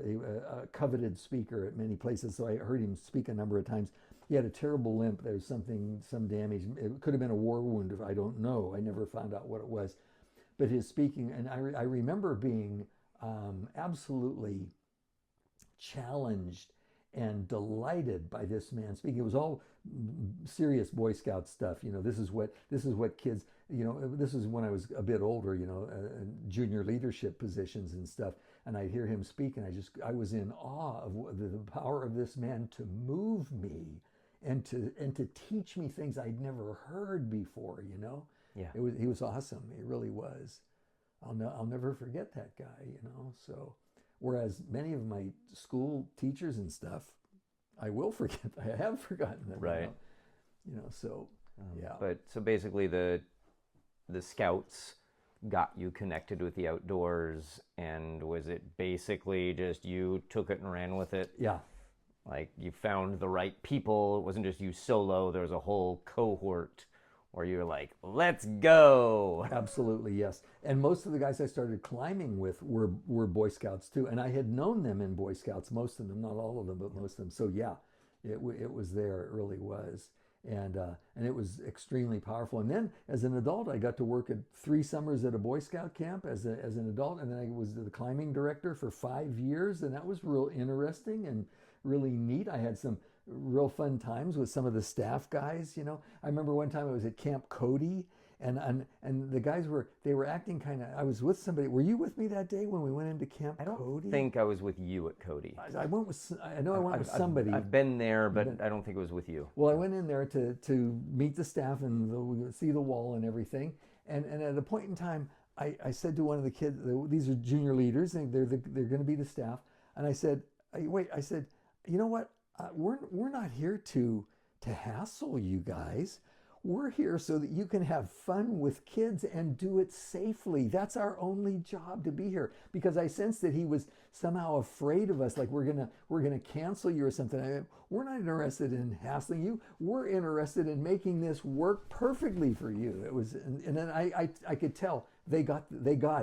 a coveted speaker at many places, so I heard him speak a number of times. He had a terrible limp. There was some damage. It could have been a war wound, I don't know. I never found out what it was. But his speaking, and I remember being absolutely challenged and delighted by this man speaking. It was all serious Boy Scout stuff. You know, this is what kids, you know, this is when I was a bit older, you know, junior leadership positions and stuff. And I'd hear him speak, and I was in awe of the power of this man to move me and to teach me things I'd never heard before, you know. Yeah. He was awesome. He really was. I'll never forget that guy, you know. So, whereas many of my school teachers and stuff, I will forget. I have forgotten them. Right. You know, so yeah. But so basically, the Scouts got you connected with the outdoors, and was it basically just you took it and ran with it? Yeah. Like you found the right people. It wasn't just you solo. There was a whole cohort where you were like, let's go. Absolutely, yes. And most of the guys I started climbing with were Boy Scouts too. And I had known them in Boy Scouts, most of them, not all of them, but most of them. So yeah, it was there. It really was. And it was extremely powerful. And then as an adult, I got to work at 3 summers at a Boy Scout camp as an adult. And then I was the climbing director for 5 years. And that was real interesting and really neat. I had some real fun times with some of the staff guys, you know. I remember one time I was at Camp Cody, and the guys were acting kind of. I was with somebody. Were you with me that day when we went into Camp Cody? I don't think I was with you at Cody. I went with. I know I went with somebody. I've been there, but I don't think it was with you. Well, I went in there to meet the staff and see the wall and everything. And at a point in time, I said to one of the kids, these are junior leaders, and they're going to be the staff. And I said, wait. I said, you know what? We're not here to hassle you guys. We're here so that you can have fun with kids and do it safely. That's our only job, to be here. Because I sensed that he was somehow afraid of us, like we're gonna cancel you or something. We're not interested in hassling you. We're interested in making this work perfectly for you. It was, and then I could tell they got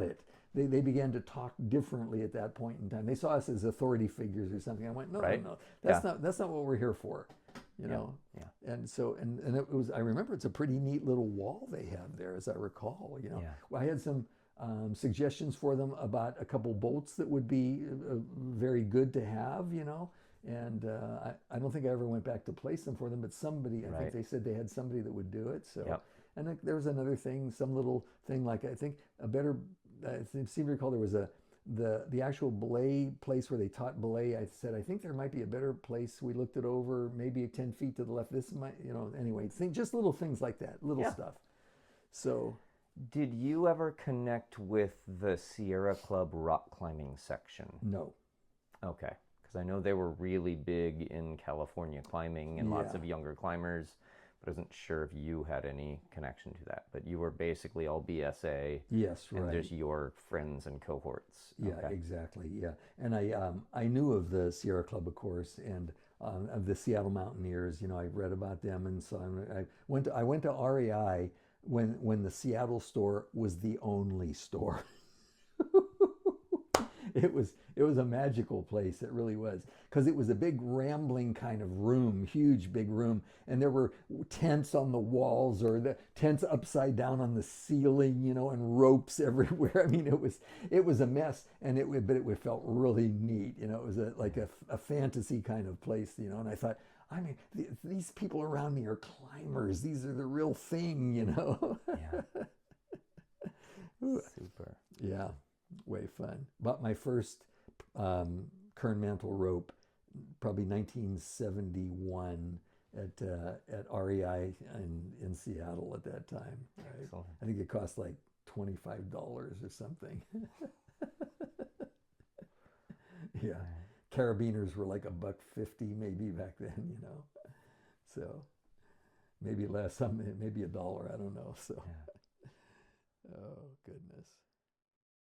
it. They began to talk differently at that point in time. They saw us as authority figures or something. I went, no, that's not what we're here for, you know. Yeah. And so and it was. I remember it's a pretty neat little wall they have there, as I recall. You know, well, I had some suggestions for them about a couple boats that would be very good to have, you know. And I don't think I ever went back to place them for them, but somebody, I think they said they had somebody that would do it. So, and there was another thing, some little thing like I think a better. I seem to recall there was the actual belay place where they taught belay. I said, I think there might be a better place. We looked it over, maybe 10 feet to the left. This might, you know, anyway, just little things like that, little stuff. So. Did you ever connect with the Sierra Club rock climbing section? No. Okay. Because I know they were really big in California climbing and lots of younger climbers. I wasn't sure if you had any connection to that, but you were basically all BSA. Yes, right. And just your friends and cohorts. Yeah, exactly. Yeah, and I knew of the Sierra Club, of course, and of the Seattle Mountaineers. You know, I read about them, and so I went to REI when the Seattle store was the only store. It was a magical place. It really was, because it was a big rambling kind of room, huge big room, and there were tents on the walls or the tents upside down on the ceiling, you know, and ropes everywhere. I mean, it was a mess, and but it felt really neat. You know, it was like a fantasy kind of place, you know. And I thought, I mean, these people around me are climbers. These are the real thing, you know. Yeah. Super. Yeah. Way fun. Bought my first Kern Mantle rope, probably 1971 at REI in Seattle at that time. Right? I think it cost like $25 or something. Yeah, carabiners were like $1.50 maybe back then, you know. So maybe less, maybe $1. I don't know. So, oh goodness.